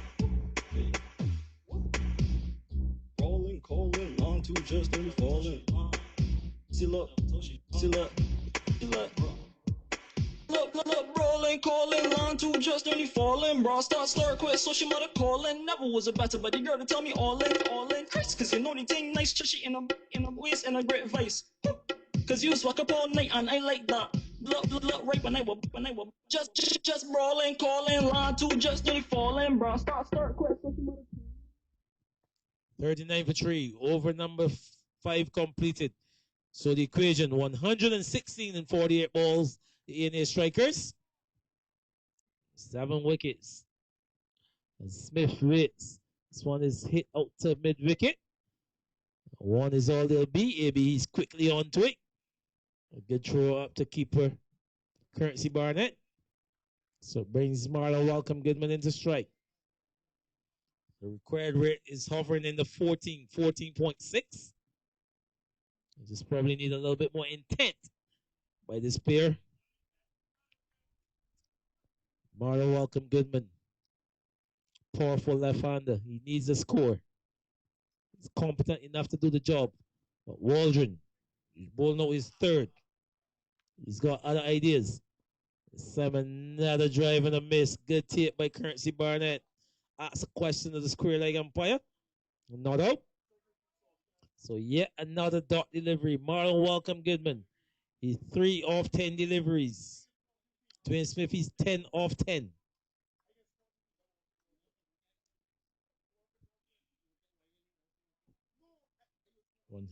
rolling cold, on to just only falling. Seal up, seal up, seal up. Look, rolling, calling, on to just only falling. Bra start quit, so she mother calling. Never was a better, but the girl to tell me all in. Chris, cause you know the thing nice, chushy in a waist and a great vice. Cause you swag up all night and I like that. Look, right when I were just brawling, calling, line to just only falling. Bra start quit, so she mother 39 for 3. Over number 5 completed. So the equation 116 and 48 balls. The A&A strikers. 7 wickets. And Smith hits. This one is hit out to mid wicket. 1 is all there'll be. AB is quickly onto it. A good throw up to keeper Currency Barnett. So brings Marlon welcome Goodman into strike. The required rate is hovering in the 14.6. You just probably need a little bit more intent by this pair. Marlon welcome Goodman. Powerful left-hander. He needs a score. He's competent enough to do the job. But Waldron, his ball now is 3rd. He's got other ideas. 7, another drive and a miss. Good tape by Currency Barnett. Asks a question of the square leg umpire. Not out. So yet another dot delivery. Marlon welcome Goodman. He's 3 off 10 deliveries. Dwayne Smith, he's 10 off 10.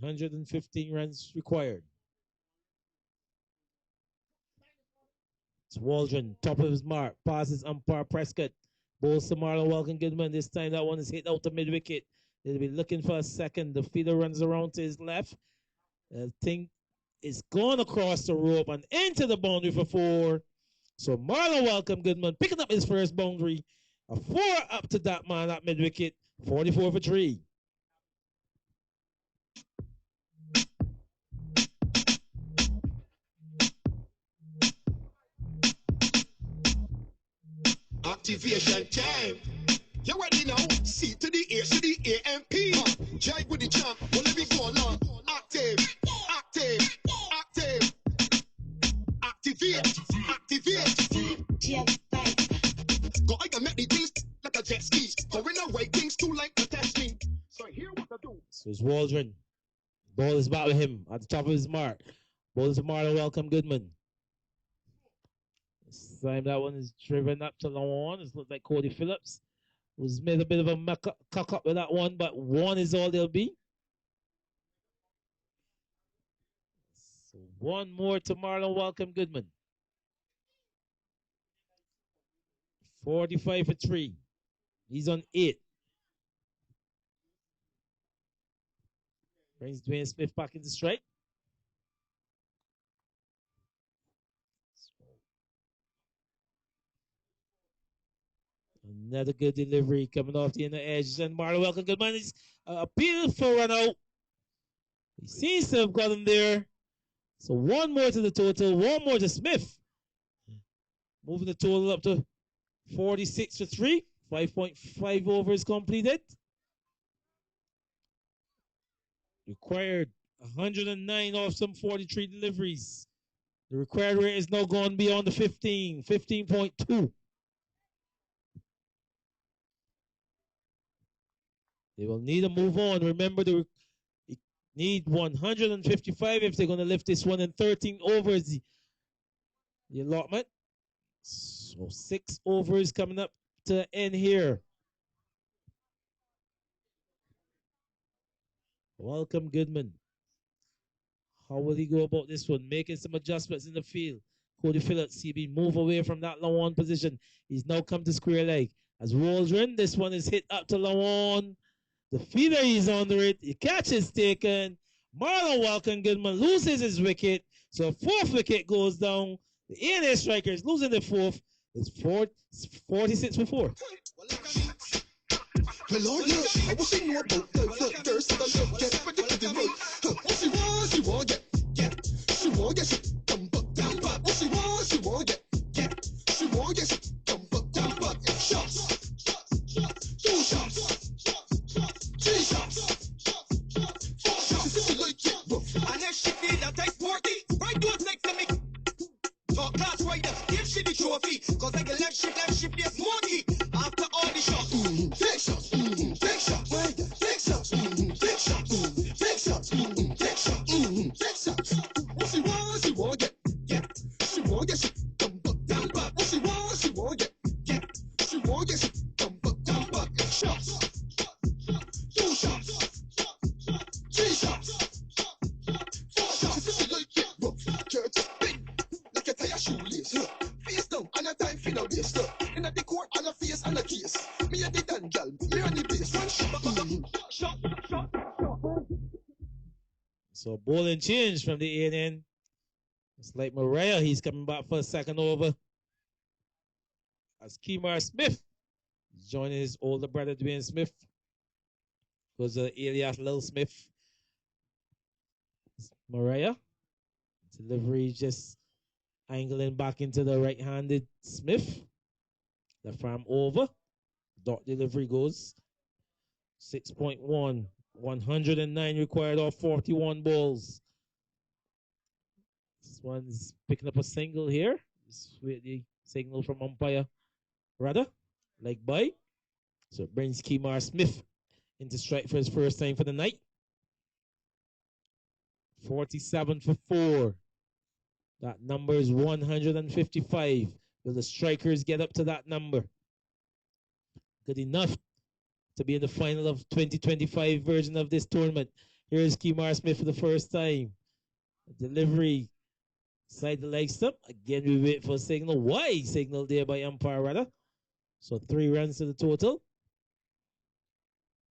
$115 runs required. It's Waldron, top of his mark. Passes umpire Prescott. Bowls to Marlon welcome Goodman. This time that one is hit out to mid wicket. They'll be looking for a second. The fielder runs around to his left. The thing is gone across the rope and into the boundary for 4. So Marlon welcome Goodman picking up his first boundary. A 4 up to that man at mid wicket. 44 for 3. Activation time. You already know. C to the A, to the AMP. Jive with the champ. Well, let me go on. Active. Activate. Go, I can make the things like a jet ski. Going away, things too like to test me. So here what I do. So it's Waldron. Ball is back with him at the top of his mark. Ball is Marlon welcome Goodman. This time that one is driven up to long on. It looks like Cody Phillips was made a bit of a cock up with that one, but 1 is all there'll be. So 1 more to Marlon welcome Goodman. 45 for 3. He's on 8. Brings Dwayne Smith back into strike. Another good delivery coming off the inner edge. And Marlon Welcome, good man. He's a beautiful run out. He seems to have got him there. So one more to the total, one more to Smith. Moving the total up to 46 for 3. 5.5 overs completed. Required 109 off some 43 deliveries. The required rate is now gone beyond the 15, 15.2. They will need to move on. Remember, they need 155 if they're going to lift this one in 13 overs. The allotment. So 6 overs coming up to end here. Welcome, Goodman. How will he go about this one? Making some adjustments in the field. Cody Phillips, CB, move away from that Lawan position. He's now come to square leg. As Waldron, this one is hit up to Lawan. The feeder is under it. The catch is taken. Marlon Welcome Goodman loses his wicket. So 4th wicket goes down. The A&A Strikers losing the 4th. It's 46 for 4. Well, Lord, yeah, I was saying no about the thirst of the love, get predicted right. What she want, get. She want, get, she come back. What she want, get. She want, get, she come back. Shots, 2 shots, 3 shots, 4 shots. She like it rough. And then she feel that I sporty. Right to next to me. Top class rider, give she the trophy. Cause I get left ship, there's money. After all the shots. Take shots, take shots, take shots, take shots, take shots, take shots, take shots. What she want, get. She want, get, she come back. What she want, get. She want, get, she come back. Shots, 2 shots, 3 shots, 4 shots. She like it rough, church big, like a tire shoelace. Face down, and a time for no waste. In the court, and a face and a case. Me and the dan gal, me on the base. One shot. So bowling change from the A&N. It's like Mariah, he's coming back for a second over. As Kemar Smith is joining his older brother Dwayne Smith. Goes Elias Lil Smith. Mariah. Delivery just angling back into the right-handed Smith. Left arm over. Dot delivery goes. 6.1. 109 required off 41 balls. This one's picking up a single here. This with the signal from umpire. Rather, leg by. So it brings Kemar Smith into strike for his first time for the night. 47 for 4. That number is 155. Will the strikers get up to that number? Good enough to be in the final of 2025 version of this tournament. Here's Kemar Smith for the first time. Delivery side the leg stump. Again, we wait for a signal. Wide signal there by umpire rather. So 3 runs to the total.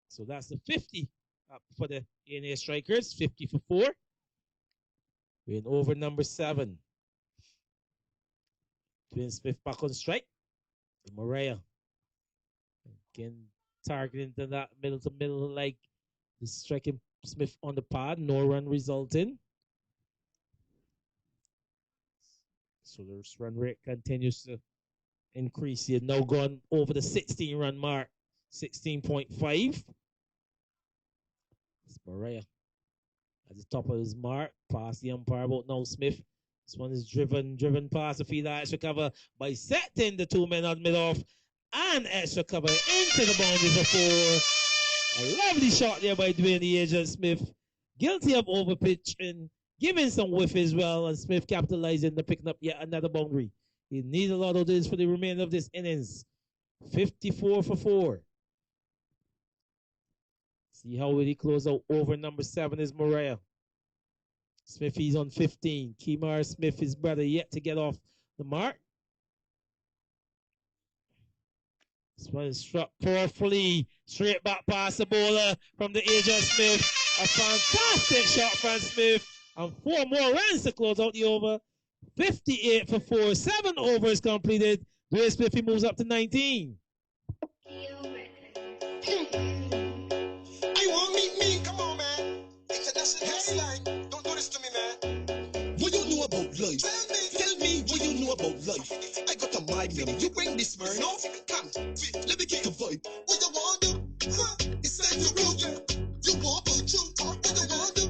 So that's the 50 up for the A&A Strikers. 50 for 4. We're in over number 7. Dwayne Smith back on strike. Mariah. Again, targeting to that middle to middle like the striking Smith on the pad. No run resulting. So the run rate continues to increase. He had now gone over the 16-run mark. 16.5. It's Mariah at the top of his mark. Past the umpire about now Smith. This one is driven past the field. Extra cover by setting the 2 men on mid-off. And extra cover into the boundaries for 4. A lovely shot there by Dwayne the Agent Smith. Guilty of overpitching, giving some whiff as well. And Smith capitalizing to picking up yet another boundary. He needs a lot of this for the remainder of this innings. 54 for 4. See how will he close out over number 7 is Mariah. Smith, he's on 15. Kemar Smith, his brother, yet to get off the mark. This one is struck powerfully. Straight back past the bowler from the Agent Smith. A fantastic shot from Smith. And 4 more runs to close out the over. 58 for 4. 7 overs completed. Dwayne Smith, he moves up to 19. You want me? Come on, man. International slang. Don't do this to me, man. What you know about life? Tell me what you know about life. I got a mind, man. You bring this man off. Come, let me kick a vibe. What you want to? Huh? It's time to roll, yeah. You want to truth? What you want to?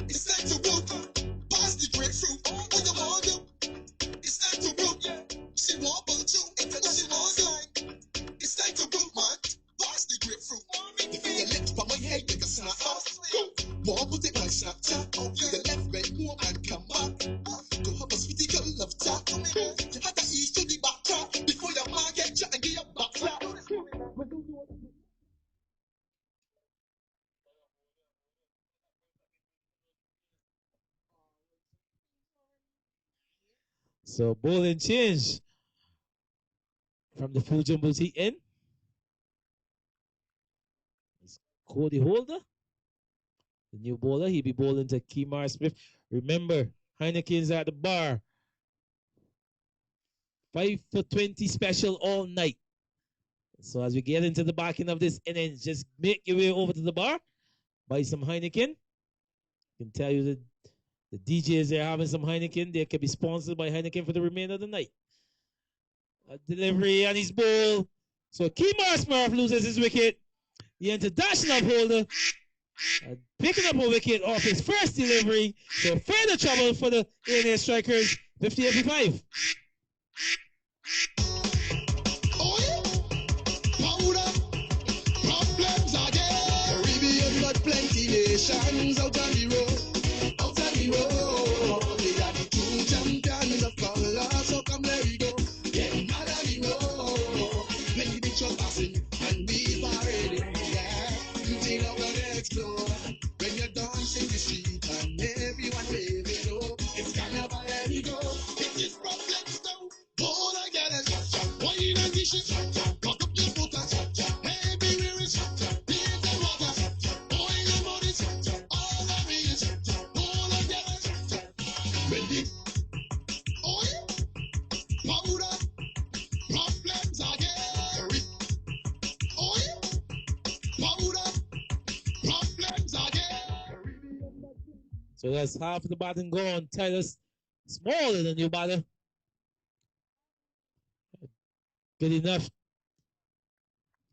It's time to roll. Pass the grapefruit. What you want to? It's time to roll, yeah. She want to truth. What she want to? It's time to roll, man. Pass the grapefruit. The finger lips from my head, make a snap. Walk with it like Snapchat. To the left, bend, move and come back. Go have a sweetie girl love chat. You had to ease to the back trap before your man get chat and get your back clap. So bowling change from the Fujian Boutique in. It's Cody Holder, the new bowler. He'll be bowling to Kemar Smith. Remember, Heineken's at the bar. 5 for 20 special all night. So as we get into the back end of this innings, just make your way over to the bar, buy some Heineken. I can tell you that the DJs are having some Heineken. They can be sponsored by Heineken for the remainder of the night. A delivery on his ball. So Kemar Smith loses his wicket. The international holder picking up a wicket off his first delivery. So further trouble for the ANA strikers. 50-85. Problems again. Caribbean got plenty nations out on the road. Out on the road. They are the 2 champions of color. So come let we go. Get mad on the road. Many big shots passing and we parading. Yeah. Things are gonna explode. When you're dancing the street and everyone waving up. It's carnival, let me go. It is problems now. All I get is wine and dishes. Cock up your foot and baby, where is beers and water? Oil and money, all of me is all I get is when the oil, powder, problems again. Oil, powder, problems again. So that's half of the batting gone. Tyler Small in the new batter. Good enough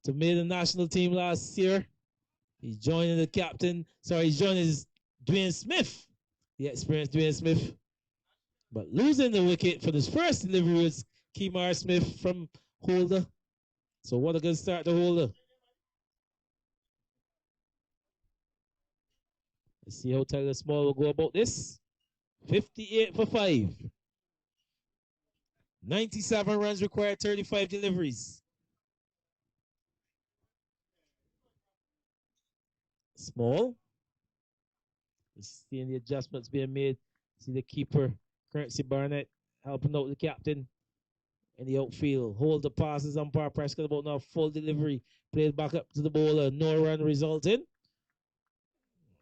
to make the national team last year. He's joining the captain. Sorry, he's joining Dwayne Smith, the experienced Dwayne Smith. But losing the wicket for this first delivery was Kemar Smith from Holder. So what a good start to Holder. Let's see how Tyler Small will go about this. 58 for 5. 97 runs required, 35 deliveries. Small. Seeing the adjustments being made. See the keeper, Currency Barnett, helping out the captain in the outfield. Hold the passes, umpire Prescott about now. Full delivery. Played back up to the bowler. No run resulting.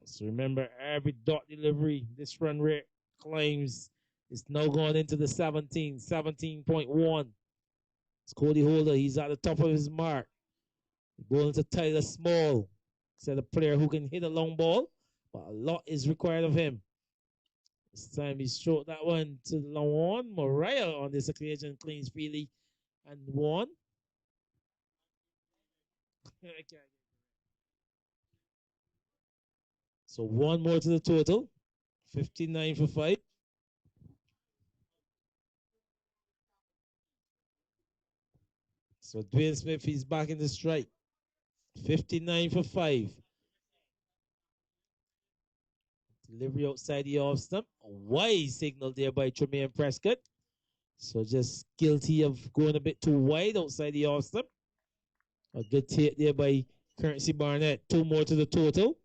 So remember, every dot delivery, this run rate climbs. It's now going into the 17.1. It's Cody Holder. He's at the top of his mark. Going to Tyler Small. Said a player who can hit a long ball, but a lot is required of him. This time he stroked that one to the long one. Mariah on this occasion cleans freely and won. So one more to the total. 59 for 5. So Dwayne Smith is back in the strike. 59 for 5. Delivery outside the off stump. A wide signal there by Tremaine Prescott. So just guilty of going a bit too wide outside the off stump. A good take there by Currency Barnett. 2 more to the total.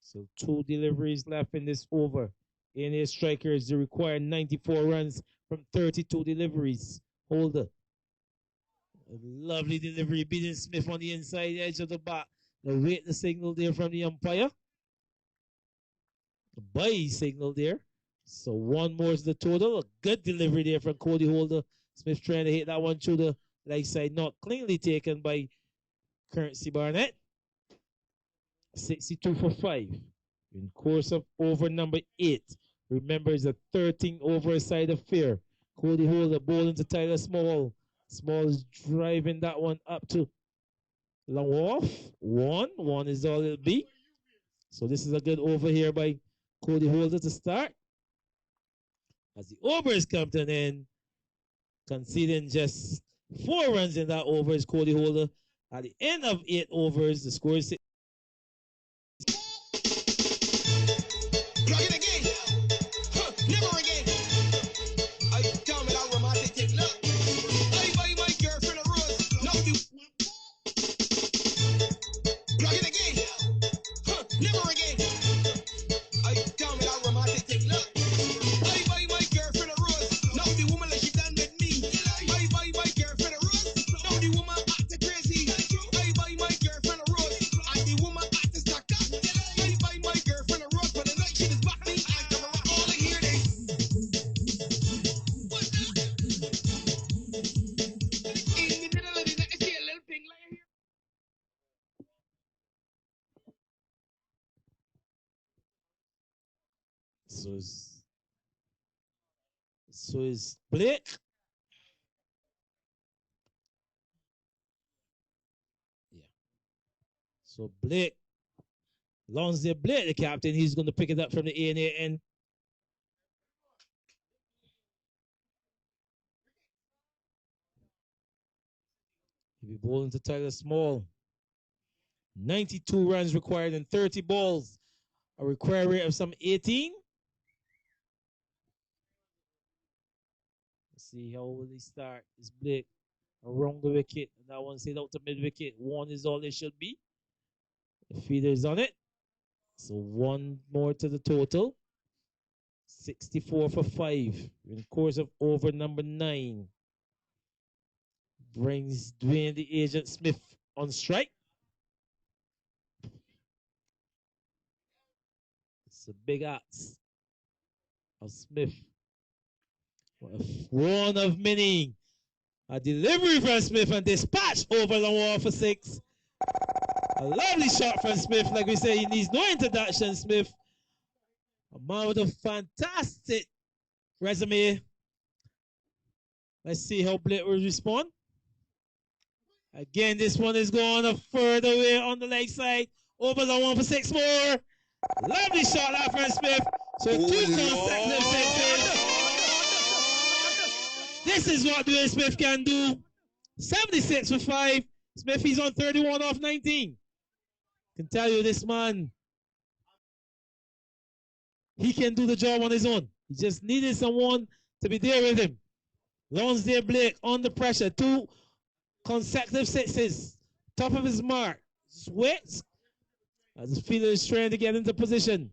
So 2 deliveries left in this over. ANA strikers, they require 94 runs from 32 deliveries. Holder. A lovely delivery, beating Smith on the inside edge of the bat. Await the signal there from the umpire. Bye signal there. So one more is the total. A good delivery there from Cody Holder. Smith trying to hit that one through the leg side, not cleanly taken by Currency Barnett. 62 for 5. In course of over number 8. Remember, it's a 13 over side affair. Cody Holder bowling to Tyler Small. Small is driving that one up to long off. One is all it'll be. So this is a good over here by Cody Holder to start. As the overs come to an end, conceding just 4 runs in that over is Cody Holder. At the end of 8 overs, the score is 6. Plug it again. Huh, never again. I tell me that romantic thing. Look, I buy my girlfriend a rose. Now you plug it again. Huh, never again. I tell me that romantic thing. Look, I buy my girlfriend a rose. Now the woman like she done with me. I buy my girlfriend a rose. Now the woman act crazy. I buy my girlfriend a rose. And the woman act stuck up. I buy my girlfriend a rose. But the night she just back me. I come around all I hear this. In the middle of the night, I see a little thing like here. So it's Blake. Yeah. So Blake, Lonsdale Blake, the captain, he's going to pick it up from the A&A end. He'll be bowling to Tyler Small. 92 runs required in 30 balls. A required rate of some 18. Let's see how will he start. Is Blake around the wicket? And that one's hit out to mid wicket. 1 is all it should be. The feeder is on it. So 1 more to the total. 64 for 5. In course of over number 9. Brings Dwayne the Agent Smith on strike. It's a big axe of Smith. One of many. A delivery from Smith and dispatch over the wall for 6. A lovely shot from Smith. Like we say, he needs no introduction, Smith. A man with a fantastic resume. Let's see how Blake will respond. Again, this one is going a further way on the leg side. Over the one for 6 more. Lovely shot out from Smith. So 2 consecutive sixes. This is what Dwayne Smith can do. 76 for 5. Smith, he's on 31 off 19. Can tell you this man, he can do the job on his own. He just needed someone to be there with him. Lonsdale Blake under pressure. 2 consecutive sixes. Top of his mark. Sweats. As the fielder is trying to get into position.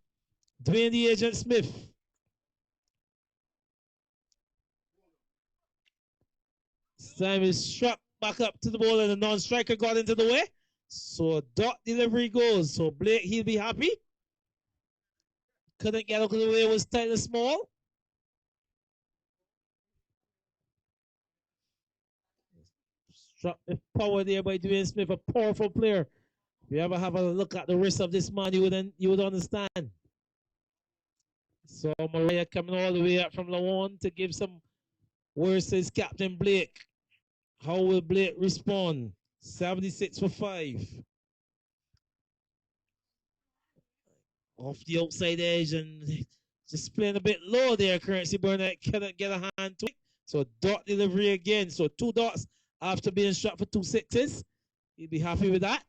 Dwayne the Agent Smith. This time is struck back up to the ball and the non-striker got into the way. So dot delivery goes. So Blake, he'll be happy. Couldn't get out of the way, was Tyler Small. Struck with power there by Dwayne Smith, a powerful player. If you ever have a look at the wrist of this man, you would understand. So Mariah coming all the way up from Lawan to give some words to his captain Blake. How will Blake respond? 76 for 5. Off the outside edge and just playing a bit low there. Currency Burnett cannot get a hand to it. So dot delivery again. So 2 dots after being struck for 2 sixes. He'll be happy with that.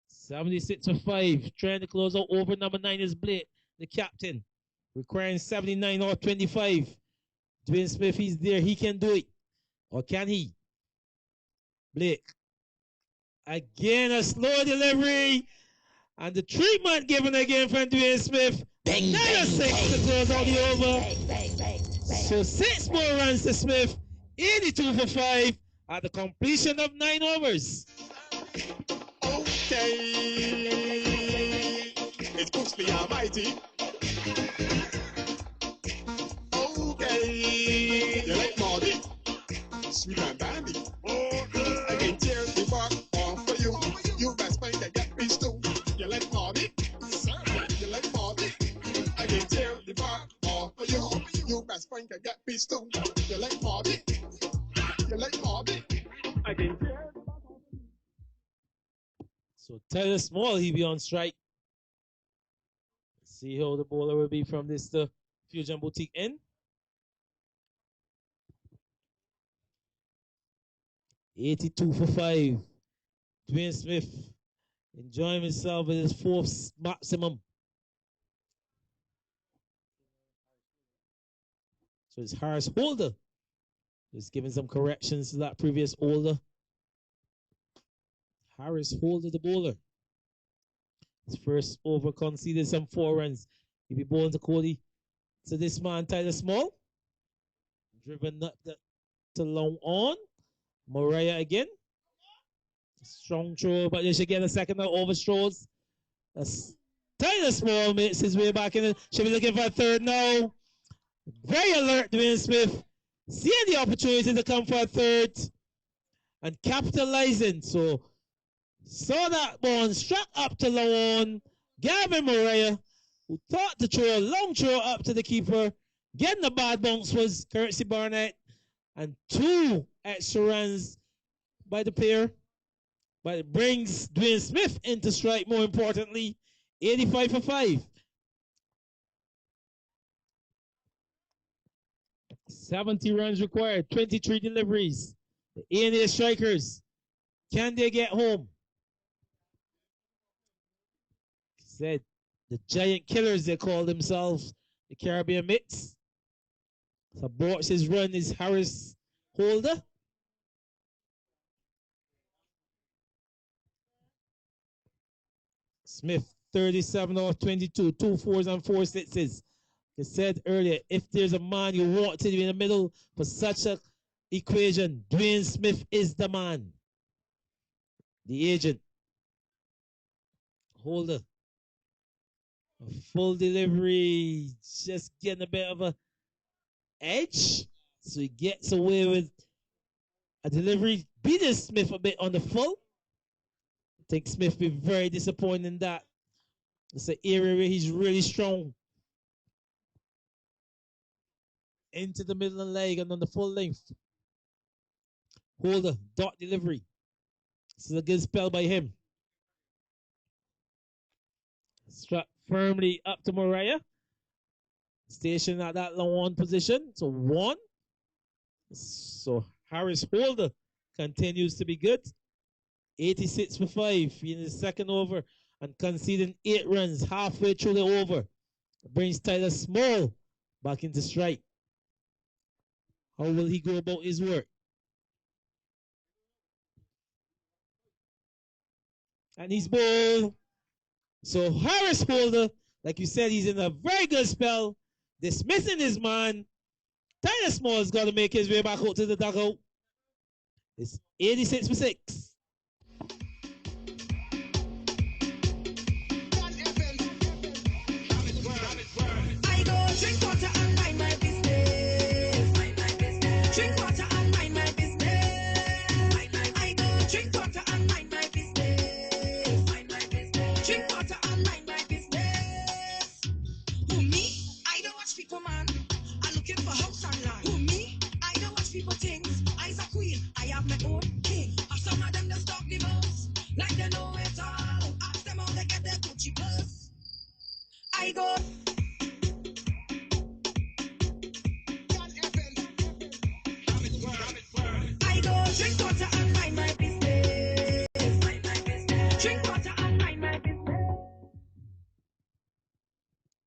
76 for 5. Trying to close out over number 9 is Blake, the captain. Requiring 79 or 25. Dwayne Smith, he's there. He can do it. Or can he? Blake. Again, a slow delivery. And the treatment given again from Dwayne Smith. Bang, Another bang, 6 bang, to close out the bang, over. bang, bang, bang, bang. So 6 more runs to Smith. 82 for 5 at the completion of 9 overs. Okay. Okay. It's Boots the Almighty. Okay. You like Marty? Sweet and dandy. I can tear the bark off for you. You best find that get piece too. You like Marty? You like Marty? I can tear the bark off for you. You best find that get piece too. You like Marty? You like Marty? I can tear the bark off. So Tyler Small, he be on strike. See how the bowler will be from this Fusion Boutique end. 82 for 5. Dwayne Smith enjoying himself with his fourth maximum. So it's Harris Holder. Just giving some corrections to that previous holder. Harris Holder, the bowler. His first over conceded some 4 runs. He'll be bowling to Cody. So this man, Tyler Small. Driven up to long on. Mariah again. Strong throw, but they should get a second over strolls. Tyler Small makes his way back in. Should be looking for a third now. Very alert, Dwayne Smith. Seeing the opportunity to come for a third and capitalizing. So saw that ball, struck up to Lawan. Gavin Mariah, who thought to throw a long throw up to the keeper. Getting the bad bounce was Curtsy Barnett. And 2 extra runs by the pair. But it brings Dwayne Smith into strike, more importantly. 85 for 5. 70 runs required, 23 deliveries. The ANA strikers, can they get home? Said the giant killers, they call themselves, the Caribbean Mix. So Borch's run is Harris Holder. Smith, 37 off 22, 2 4s and 4 6s. I said earlier, if there's a man you want to be in the middle for such a equation, Dwayne Smith is the man. The agent. Holder. A full delivery, just getting a bit of a edge. So he gets away with a delivery. Beating Smith a bit on the full. I think Smith be very disappointed in that. It's an area where he's really strong. Into the middle of the leg and on the full length. Holder, dot delivery. This is a good spell by him. Struck firmly up to Mariah. Stationed at that long on position. So 1. So Harris Holder continues to be good. 86 for 5 in the second over and conceding 8 runs halfway through the over. Brings Tyler Small back into strike. How will he go about his work? And he's bowled. So Harris Holder, like you said, he's in a very good spell. Dismissing his man. Tyler Small's got to make his way back out to the dugout. It's 86 for 6. I go drink water and mind my business. Drink water and mind my business. I go drink water and mind my business. Drink water and mind my business. Who me? I don't watch people, man. I'm looking for house and land. Who me? I don't watch people things. I's a queen. I have my own king. And some of them just talk the most, like they know it all. Ask them how they get their Gucci purse. I go. I go drink water and mind my business. Drink water and mind my business.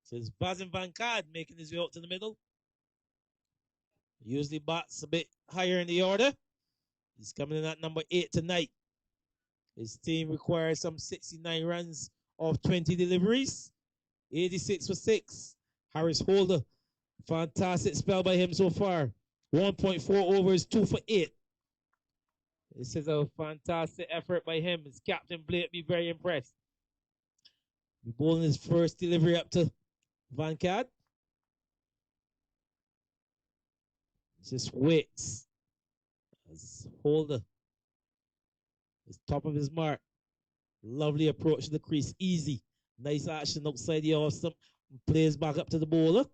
So it's Bazin Van Card making his way out to the middle. Usually bats a bit higher in the order. He's coming in at number 8 tonight. His team requires some 69 runs off 20 deliveries. 86 for 6. Harris Holder. Fantastic spell by him so far. 1.4 overs, 2 for 8. This is a fantastic effort by him. His captain Blake be very impressed. He bowling his first delivery up to Van Cad. Just waits. As Holder is top of his mark. Lovely approach to the crease. Easy. Nice action outside the off stump. Plays back up to the bowler.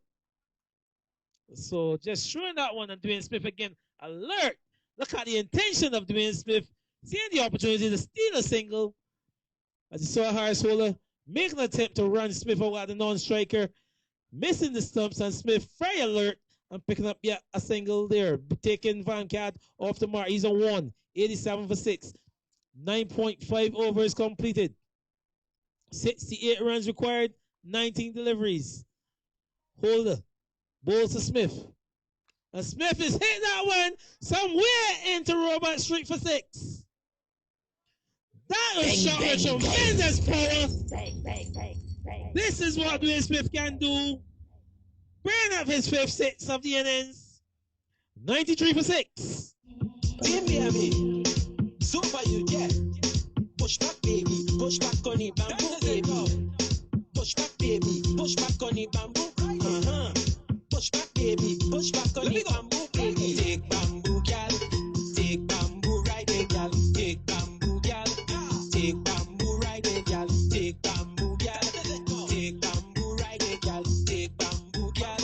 So just showing that one, and Dwayne Smith again alert. Look at the intention of Dwayne Smith. Seeing the opportunity to steal a single. As you saw Harris Holder making an attempt to run Smith out at the non-striker. Missing the stumps, and Smith very alert and picking up yet a single there. Taking Van Cad off the mark. He's on 1. 87 for 6. 9.5 overs completed. 68 runs required. 19 deliveries. Holder. Bowls to Smith. And Smith is hitting that one somewhere into Robert Street for 6. That was shot with tremendous power. This is what Dwayne Smith can do. Bring up his 5th 6 of the innings. 93 for 6. Baby, super you get. Push back, baby. Push back on the bamboo, baby. Push back, baby. Push back on the bamboo. Push back, baby. Push back on the bamboo, baby. Take bamboo, gal. Take bamboo, right there, gal. Take bamboo, gal. Take bamboo, right there, gal. Take bamboo, gal. Take bamboo, right there, gal. Take bamboo, gal.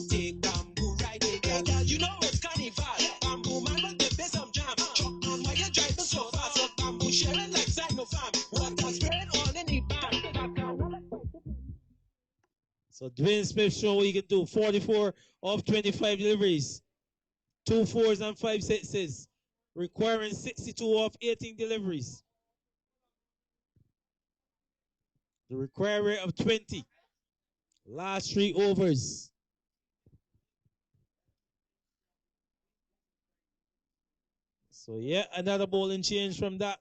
Take bamboo, right there, gal. Gal, you know it's carnival. Bamboo man, but they play some jam. Truck on why you driving so fast. So bamboo sharing like side no farm. Water spread all in the band. So Dwayne Smith showing what he can do. 44 of 25 deliveries. 2 4s and 5 6s. Requiring 62 of 18 deliveries. The required rate of 20. Last 3 overs. So yeah, another bowling change from that.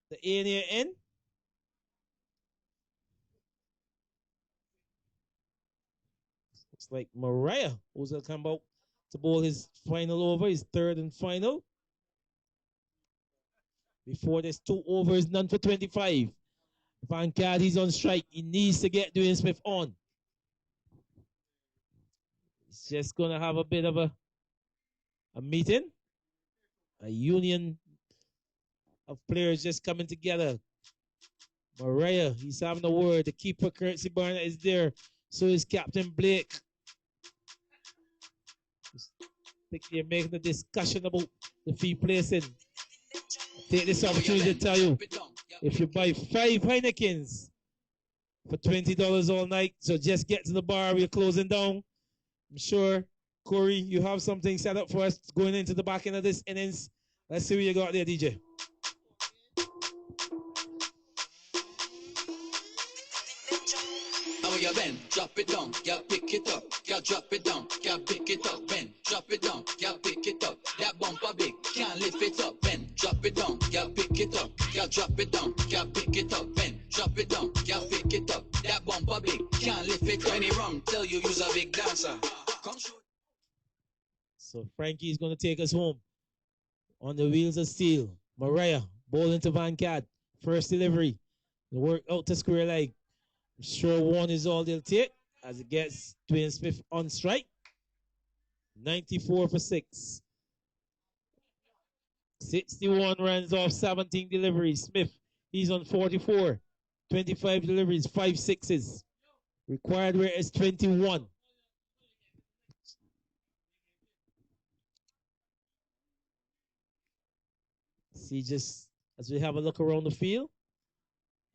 The A near end. Looks like Mariah who's going to come out to bowl his final over, his 3rd and final. Before this 2 overs, none for 25. Van Cad, he's on strike. He needs to get Dwayne Smith on. He's just going to have a bit of a meeting. A union of players just coming together. Mariah, he's having a word. The keeper, Currency Barnett, is there. So is Captain Blake. I think they're making a discussion about the fee placing. Take this opportunity to tell you, if you buy 5 Heinekens for $20 all night, so just get to the bar, we're closing down. I'm sure, Corey, you have something set up for us going into the back end of this innings. Let's see what you got there, DJ. How you bend? Drop it down, yeah, pick it up, yeah, drop it down, yeah, pick it up, bend, drop it down, yeah, pick it up. That bumper big, can't lift it up, bend, drop it down, yeah, pick it up, yeah, drop it down, yeah, pick it up, bend, drop it down, yeah, pick it up. That bumper big, can't lift it up. Any wrong, tell you you's a big dancer. Come show. So Frankie's going to take us home on the wheels of steel. Mariah, bowling to Van Cad. First delivery. The work out to square leg. I'm sure 1 is all they'll take as it gets Dwayne Smith on strike. 94 for 6. 61 runs off 17 deliveries. Smith, he's on 44. 25 deliveries, 5 6s. Required rate is 21. See, just as we have a look around the field,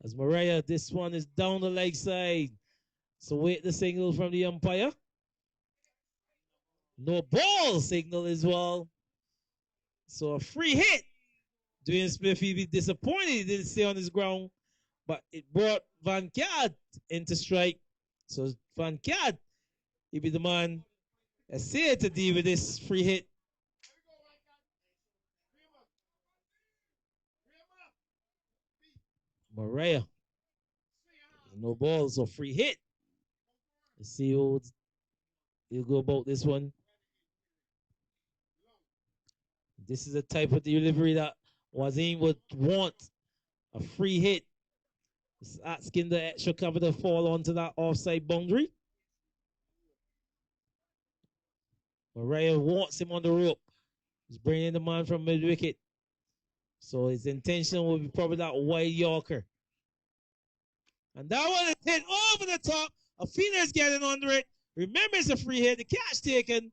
as Mariah, this one is down the leg side. So wait the signal from the umpire. No ball signal as well. So a free hit. Dwayne Smith, he'd be disappointed he didn't stay on his ground, but it brought Van Cad into strike. So Van Cad, he'd be the man that's here to deal with this free hit. Mariah. No balls or free hit. Let's see who he'll go about this one. This is a type of delivery that Wazim would want a free hit. He's asking the extra cover to fall onto that offside boundary. Mariah wants him on the rope. He's bringing the man from mid wicket. So his intention will be probably that wide Yorker. And that one is hit over the top. A fielder's getting under it. Remember, it's a free hit. The catch taken.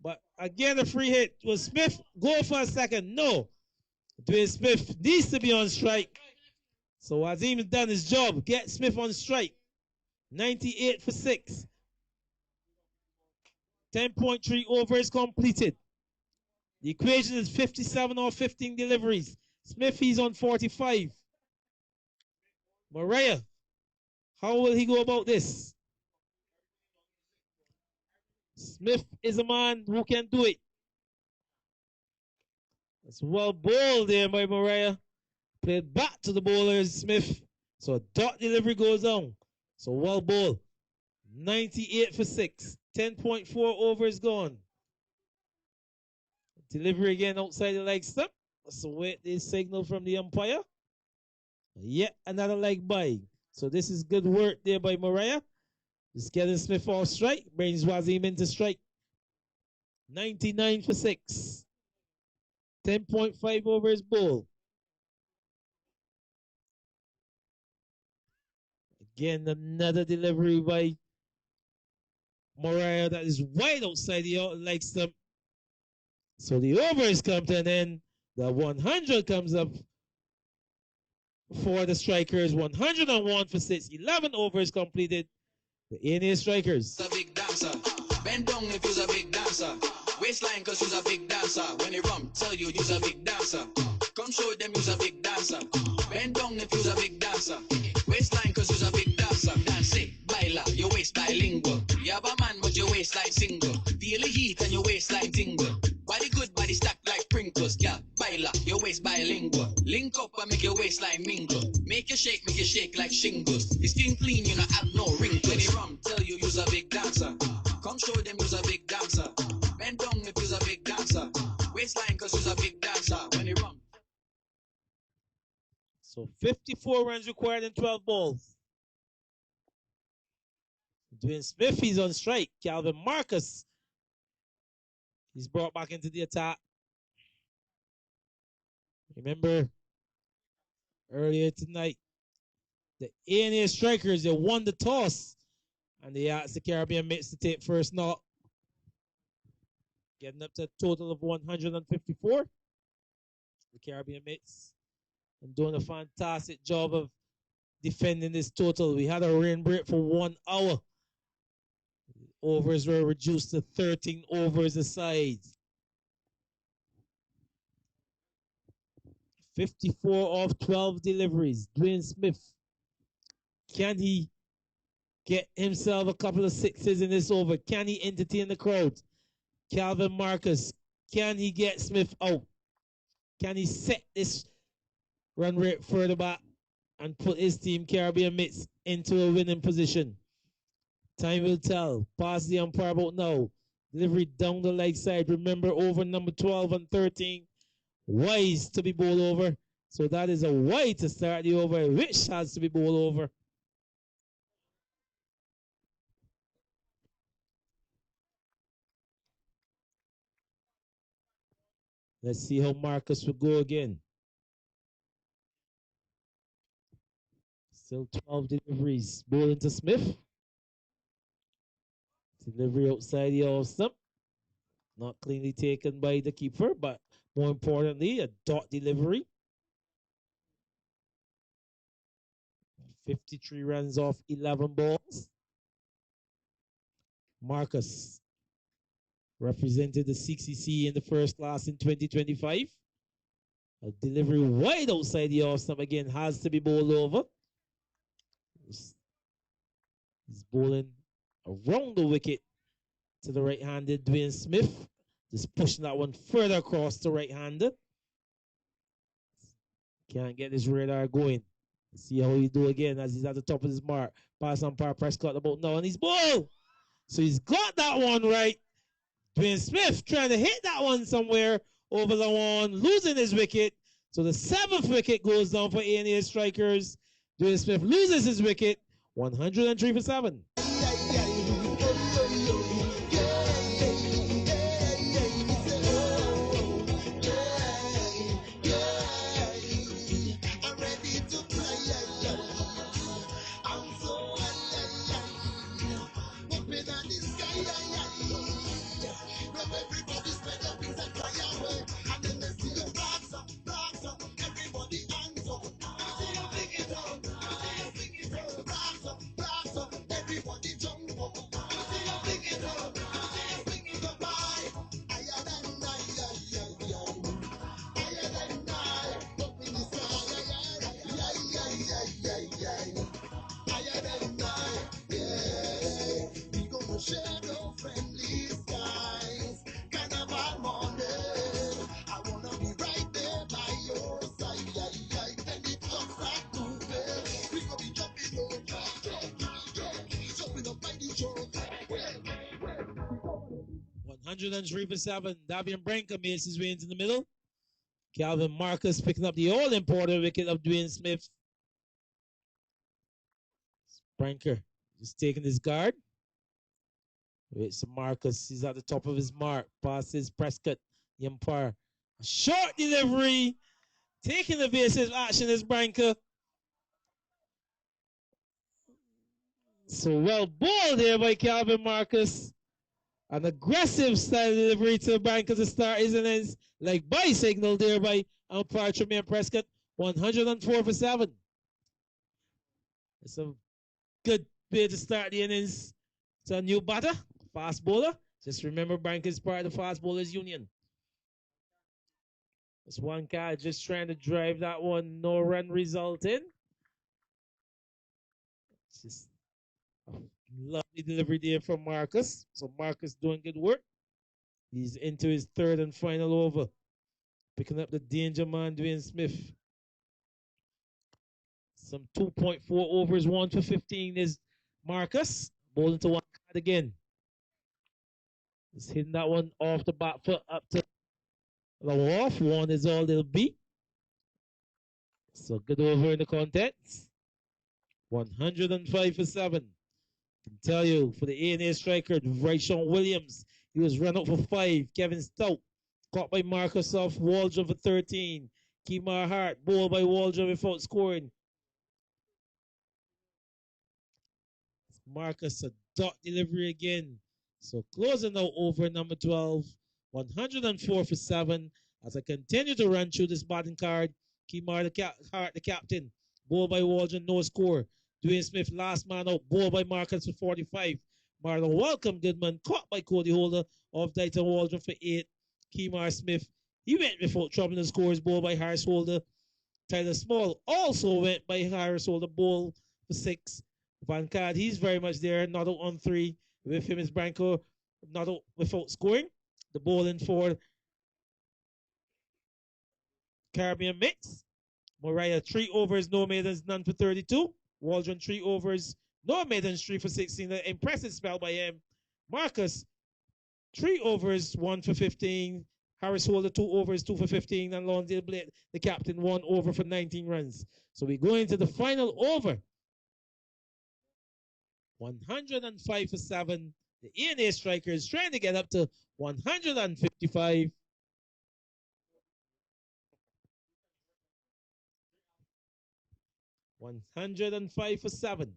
But again, a free hit. Will Smith go for a second? No. Dwayne Smith needs to be on strike. So Wazim has done his job. Get Smith on strike. 98 for 6. 10.3 overs completed. The equation is 57 or 15 deliveries. Smith, he's on 45. Mariah, how will he go about this? Smith is a man who can do it. It's well bowled there by Mariah. Played back to the bowlers, Smith. So a dot delivery goes down. So well bowled. 98 for 6. 10.4 overs gone. Delivery again outside the leg stump. So wait the signal from the umpire. Yet another leg by. So this is good work there by Mariah. Just getting Smith off strike. Brings Wazim into strike. 99 for 6. 10.5 overs bowl. Again, another delivery by Mariah that is wide outside the leg stump. So the overs come to an end. The 100 comes up for the strikers. 101 for 6. 11 overs completed. The Indian strikers. A big dancer. Bend down if you's a big dancer. Waistline cause you's a big dancer. When they rum, tell you you's a big dancer. Come show them you's a big dancer. Bend down if you's a big dancer. Waistline cause you's a big dancer. Dance it, baila, your waist bilingual. You have a man but your waistline single. Feel the heat and your waistline tingle. Body good, body stacked like sprinkles. Yeah, baila, your waist bilingual. Link up and make your waistline mingle. Make you shake like shingles. Your skin clean, you not have no wrinkles. When they rum, tell you you's a big dancer. Come show them you's a big dancer. Bend down if you's a big dancer. Waistline cause you's a big dancer. When they rum. So 54 runs required in 12 balls. Dwayne Smith, he's on strike. Calvin Marcus, he's brought back into the attack. Remember, earlier tonight, the ANA strikers, they won the toss. And they asked the Caribbean Mets to take first knock. Getting up to a total of 154. The Caribbean Mets and doing a fantastic job of defending this total. We had a rain break for 1 hour. Overs were reduced to 13 overs a side. 54 of 12 deliveries. Dwayne Smith, can he get himself a couple of sixes in this over? Can he entertain the crowd? Calvin Marcus, can he get Smith out? Can he set this run rate further back and put his team Caribbean Mets into a winning position? Time will tell. Pass the umpire about now. Delivery down the leg side. Remember, over number 12 and 13. Wise to be bowled over. So that is a wide to start the over, which has to be bowled over. Let's see how Marcus will go again. Still 12 deliveries. Bowling to Smith. Delivery outside the off stump. Not cleanly taken by the keeper, but more importantly, a dot delivery. 53 runs off 11 balls. Marcus represented the CCC in the first class in 2025. A delivery wide outside the off stump again has to be bowled over. He's bowling around the wicket to the right-handed Dwayne Smith. Just pushing that one further across the right-hander. Can't get his radar going. Let's see how he do again as he's at the top of his mark. Pass umpire Prescott about now, and he's ball. So he's got that one right. Dwayne Smith trying to hit that one somewhere over the one, losing his wicket. So the 7th wicket goes down for A&A Strikers. Dwayne Smith loses his wicket, 103 for 7. And 3 for 7. Davian Branca makes his way into the middle. Calvin Marcus picking up the all-important wicket of Dwayne Smith. Branca just taking his guard. It's Marcus. He's at the top of his mark. Passes Prescott. The umpire. A short delivery. Taking the evasive action is Branca. So well bowled here by Calvin Marcus. An aggressive style delivery to Branca to start his innings. Like by signal there by umpire Tremaine Prescott. 104 for 7. It's a good way to start the innings. It's a new batter, fast bowler. Just remember Branca is part of the Fast Bowlers Union. This one guy just trying to drive that one. No run resulting. Just a lovely delivery there from Marcus. So Marcus doing good work. He's into his 3rd and final over. Picking up the danger man, Dwayne Smith. Some 2.4 overs, 1 for 15 is Marcus. Bowling to one card again. He's hitting that one off the back foot up to the off. 1 is all they'll be. So good over in the contest. 105 for 7. I can tell you for the A&A striker, Ryshawn Williams, he was run out for 5. Kevin Stout caught by Marcus off Waldron for 13. Kemar Hart bowled by Waldron without scoring. Marcus a dot delivery again. So closing out over number 12, 104 for 7. As I continue to run through this batting card, Kemar Hart, the captain, bowled by Waldron, no score. Dwayne Smith, last man out, bowled by Marcus for 45. Marlon Welcome Goodman, caught by Cody Holder of Dayton Waldron for 8. Kemar Smith, he went without trouble in the scores, bowled by Harris Holder. Tyler Small also went by Harris Holder, bowled for 6. Van Card, he's very much there, not out on 3. With him is Branco, not out without scoring. The bowling for Caribbean mix. Mariah, 3 overs, no maidens, none for 32. Waldron, 3 overs, no maidens, 3 for 16. An impressive spell by him. Marcus, 3 overs, 1 for 15. Harris Holder, 2 overs, 2 for 15. And Lonsdale Blade, the captain, 1 over for 19 runs. So we go into the final over. 105 for 7. The A&A Strikers trying to get up to 155. $105 for 7.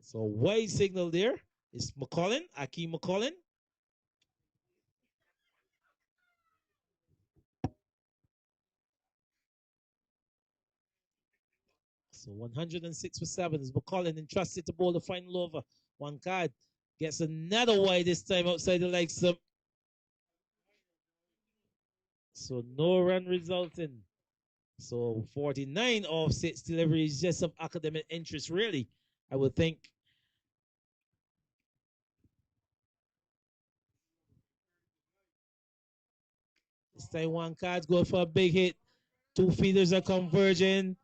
So wide signal there is McCollin, Akeem McCollin. So 106 for 7 is McCollin entrusted to bowl the final over. One card gets another wide this time outside the leg stump. So no run resulting. So 49 of 6 deliveries, just of academic interest, really, I would think. This time one card's going for a big hit. 2 feeders are converging.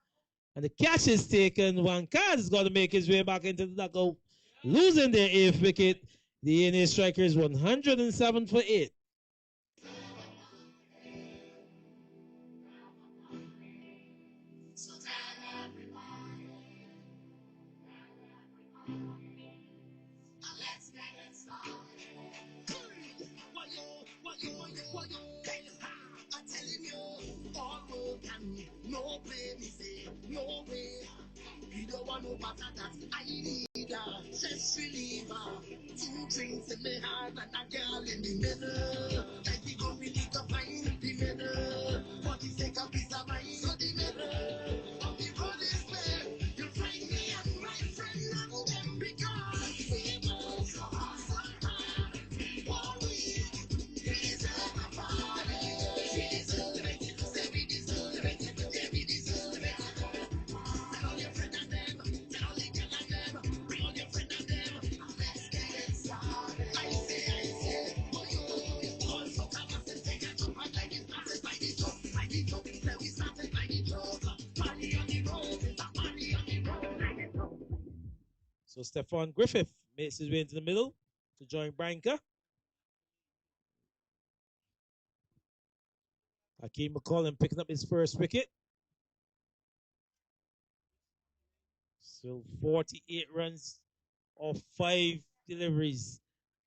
And the catch is taken. One card is going to make his way back into the dugout. losing their 8th wicket. The NA Strikers 107 for 8. I'm telling you, all work and no play, me say, no way. We don't want no matter that I need a stress reliever. 2 drinks in my hand and a girl in the middle. Like we go, we need to find the middle. For the sake of peace of mind, so the middle of the road is clear. You'll find me and my friend and them because we work so hard, so hard. All week, we deserve a party. We deserve it, say we deserve it, yeah we deserve it. Tell all your friends and them, tell all the girls and them, bring all your friends and them. Let's get it started. I say, oh yo, all so come and take it up and like it started by the top, by the top. Then we started by the top. Party on the road, it's a party on the road, like it top. So Stefan Griffith makes his way into the middle to join Branca. Hakeem McCollum picking up his first wicket. So 48 runs off 5 deliveries.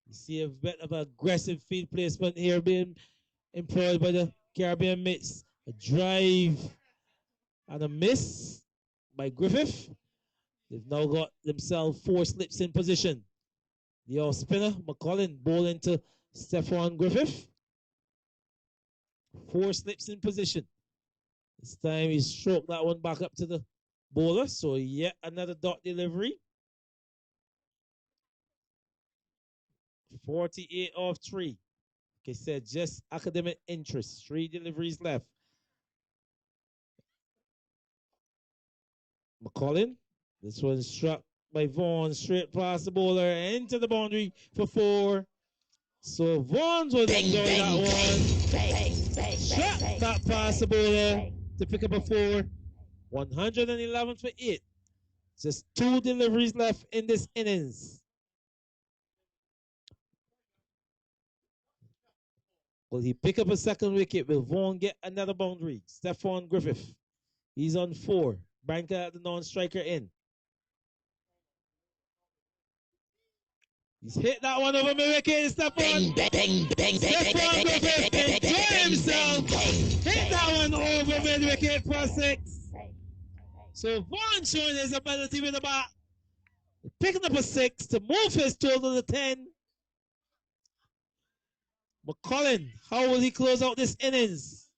You see a bit of aggressive field placement here being employed by the Caribbean Mitts. A drive and a miss by Griffith. They've now got themselves 4 slips in position. The off spinner, McCollum, bowling to Stefan Griffith. 4 slips in position. This time he stroked that one back up to the bowler. So yet another dot delivery. 48 off 3. Like I said, just academic interest. 3 deliveries left. McCollum. This one struck by Vaughan straight past the bowler into the boundary for 4. So Vaughan will enjoy that one. Struck back past the bowler to pick up a 4. 111 for 8. Just 2 deliveries left in this innings. Will he pick up a second wicket? Will Vaughan get another boundary? Stefan Griffith. He's on 4. Branca at the non-striker in. He's hit that one over mid-wicket. Stefan Griffith enjoy himself. Hit that one over mid-wicket for 6. So Vaughan showing his ability with the bat. Picking up a 6 to move his total to 10. McCollum, how will he close out this innings?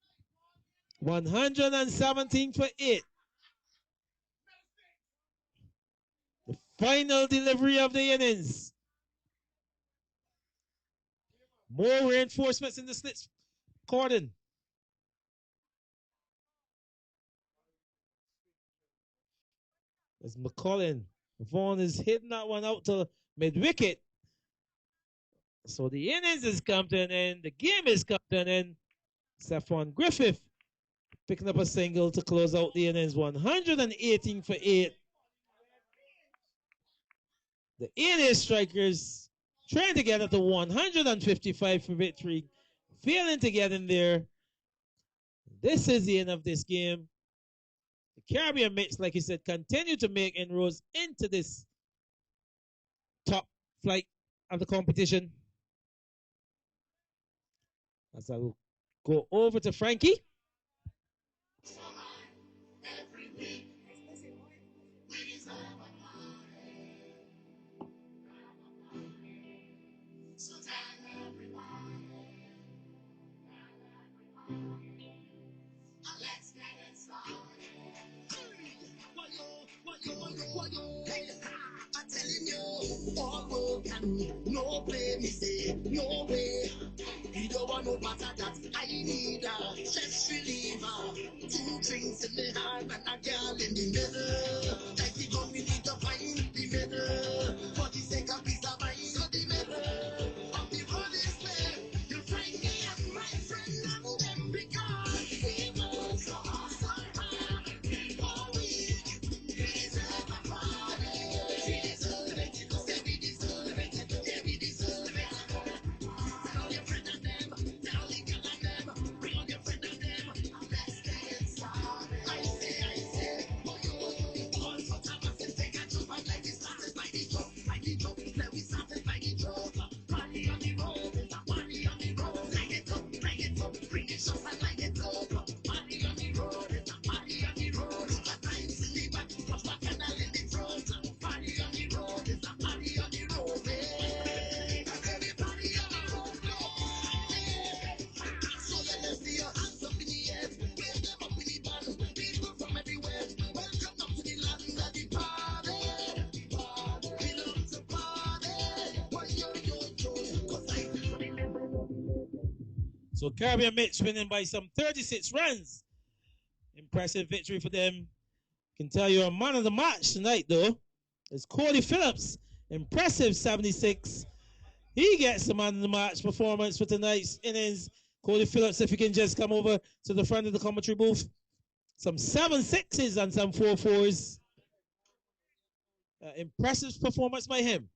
117 for 8. The final delivery of the innings. More reinforcements in the slits cordon. As McCollum. Vaughan is hitting that one out to mid-wicket. So the innings is come to an end. The game is come to an end. Stefan Griffith picking up a single to close out the innings. 118 for 8. The NA Strikers trying to get up to 155 for victory. Failing to get in there. This is the end of this game. The Caribbean Mitts, like you said, continue to make inroads into this top flight of the competition. As I will go over to Frankie. I'm telling you, all work and no play, me say, no way. We don't want no matter that I need a stress reliever. 2 drinks in my hand and a girl in the middle. Like we go, we need to find the middle. For the sake of peace of mind, so the middle of the road is clear. You'll find me and my friend and them because we work so hard, so hard. All week, we deserve a party. We deserve it, say we So Caribbean Mitch winning by some 36 runs. Impressive victory for them. Can tell you a man of the match tonight, though, is Cody Phillips. Impressive 76. He gets the man of the match performance for tonight's innings. Cody Phillips, if you can just come over to the front of the commentary booth. Some 7 6s and some 4 4s. Impressive performance by him.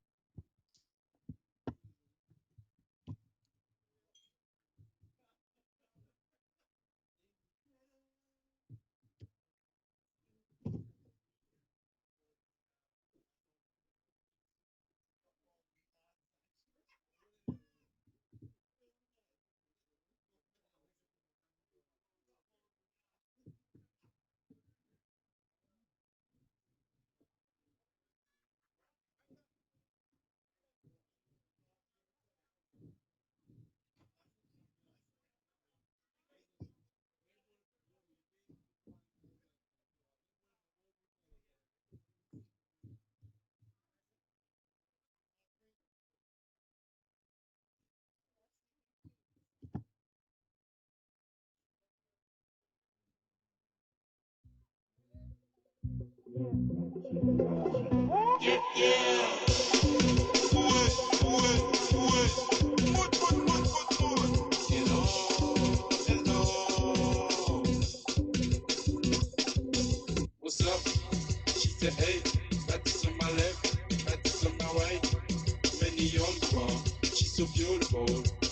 What's up? She said, hey, that is on my left, that is on my right. Many on the wall, she's so beautiful.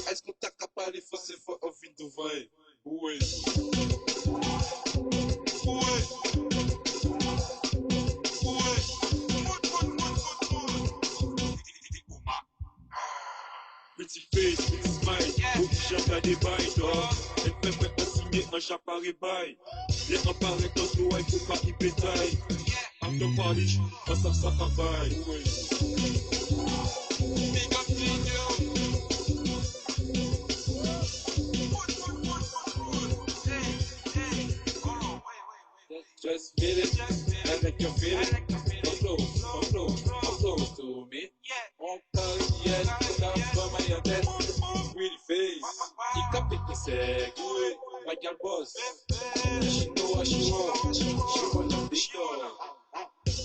Est-ce qu'on t'a capable forcer for a vie de vai? Ouais. Pretty face, pretty smile, obligé à des bails d'or. Elle fait maintenant signer un chaparé bail. Les reparler quand tu vois, il faut pas y pétaille. After party, on s'en sort à bail. Big up to you. Just feel it, I like your feeling. Come close to me. On parle d'hier, down for my head. Pretty face, he can pick the seg. My girl boss, she know what she want. She want a big dog.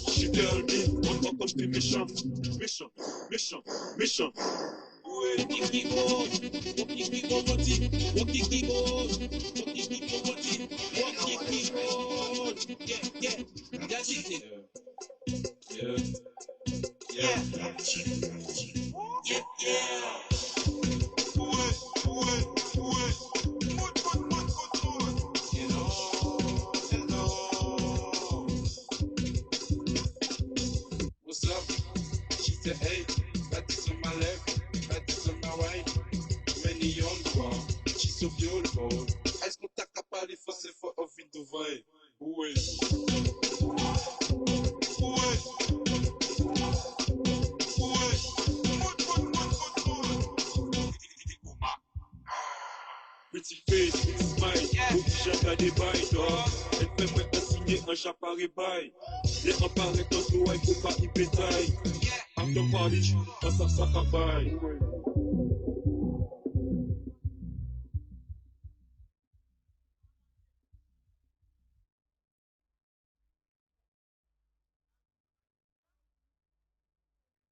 She tell me, on entend je fais méchant, méchant, méchant, méchant. Ouais, Kiko, Kiko, Moti, Kiko, yeah, that's it. Yeah. What's up? She said, hey, that is on my left, that is on my right. Many on the wall, she's so beautiful. Est-ce qu'on t'a capable forcer for a vie de vai? Ouais. Pretty face, pretty smile, obligé à des bails d'or. Elle fait maintenant signer un chaparé bail. Les reparler quand tu vois, il faut pas y pétaille. After party, on s'en sort à bail.